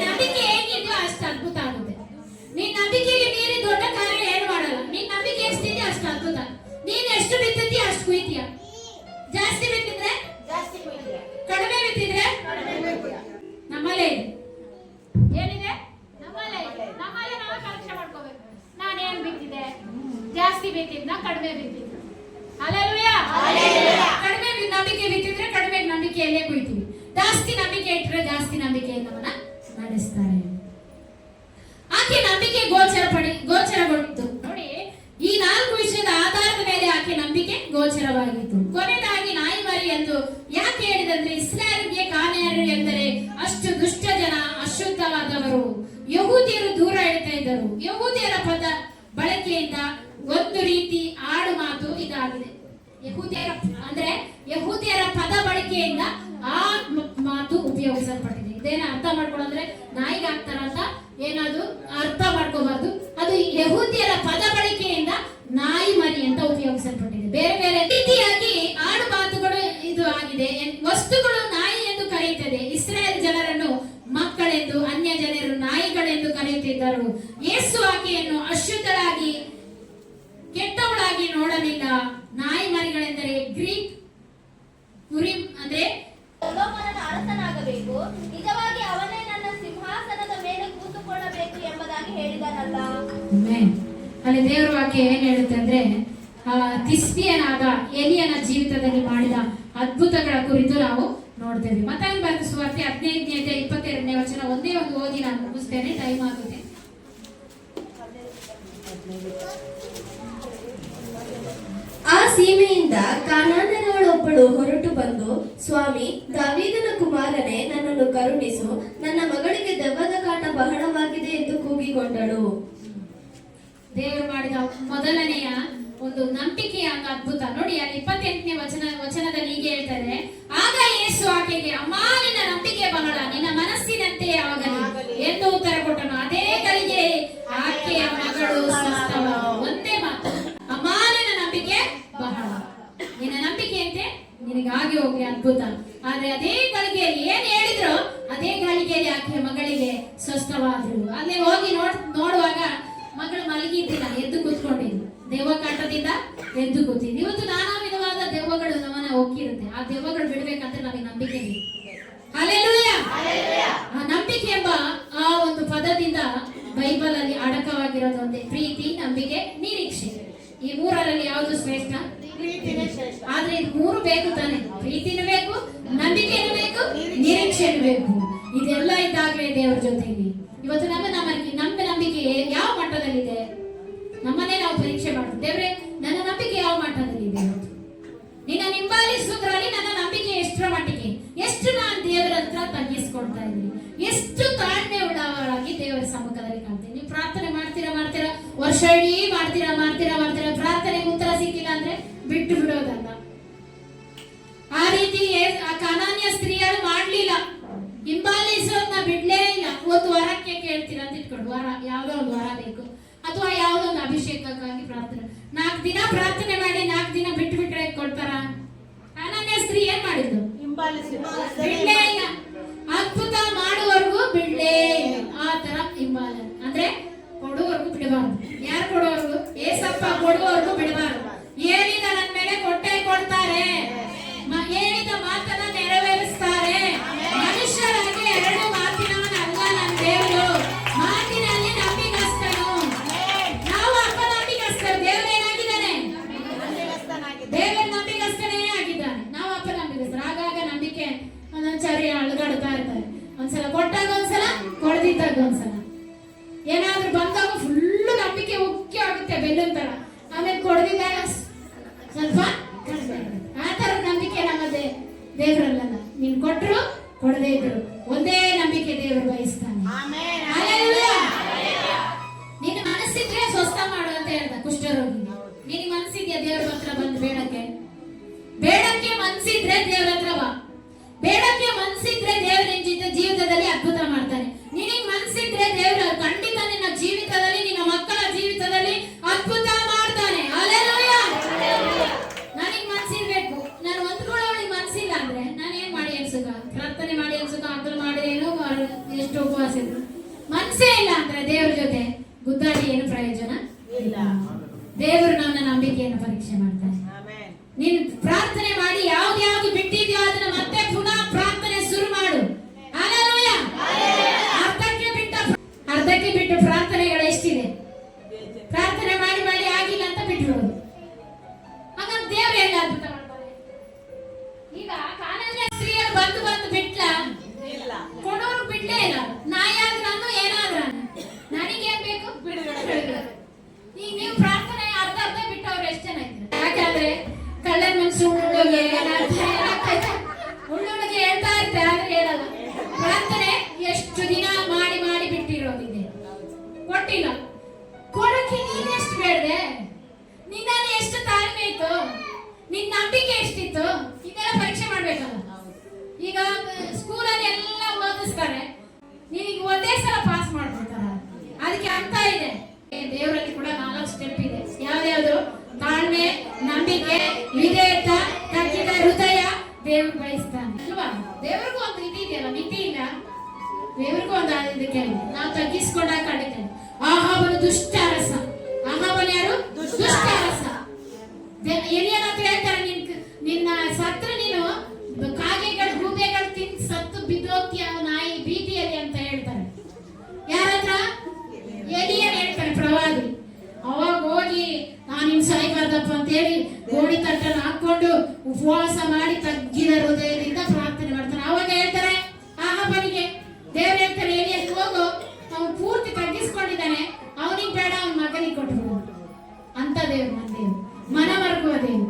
ನಂಬಿಕೆ ಹೇಗಿದೆಯೋ ಅಷ್ಟು ಅದ್ಭುತ ಆಗುತ್ತೆ. ನಿನ್ನ ನಂಬಿಕೆಗೆ ಮೀರಿ ದೊಡ್ಡ ಕಾರ್ಯ ಏನು ಮಾಡಲ್ಲ. ನಿನ್ನ ನಂಬಿಕೆ ಎಷ್ಟಿದೆಯೋ ಅಷ್ಟು ಅದ್ಭುತ. ನೀನ್ ಎಷ್ಟು ಬಿತ್ತಿದ್ಯಾ ಅಷ್ಟು ಕುಯ್ತೀಯ. ಜಾಸ್ತಿ ಬಿತ್ತಿದ್ರೆ ಜಾಸ್ತಿ ಕುಯ್ತೀಯ, ಕಡಿಮೆ ಬಿತ್ತಿದ್ರೆ ನಮ್ಮಲ್ಲೇ ಇದೆ. ಏನಿದೆ? ನಮ್ಮಲ್ಲೇ ನಾವು ಪರೀಕ್ಷೆ ಮಾಡ್ಕೋಬೇಕು. ನಾನೇನ್ ಬಿತ್ತಿದೆ? ಜಾಸ್ತಿ ಬಿತ್ತಿದ್ನ, ಕಡಿಮೆ ಬಿತ್ತಿದ್ನ? ಹಲ್ಲೆಲೂಯಾ. ಕಡಿಮೆ ನಂಬಿಕೆ ಬಿತ್ತಿದ್ರೆ ಕಡಿಮೆ ನಂಬಿಕೆಯಲ್ಲೇ ಕುಯ್ತೀವಿ. ಜಾಸ್ತಿ ನಂಬಿಕೆ ಇಟ್ಟರೆ ಜಾಸ್ತಿ ನಂಬಿಕೆಯನ್ನು ನಡೆಸ್ತಾರೆ. ಆಕೆ ನಂಬಿಕೆ ಗೋಚರಗೊಂಡಿತು ನೋಡಿ. ಈ 4 ವಿಷಯದ ಆಧಾರದ ಮೇಲೆ ಆಕೆ ನಂಬಿಕೆ ಗೋಚರವಾಗಿತ್ತು. ಕೊನೆಯದಾಗಿ ನಾಯಿ ಮರಿ ಎಂದು ಯಾಕೆ ಹೇಳಿದಂದ್ರೆ, ಇಸ್ರಾಯೇಲ್ಗೆ ಕಾನಾನ್ಯರು ಎಂದರೆ ಅಷ್ಟು ದುಷ್ಟ ಜನ, ಅಶುದ್ಧವಾದವರು, ಯಹೂದ್ಯರು ದೂರ ಇಡ್ತಾ ಇದ್ದರು. ಯಹೂದ್ಯರ ಪದ ಬಳಕೆಯಿಂದ ಒಂದು ರೀತಿ ಆಡು ಮಾತು ಇದಾಗಿದೆ. ಯಹೂದ್ಯರ ಪದ ಬಳಕೆಯಿಂದ ಆ ಮಾತು ಉಪಯೋಗಿಸಲ್ಪಟ್ಟಿದೆ. ಇದೇನ ಅರ್ಥ ಮಾಡ್ಕೊಳ್ಳಂದ್ರೆ ನಾಯಿಗೆ ಹಾಕ್ತಾರಂತ ಏನಾದ್ರು ಅರ್ಥ ಮಾಡ್ಕೋಬಾರ್ದು. ಅದು ಯಹೂದ್ಯರ ಪದ ಬಳಕೆಯಿಂದ ನಾಯಿ ಮರಿ ಅಂತ ಉಪಯೋಗಿಸಲ್ಪಟ್ಟಿದೆ. ಬೇರೆ ಬೇರೆ ರೀತಿಯಾಗಿ ಆಡು ಮಾತುಗಳು ಇದು ಆಗಿದೆ. ವಸ್ತುಗಳು ನಾಯಿ ಎಂದು ಕರೆಯುತ್ತದೆ. ಇಸ್ರಾಯೇಲ್ ಜನರನ್ನು ಮಕ್ಕಳೆಂದು, ಅನ್ಯ ಜನರು ನಾಯಿಗಳೆಂದು ಕರೆಯುತ್ತಿದ್ದರು. ಯೇಸು ಆಕೆಯನ್ನು ಅಶುದ್ಧಳಾಗಿ, ಕೆಟ್ಟವಳಾಗಿ ನೋಡಲಿಲ್ಲ. ನಾಯಿ ಮರಿಗಳೆಂದರೆ ಗ್ರೀಕ್ ಕುರಿಮ್, ಅಂದ್ರೆ ಸೊಲೊಮೋನನ ಅರಸನಾಗಬೇಕು, ನಿಜವಾಗಿ ಅವನೇ ನನ್ನ ಸಿಂಹಾಸನದ ಮೇಲೆ ಕೂತುಕೊಳ್ಳಬೇಕು ಎಂಬುದಾಗಿ ಹೇಳಿದನಲ್ಲ. ಅಲ್ಲಿ ದೇವರ ವಾಕ್ಯ ಏನ್ ಹೇಳುತ್ತೆ ಅಂದ್ರೆ, ತಿಸ್ಬಿಯನಾದ ಎಲಿಯನ ಜೀವಿತದಲ್ಲಿ ಮಾಡಿದ ಅದ್ಭುತಗಳ ಕುರಿತು ನಾವು ನೋಡ್ತೇವೆ. ಮತ್ತಾಯನ ಬರೆದ ಸುವಾರ್ತೆ 15ನೇ ಅಧ್ಯಾಯ 22ನೇ ವಚನ ಒಂದೇ ಒಂದು ಓದಿ ನಾನು ಮುಗಿಸ್ತೇನೆ, ಟೈಮ್ ಆಗುತ್ತೆ. ಆ ಸೀಮೆಯಿಂದ ಕಾನಾನ್ಯರೊಬ್ಬಳು ಹೊರಟು ಬಂದು, ಸ್ವಾಮಿ, ದಾವೀದನ ಕುಮಾರನೇ, ನನ್ನನ್ನು ಕರುಣಿಸು, ನನ್ನ ಮಗಳಿಗೆ ದೆವ್ವದ ಕಾಟ ಬಹಳವಾಗಿದೆ ಎಂದು ಕೂಗಿಕೊಂಡಳು. ದೇವರು ಮಾಡಿದ ಮೊದಲನೆಯ ಒಂದು ನಂಬಿಕೆಯ ಅದ್ಭುತ ನೋಡಿ. ಅಲ್ಲಿ 28ನೇ ವಚನದಲ್ಲಿ ಹೀಗೆ ಹೇಳ್ತಾರೆ, ಆಗ ಯೇಸು ಆಕೆಗೆ, ಅಮ್ಮ, ನಿನ್ನ ನಂಬಿಕೆ ಬಹಳ, ನಿನ್ನ ಮನಸ್ಸಿನಂತೆ ಆಗಲಿ ಎಂದು ಉತ್ತರ ಕೊಟ್ಟನು. ಅದೇ ಗಳಿಗೆ ಆಕೆಯ ಮಗಳು ಸ್ವಸ್ಥವಾದಳು. ಒಂದೇ ಮಾತು, ಅಮ್ಮ, ನಿನ್ನ ನಂಬಿಕೆ ಬಹಳ. ನಿನ್ನ ನಂಬಿಕೆ ಅಂತೆ ನಿನಗಾಗಿ ಹೋಗ್ಲಿ ಅದ್ಭುತ. ಆದ್ರೆ ಅದೇ ಗಳಿಗೆಯಲ್ಲಿ ಏನ್ ಹೇಳಿದ್ರು ಅದೇ ಗಳಿಗೆಯಲ್ಲಿ ಆಕೆ ಮಗಳಿಗೆ ಸ್ವಸ್ಥವಾದ್ರು. ಅಲ್ಲಿ ಹೋಗಿ ನೋಡುವಾಗ ಮಗಳು ಮಲಗಿದ್ದಿಲ್ಲ, ಎದ್ದು ಕೂತ್ಕೊಂಡಿದ್ದು, ದೆವ್ವ ಕಾಟದಿಂದ ಎದ್ದು ಕೂತಿದ್ದು. ಇವತ್ತು ನಾನಾ ವಿಧವಾದ ದೆವ್ವಗಳು ನಮ್ಮನ್ನ ಹೋಗಿರುತ್ತೆ. ಆ ದೆವ್ವಗಳು ಬಿಡ್ಬೇಕಂದ್ರೆ ನಮಗೆ ನಂಬಿಕೆ ಬೇಕು. ಹಲ್ಲೆಲೂಯಾ. ಆ ನಂಬಿಕೆ ಎಂಬ ಆ ಒಂದು ಪದದಿಂದ ಬೈಬಲ್ ಅಲ್ಲಿ ಅಡಕವಾಗಿರೋದು ಒಂದೇ, ಪ್ರೀತಿ, ನಂಬಿಕೆ, ನಿರೀಕ್ಷೆ. ಈ ಮೂರರಲ್ಲಿ ಯಾವುದು ಶ್ರೇಷ್ಠ? ಆದ್ರೆ ಇದು ಮೂರು ಬೇಕು ತಾನೆ. ಪ್ರೀತಿನೂ ಬೇಕು, ನಂಬಿಕೆನೂ ಬೇಕು, ನಿರೀಕ್ಷೆನೂ ಬೇಕು. ಇದೆಲ್ಲ ಇದ್ದಾಗಲೇ ದೇವರ ಜೊತೆಗೆ. ಇವತ್ತು ನಮ್ಮ ನಂಬಿಕೆ ಯಾವ ಮಟ್ಟದಲ್ಲಿದೆ? ನಮ್ಮನ್ನೇ ನಾವು ಪರೀಕ್ಷೆ ಮಾಡ್ತೀವಿ. ದೇವ್ರೆ, ನನ್ನ ನಂಬಿಕೆ ಯಾವ ಮಟ್ಟದಲ್ಲಿದೆ? ನಿನ್ನ ಹಿಂಬಾಲಿಸುವುದರಲ್ಲಿ ನನ್ನ ನಂಬಿಕೆ ಎಷ್ಟರ ಮಟ್ಟಿಗೆ, ಎಷ್ಟು ನಾನು ದೇವರ ಹತ್ರ ತಗ್ಗಿಸ್ಕೊಳ್ತಾ ಇದ್ದೀನಿ, ಎಷ್ಟು ತಾಳ್ಮೆ ಉಳ್ಳವರಾಗಿ ದೇವರ ಸಮ್ಮುಖದಲ್ಲಿ ಕಾಣ್ತೀನಿ. ನೀವು ಪ್ರಾರ್ಥನೆ ಮಾಡ್ತೀರಾ ವರ್ಷ ಇಡೀ ಮಾಡ್ತೀರಾ ಪ್ರಾರ್ಥನೆಗೆ ಉತ್ತರ ಸಿಕ್ಕಿಲ್ಲ ಅಂದ್ರೆ ಬಿಟ್ಟು ಬಿಡೋದಲ್ಲ. ಆ ರೀತಿ ಆ ಕಾನಾನ್ಯ ಸ್ತ್ರೀಯರು ಮಾಡ್ಲಿಲ್ಲ, ಹಿಂಬಾಲಿಸೋದನ್ನ ಬಿಡ್ಲೇ ಇಲ್ಲ. ಒಂದು ವರಕ್ಕೆ ಕೇಳ್ತೀರಾ ಅಂತ ಇಟ್ಕೊಂಡು, ವರ ಯಾವ್ದೋ ಒಂದು ವರ ಬೇಕು ಅಥವಾ ಯಾವ್ದೋ ಒಂದು ಅಭಿಷೇಕಕ್ಕಾಗಿ ಪ್ರಾರ್ಥನೆ, 4 ದಿನ ಪ್ರಾರ್ಥನೆ ಮಾಡಿ 4 ದಿನ ಬಿಟ್ಟು ಬಿಟ್ರೆ ಕೊಡ್ತಾರ? ಕಾನಾನ್ಯ ಸ್ತ್ರೀ ಏನ್ ಮಾಡಿದ್ರು? ಬಿಡ್ಲೇ ಇಲ್ಲ. ಅದ್ಭುತ ಮಾಡುವವರೆಗೂ ಬಿಡ್ಲೇ ಇಲ್ಲ. ಆ ತರ ಹಿಂಬಾಲ ಅಂದ್ರೆ ಕೊಡುವವರೆಗೂ ಬಿಡಬಾರ್ದು. ಯಾರು ಕೊಡುವವರೆಗೂ? ಏಸಪ್ಪ ಕೊಡುವವರೆಗೂ ಬಿಡಬಾರ್ದು. ಹೇಳಿದ ನನ್ನ ಮೇಲೆ ಕೊಟ್ಟೆ ಕೊಡ್ತಾರೆ, ಹೇಳಿದ ಮಾತನ್ನ ನೆರವೇರಿಸ್ತಾರೆ. ಮನುಷ್ಯರಾಗಿ 2 ಮಾತಿನವನಲ್ಲ ನನ್ನ ದೇವರು, ಮಾತಿನಲ್ಲಿ ನಂಬಿಗಸ್ತನು. ನಾವು ಅಪನಂಬಿಗಸ್ತರು. ದೇವರು ಏನಾಗಿದ್ದಾನೆ? ದೇವರ ನಂಬಿಗಸ್ತನೇ ಆಗಿದ್ದಾನೆ. ನಾವು ಅಪನಂಬಿಗಸ್ತರು. ಆಗಾಗ ನಂಬಿಕೆ ಒಂದೊಂದ್ಸರಿ ಅಳಗಾಡ್ತಾ ಇರ್ತಾರೆ. ಒಂದ್ಸಲ ಕೊಟ್ಟಾಗ ಒಂದ್ಸಲ, ಕೊಡ್ದಿದ್ದಾಗ ಒಂದ್ಸಲ, ಏನಾದ್ರೂ ಬಂದಾಗ ಫುಲ್ಲು ನಂಬಿಕೆ ಮುಖ್ಯ ಆಗುತ್ತೆ ಬೆಲ್ಲುನ್ ತರ. ಆಮೇಲೆ ಕೊಡ್ದಿದ್ದಾಗ ಸ್ವಲ್ಪ ಆ ತರ ನಂಬಿಕೆ ನಮ್ಮದೇ. ದೇವರಲ್ಲ, ನೀನ್ ಕೊಟ್ರು ಕೊಡದೇ ಇದ್ರು ಒಂದೇ ನಂಬಿಕೆ ದೇವರು ಬಯಸ್ತಾನೆ. ನಿನ್ನ ಮನಸ್ಸಿದ್ರೆ ಸ್ವಸ್ಥ ಮಾಡು ಅಂತ ಹೇಳ್ದ ಕುಷ್ಠರೋಗಿ. ನಿನಗೆ ಮನಸ್ಸಿದ್ಯಾ ದೇವ್ರ ಹತ್ರ ಬಂದು ಬೇಡಕ್ಕೆ ಮನಸ್ಸಿದ್ರೆ ದೇವ್ರ ಹತ್ರ ಬಾ. ಬೇಡಕ್ಕೆ ಮನಸ್ಸಿದ್ರೆ ದೇವ್ರ ನಿನ್ನ ಜೀವಿತದಲ್ಲಿ ಅದ್ಭುತ ಮಾಡ್ತಾನೆ. ನಿನಗೆ ಮನಸ್ಸಿದ್ರೆ ದೇವ್ರ ಖಂಡಿತ ನಿನ್ನ ಜೀವಿತದಲ್ಲಿ, ನಿನ್ನ ಮಕ್ಕಳ ಜೀವಿತದಲ್ಲಿ ಅದ್ಭುತ ಮಾಡ್ತಾನೆ. ಹಲ್ಲೆಲೂಯಾ. ನನಗೆ ಮನಸ್ಸಿರ್ಬೇಕು. ನಾನು ಹೊಂದ್ಕೊಳ್ಳೋಳಿಗೆ ಮನಸ್ಸಿಲ್ಲ ಅಂದ್ರೆ ನಾನು ಏನ್ ಮಾಡಿ ಅನ್ಸುಗ? ಪ್ರಾರ್ಥನೆ ಮಾಡಿ ಅನ್ಸುಗ, ಅಗ್ಗಲ್ ಮಾಡಿ ಏನೋ ಎಷ್ಟು ಉಪವಾಸ ಇದ್ರು ಮನಸ್ಸೇ ಇಲ್ಲ ಅಂದ್ರೆ ದೇವ್ರ ಜೊತೆ ಗುದ್ದಾಡಿ ಏನು ಪ್ರಯೋಜನ ಇಲ್ಲ. ದೇವರು ನನ್ನ ನಂಬಿಕೆಯನ್ನು ಪರೀಕ್ಷೆ ಮಾಡ್ತಾನೆ. ನೀನು ಪ್ರಾರ್ಥನೆ ಮಾಡಿ ಯಾವ್ದು ಬಿಟ್ಟಿದ್ಯೋ ಅದನ್ನ ಮತ್ತೆ ಪುನಃ ಪ್ರಾರ್ಥನೆ ಶುರು ಮಾಡು. ಹಲ್ಲೆಲೂಯಾ. ಅರ್ಧಕ್ಕೆ ಬಿಟ್ಟು ಪ್ರಾರ್ಥನೆಗಳು ಎಷ್ಟಿದೆ? ಪ್ರಾರ್ಥನೆ ಮಾಡಿ ಆಗಿಲ್ಲ ಅಂತ ಬಿಟ್ಬಿಡೋದು. ಹಾಗಾದ್ರೆ ದೇವ್ರು ಹೆಂಗ ಅದ್ಭುತ ಮಾಡ್ತಾರೆ? ಈಗ ಕಾನಾನ್ಯ ಸ್ತ್ರೀಯರು ಬಂದು ಬಿಟ್ಲ, ಕೊಡೋರು ಬಿಡ್ಲೇ ಇಲ್ಲ. ನಾಯಾದ್ರೂ ಏನಾದ್ರೂ ನನಗೇನ್ ಬೇಕು? ಈಗ ನೀವು ಪ್ರಾರ್ಥನೆ ಅರ್ಧ ಬಿಟ್ಟವ್ರು ಎಷ್ಟು ಜನ ಇದ್ರು? ಯಾಕಂದ್ರೆ ಕಳ್ಳನ ಮನ್ಸು ಉಳ್ಳೋಗೆ ಹೇಳ್ತಾ ಇರ್ತಾರೆ, ಆದ್ರೆ ಹೇಳಲ್ಲ. ಪ್ರಾರ್ಥನೆ ಎಷ್ಟು ದಿನ ಮಾಡಿ ಬಿಟ್ಟಿರೋದಿದೆ, ಕೊಟ್ಟಿಲ್ಲ. ಕೊಡಕ್ಕೆ ನೀನೆಷ್ಟು ಬೇಡದೆ? ನಿನ್ನಲ್ಲಿ ಎಷ್ಟು ತಾಳ್ಮೆ ಇತ್ತು? ನಿನ್ ನಂಬಿಕೆ ಎಷ್ಟಿತ್ತು? ಇದೆಲ್ಲ ಪರೀಕ್ಷೆ ಮಾಡ್ಬೇಕಲ್ಲ. ಈಗ ಸ್ಕೂಲಲ್ಲಿ ಎಲ್ಲ ಓದಿಸ್ತಾರೆ, ನಿನಗೆ ಒಂದೇ ಸಲ ಪಾಸ್ ಮಾಡ್ಬಿಡ್ತಾರ. ಅದಕ್ಕೆ ಅರ್ಥ ಇದೆ. ದೇವರಲ್ಲಿ ಕೂಡ 4 ಸ್ಟೆಪ್ ಇದೆ. ಯಾವ್ದು? ತಾಳ್ಮೆ, ನಂಬಿಕೆ, ವಿಧೇಯತ, ತಗ್ಗಿದ ಹೃದಯ ದೇವ್ರು ಬಯಸ್ತಾನೆ ಅಲ್ವಾ? ದೇವ್ರಿಗೂ ಒಂದು ಇದೆಯಲ್ಲ, ಮಿತಿ ಇಲ್ಲ. ದೇವ್ರಿಗೂ ಒಂದು ಇದಕ್ಕೆ ನಾವು ತಗ್ಗಿಸ್ಕೊಂಡಾಗ ಕಂಡಿದ್ದೇವೆ. ಆಹಾಬನು ದುಷ್ಟ ಅರಸ. ಆಹಾಬನು ಯಾರು? ದುಷ್ಟ ಅರಸ. ಎಲಿಯನ ಹತ್ರ ಹೇಳ್ತಾರೆ, ನಿನ್ನ ಸತ್ರ ನೀನು ಕಾಗೆಗಳು ಗೂಬೆಗಳು ತಿಂದು ಸತ್ತು ಬಿದ್ದೋಗ್ತೀಯ ನಾಯಿ ಬೀದಿಯಲ್ಲಿ ಅಂತ ಹೇಳ್ತಾರೆ. ಯಾರತ್ರ? ಎಲಿಯನ್ ಹೇಳ್ತಾರೆ, ಪ್ರವಾದಿ. ಅವಾಗ ಹೋಗಿ ನಾನು ನಿಮ್ ಸಾಯ್ಬಾರ್ದಪ್ಪ ಅಂತ ಹೇಳಿ ಗೋಣಿ ತಟ್ಟನ್ನು ಹಾಕೊಂಡು ಉಪವಾಸ ಮಾಡಿ ತಗ್ಗಿದ ಹೃದಯದಿಂದ ಪ್ರಾರ್ಥನೆ ಮಾಡ್ತಾನೆ. ಅವಾಗ ಹೇಳ್ತಾರೆ ಆಹಾಬನಿಗೆ, ದೇವ್ರು ಹೇಳ್ತಾರೆ ಎಲಿಯಲ್ಲಿ ಹೋಗು, ಅವನು ಪೂರ್ತಿ ತಗ್ಗಿಸ್ಕೊಂಡಿದ್ದಾನೆ, ಅವನಿಗೆ ಬೇಡ ಅವನ ಮಗನಿಗೆ ಕೊಟ್ಟು ಅಂತ. ದೇವ್ರು ನನ್ನ ದೇವ್ರು ಮನಮರುಗುವ ದೇವ್ರು.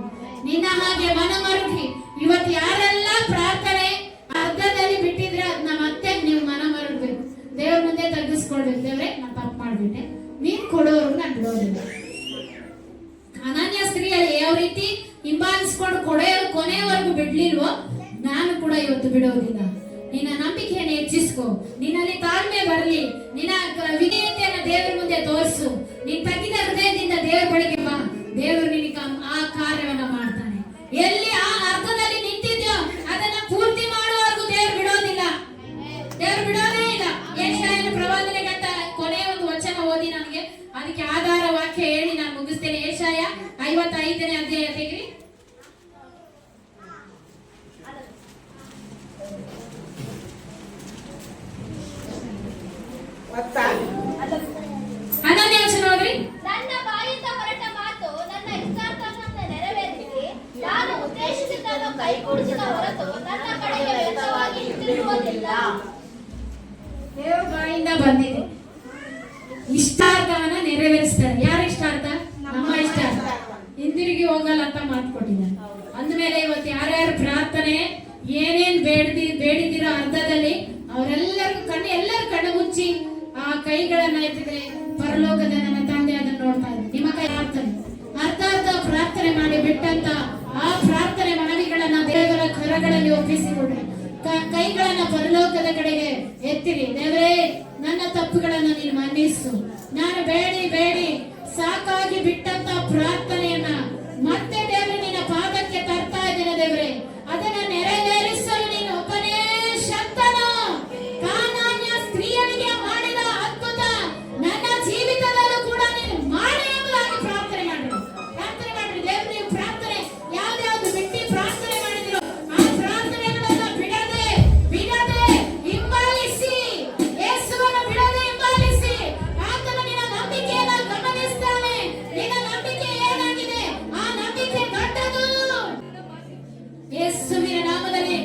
ನಿನ್ನ ಹಾಗೆ ಮನಮರುಗಿ ಇವತ್ತು ಯಾರೆಲ್ಲ ಪ್ರಾರ್ಥನೆ ಅರ್ಧದಲ್ಲಿ ಬಿಟ್ಟಿದ್ರೆ ಅದನ್ನ ಮತ್ತೆ ನೀವು ಮನಮರುಗಬೇಕು. ದೇವ್ರ ಮುಂದೆ ತಗ್ಗಿಸ್ಕೊಳ್ಬೇಕು. ದೇವ್ರೆ ನಾನು ತಪ್ಪು ಮಾಡ್ಬಿಟ್ಟೆ, ನೀನ್ ಕೊಡೋರು ನಾನು ಬಿಡೋದಿಲ್ಲ. ಅನನ್ಯ ಸ್ತ್ರೀಯಲ್ಲಿ ಯಾವ ರೀತಿ ಹಿಂಬಾಲಿಸ್ಕೊಂಡು ಕೊನೆಯವರೆಗೂ ಬಿಡ್ಲಿಲ್ವೋ, ನಾನು ಕೂಡ ಇವತ್ತು ಬಿಡೋದಿಲ್ಲ. ನಿನ್ನ ನಂಬಿಕೆಯನ್ನು ಹೆಚ್ಚಿಸ್ಕೊ, ನಿನ್ನಲ್ಲಿ ತಾಳ್ಮೆ ಬರಲಿ, ನಿನ್ನ ವಿಧೇಯತೆಯನ್ನು ದೇವರ ಮುಂದೆ ತೋರಿಸು, ನೀನ್ ತಗ್ಗಿದ ಹೃದಯದಿಂದ ದೇವರ ಬಳಿಗೆ ಬಾ. ದೇವರು ನಿನಗೆ ಆ ಕಾರ್ಯವನ್ನ ಮಾಡ್ತಾನೆ. ಎಲ್ಲಿ ಆ ಅರ್ಥದಲ್ಲಿ 5ನೇ ಅಧ್ಯಾಯ ತೆಗಿರಿ. ಗೊತ್ತಾ? 11ನೇ ವಚನ ಓದ್ರಿ. ನನ್ನ ಬಾಯಿಂದ ಹೊರಟ ಮಾತು ನನ್ನ ಇಷ್ಟಾರ್ಥವನ್ನು ನೆರವೇರಿಸಿ ನಾನು ಉದ್ದೇಶಿಸಿದ್ದನ್ನು ಕೈಗೂಡಿಸಿದ ಹೊರತು ನನ್ನ ಕಡೆಗೆ ವ್ಯರ್ಥವಾಗಿ ಹಿಂದಿರುಗುವುದಿಲ್ಲ. ದೇವ್ರ ಬಾಯಿಂದ ಬಂದಿದೆ, ಇಷ್ಟಾರ್ಥವನ್ನ ನೆರವೇರಿಸ್ತಾರೆ. ಯಾರ ಇಷ್ಟಾರ್ಥ? ನಮ್ಮ ಇಷ್ಟಾರ್ಥ. ಹಿಂದಿರುಗಿ ಹೋಗಲ್ಲ ಅಂತ ಮಾತು ಕೊಟ್ಟಿದ್ದಾರೆ. ಅಂದಮೇಲೆ ಇವತ್ತು ಯಾರ್ಯಾರು ಪ್ರಾರ್ಥನೆ ಏನೇನ್ ಬೇಡಿದಿರೋ ಅರ್ಧದಲ್ಲಿ ಅವರೆಲ್ಲರಿಗೂ ಎಲ್ಲರ ಕಣ್ಣು ಮುಚ್ಚಿ ಆ ಕೈಗಳನ್ನ ಎತ್ತಿದ್ರೆ ಪರಲೋಕದ ನನ್ನ ತಂದೆ ಅದನ್ನು ನೋಡ್ತಾ ಇದ್ದಾರೆ. ನಿಮ್ಮ ಕೈ ಅರ್ಧ ಪ್ರಾರ್ಥನೆ ಮಾಡಿ ಬಿಟ್ಟಂತ ಆ ಪ್ರಾರ್ಥನೆ ಮನವಿಗಳನ್ನ ದೇವರ ಕರಗಳಲ್ಲಿ ಒಪ್ಪಿಸಿಕೊಡ್ರಿ. ಕೈಗಳನ್ನ ಪರಲೋಕದ ಕಡೆಗೆ ಎತ್ತಿರಿ. ದೇವರೇ, ನನ್ನ ತಪ್ಪುಗಳನ್ನ ನೀನು ಮನ್ನಿಸು. ನಾನು ಬೇಡಿ ಸಾಕಾಗಿ ಬಿಟ್ಟಂತ ಪ್ರಾರ್ಥನೆಯನ್ನ ಮತ್ತೆ ದೇವರೇ ನಿನ್ನ ಪಾದಕ್ಕೆ ತರ್ತಾ ಇದ್ದೇನೆ. ದೇವರೇ, ಅದನ್ನ ನೆರವೇರಿಸಲು ನೀನು ಒಬ್ಬನೇ ಶಕ್ತನು. ಕಾನಾನ್ಯ ಸ್ತ್ರೀಯನಿಗೆ ಮಾಡಿದ ಅದ್ಭುತ ನನ್ನ ಜೀವಿತದಲ್ಲೂ ಕೂಡ ನೀನು ಮಾಡಿ ಎಂಬುದಾಗಿ ಪ್ರಾರ್ಥನೆ ಮಾಡ್ರಿ. ದೇವ್ರ ನೀವು ಪ್ರಾರ್ಥನೆ ಯಾವ್ದಾವ್ದು ಬಿಟ್ಟು ಪ್ರಾರ್ಥನೆ ಮಾಡಿದಿರೋ ಆ ಪ್ರಾರ್ಥನೆಗಳನ್ನ ಬಿಡದೆ ಹಿಂಬಾಲಿಸಿ, ಯೇಸುವನ್ನು ಬಿಡದೆ ಹಿಂಬಾಲಿಸಿ. ಆತನು ನಿನ್ನ ನಂಬಿಕೆಯನ್ನ ಗಮನಿಸ್ತಾನೆ. ನಿನ್ನ ನಂಬಿಕೆ ಏನಾಗಿದೆ? ಆ ನಂಬಿಕೆ ದೊಡ್ಡದು. ಯೇಸುವಿನ ನಾಮದಲ್ಲಿ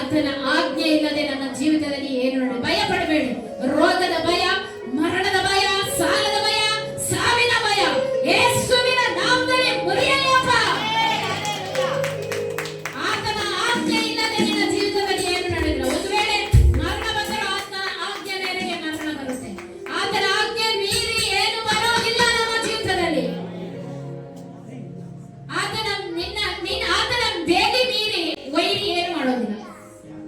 ಆತನ ಆಜ್ಞೆ ಇಲ್ಲದೆ ನನ್ನ ಜೀವಿತದಲ್ಲಿ ಏನು ನೋಡಿ. ಭಯ ಪಡಬೇಡಿ. ರೋಗದ ಭಯ, ಮರಣದ ಭಯ, ಸಾಲದ ಭಯ, ಸಾವಿನ ಭಯ ಯೇಸುವಿನ ನಾಮದಲ್ಲಿ ಮುರಿಯಲಿಯಪ್ಪ. ಆತನ ಆಜ್ಞೆ ಇಲ್ಲದೆ ನಿನ್ನ ಜೀವಿತದಲ್ಲಿ ಏನು ನಡೆದಿಲ್ಲ. ಒಂದು ವೇಳೆ ಮರಣ ಬಂದರೂ ಆತನ ಆಜ್ಞೆ ಮೇರೆಗೆ ಮರಣ ಬರುತ್ತೆ. ಆತನ ಆಜ್ಞೆ ಮೀರಿ ಏನು ಬರೋದಿಲ್ಲ ನಮ್ಮ ಜೀವಿತದಲ್ಲಿ. ಆತನ ಬೇಲಿ ಮೀರಿ ವೈರಿ ಏನು ಮಾಡೋದಿಲ್ಲ.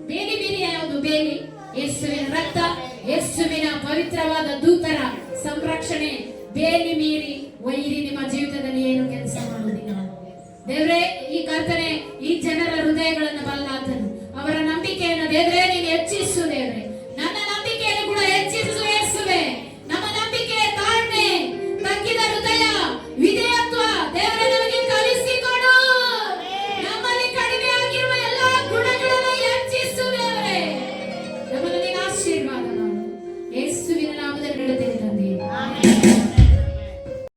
ಬೇಲಿ ಮೀರಿ ಯಾವುದು? ಬೇಲಿ ಯೇಸುವಿನ ರಕ್ತ, ಯೇಸುವಿನ ಪವಿತ್ರವಾದ ದೂತರ ಸಂರಕ್ಷಣೆ. ಬೇಲಿ ಮೀರಿ ವೈರಿ ನಿಮ್ಮ ಜೀವಿತದಲ್ಲಿ ಏನು ಕೆಲಸ ಮಾಡುವುದಿಲ್ಲ. ದೇವರೇ, ಈ ಕರ್ತನೆ ಈ ಜನರ ಹೃದಯಗಳನ್ನು ಬಲ್ಲಾತನು. ಅವರ ನಂಬಿಕೆಯನ್ನು ದೇವರೇ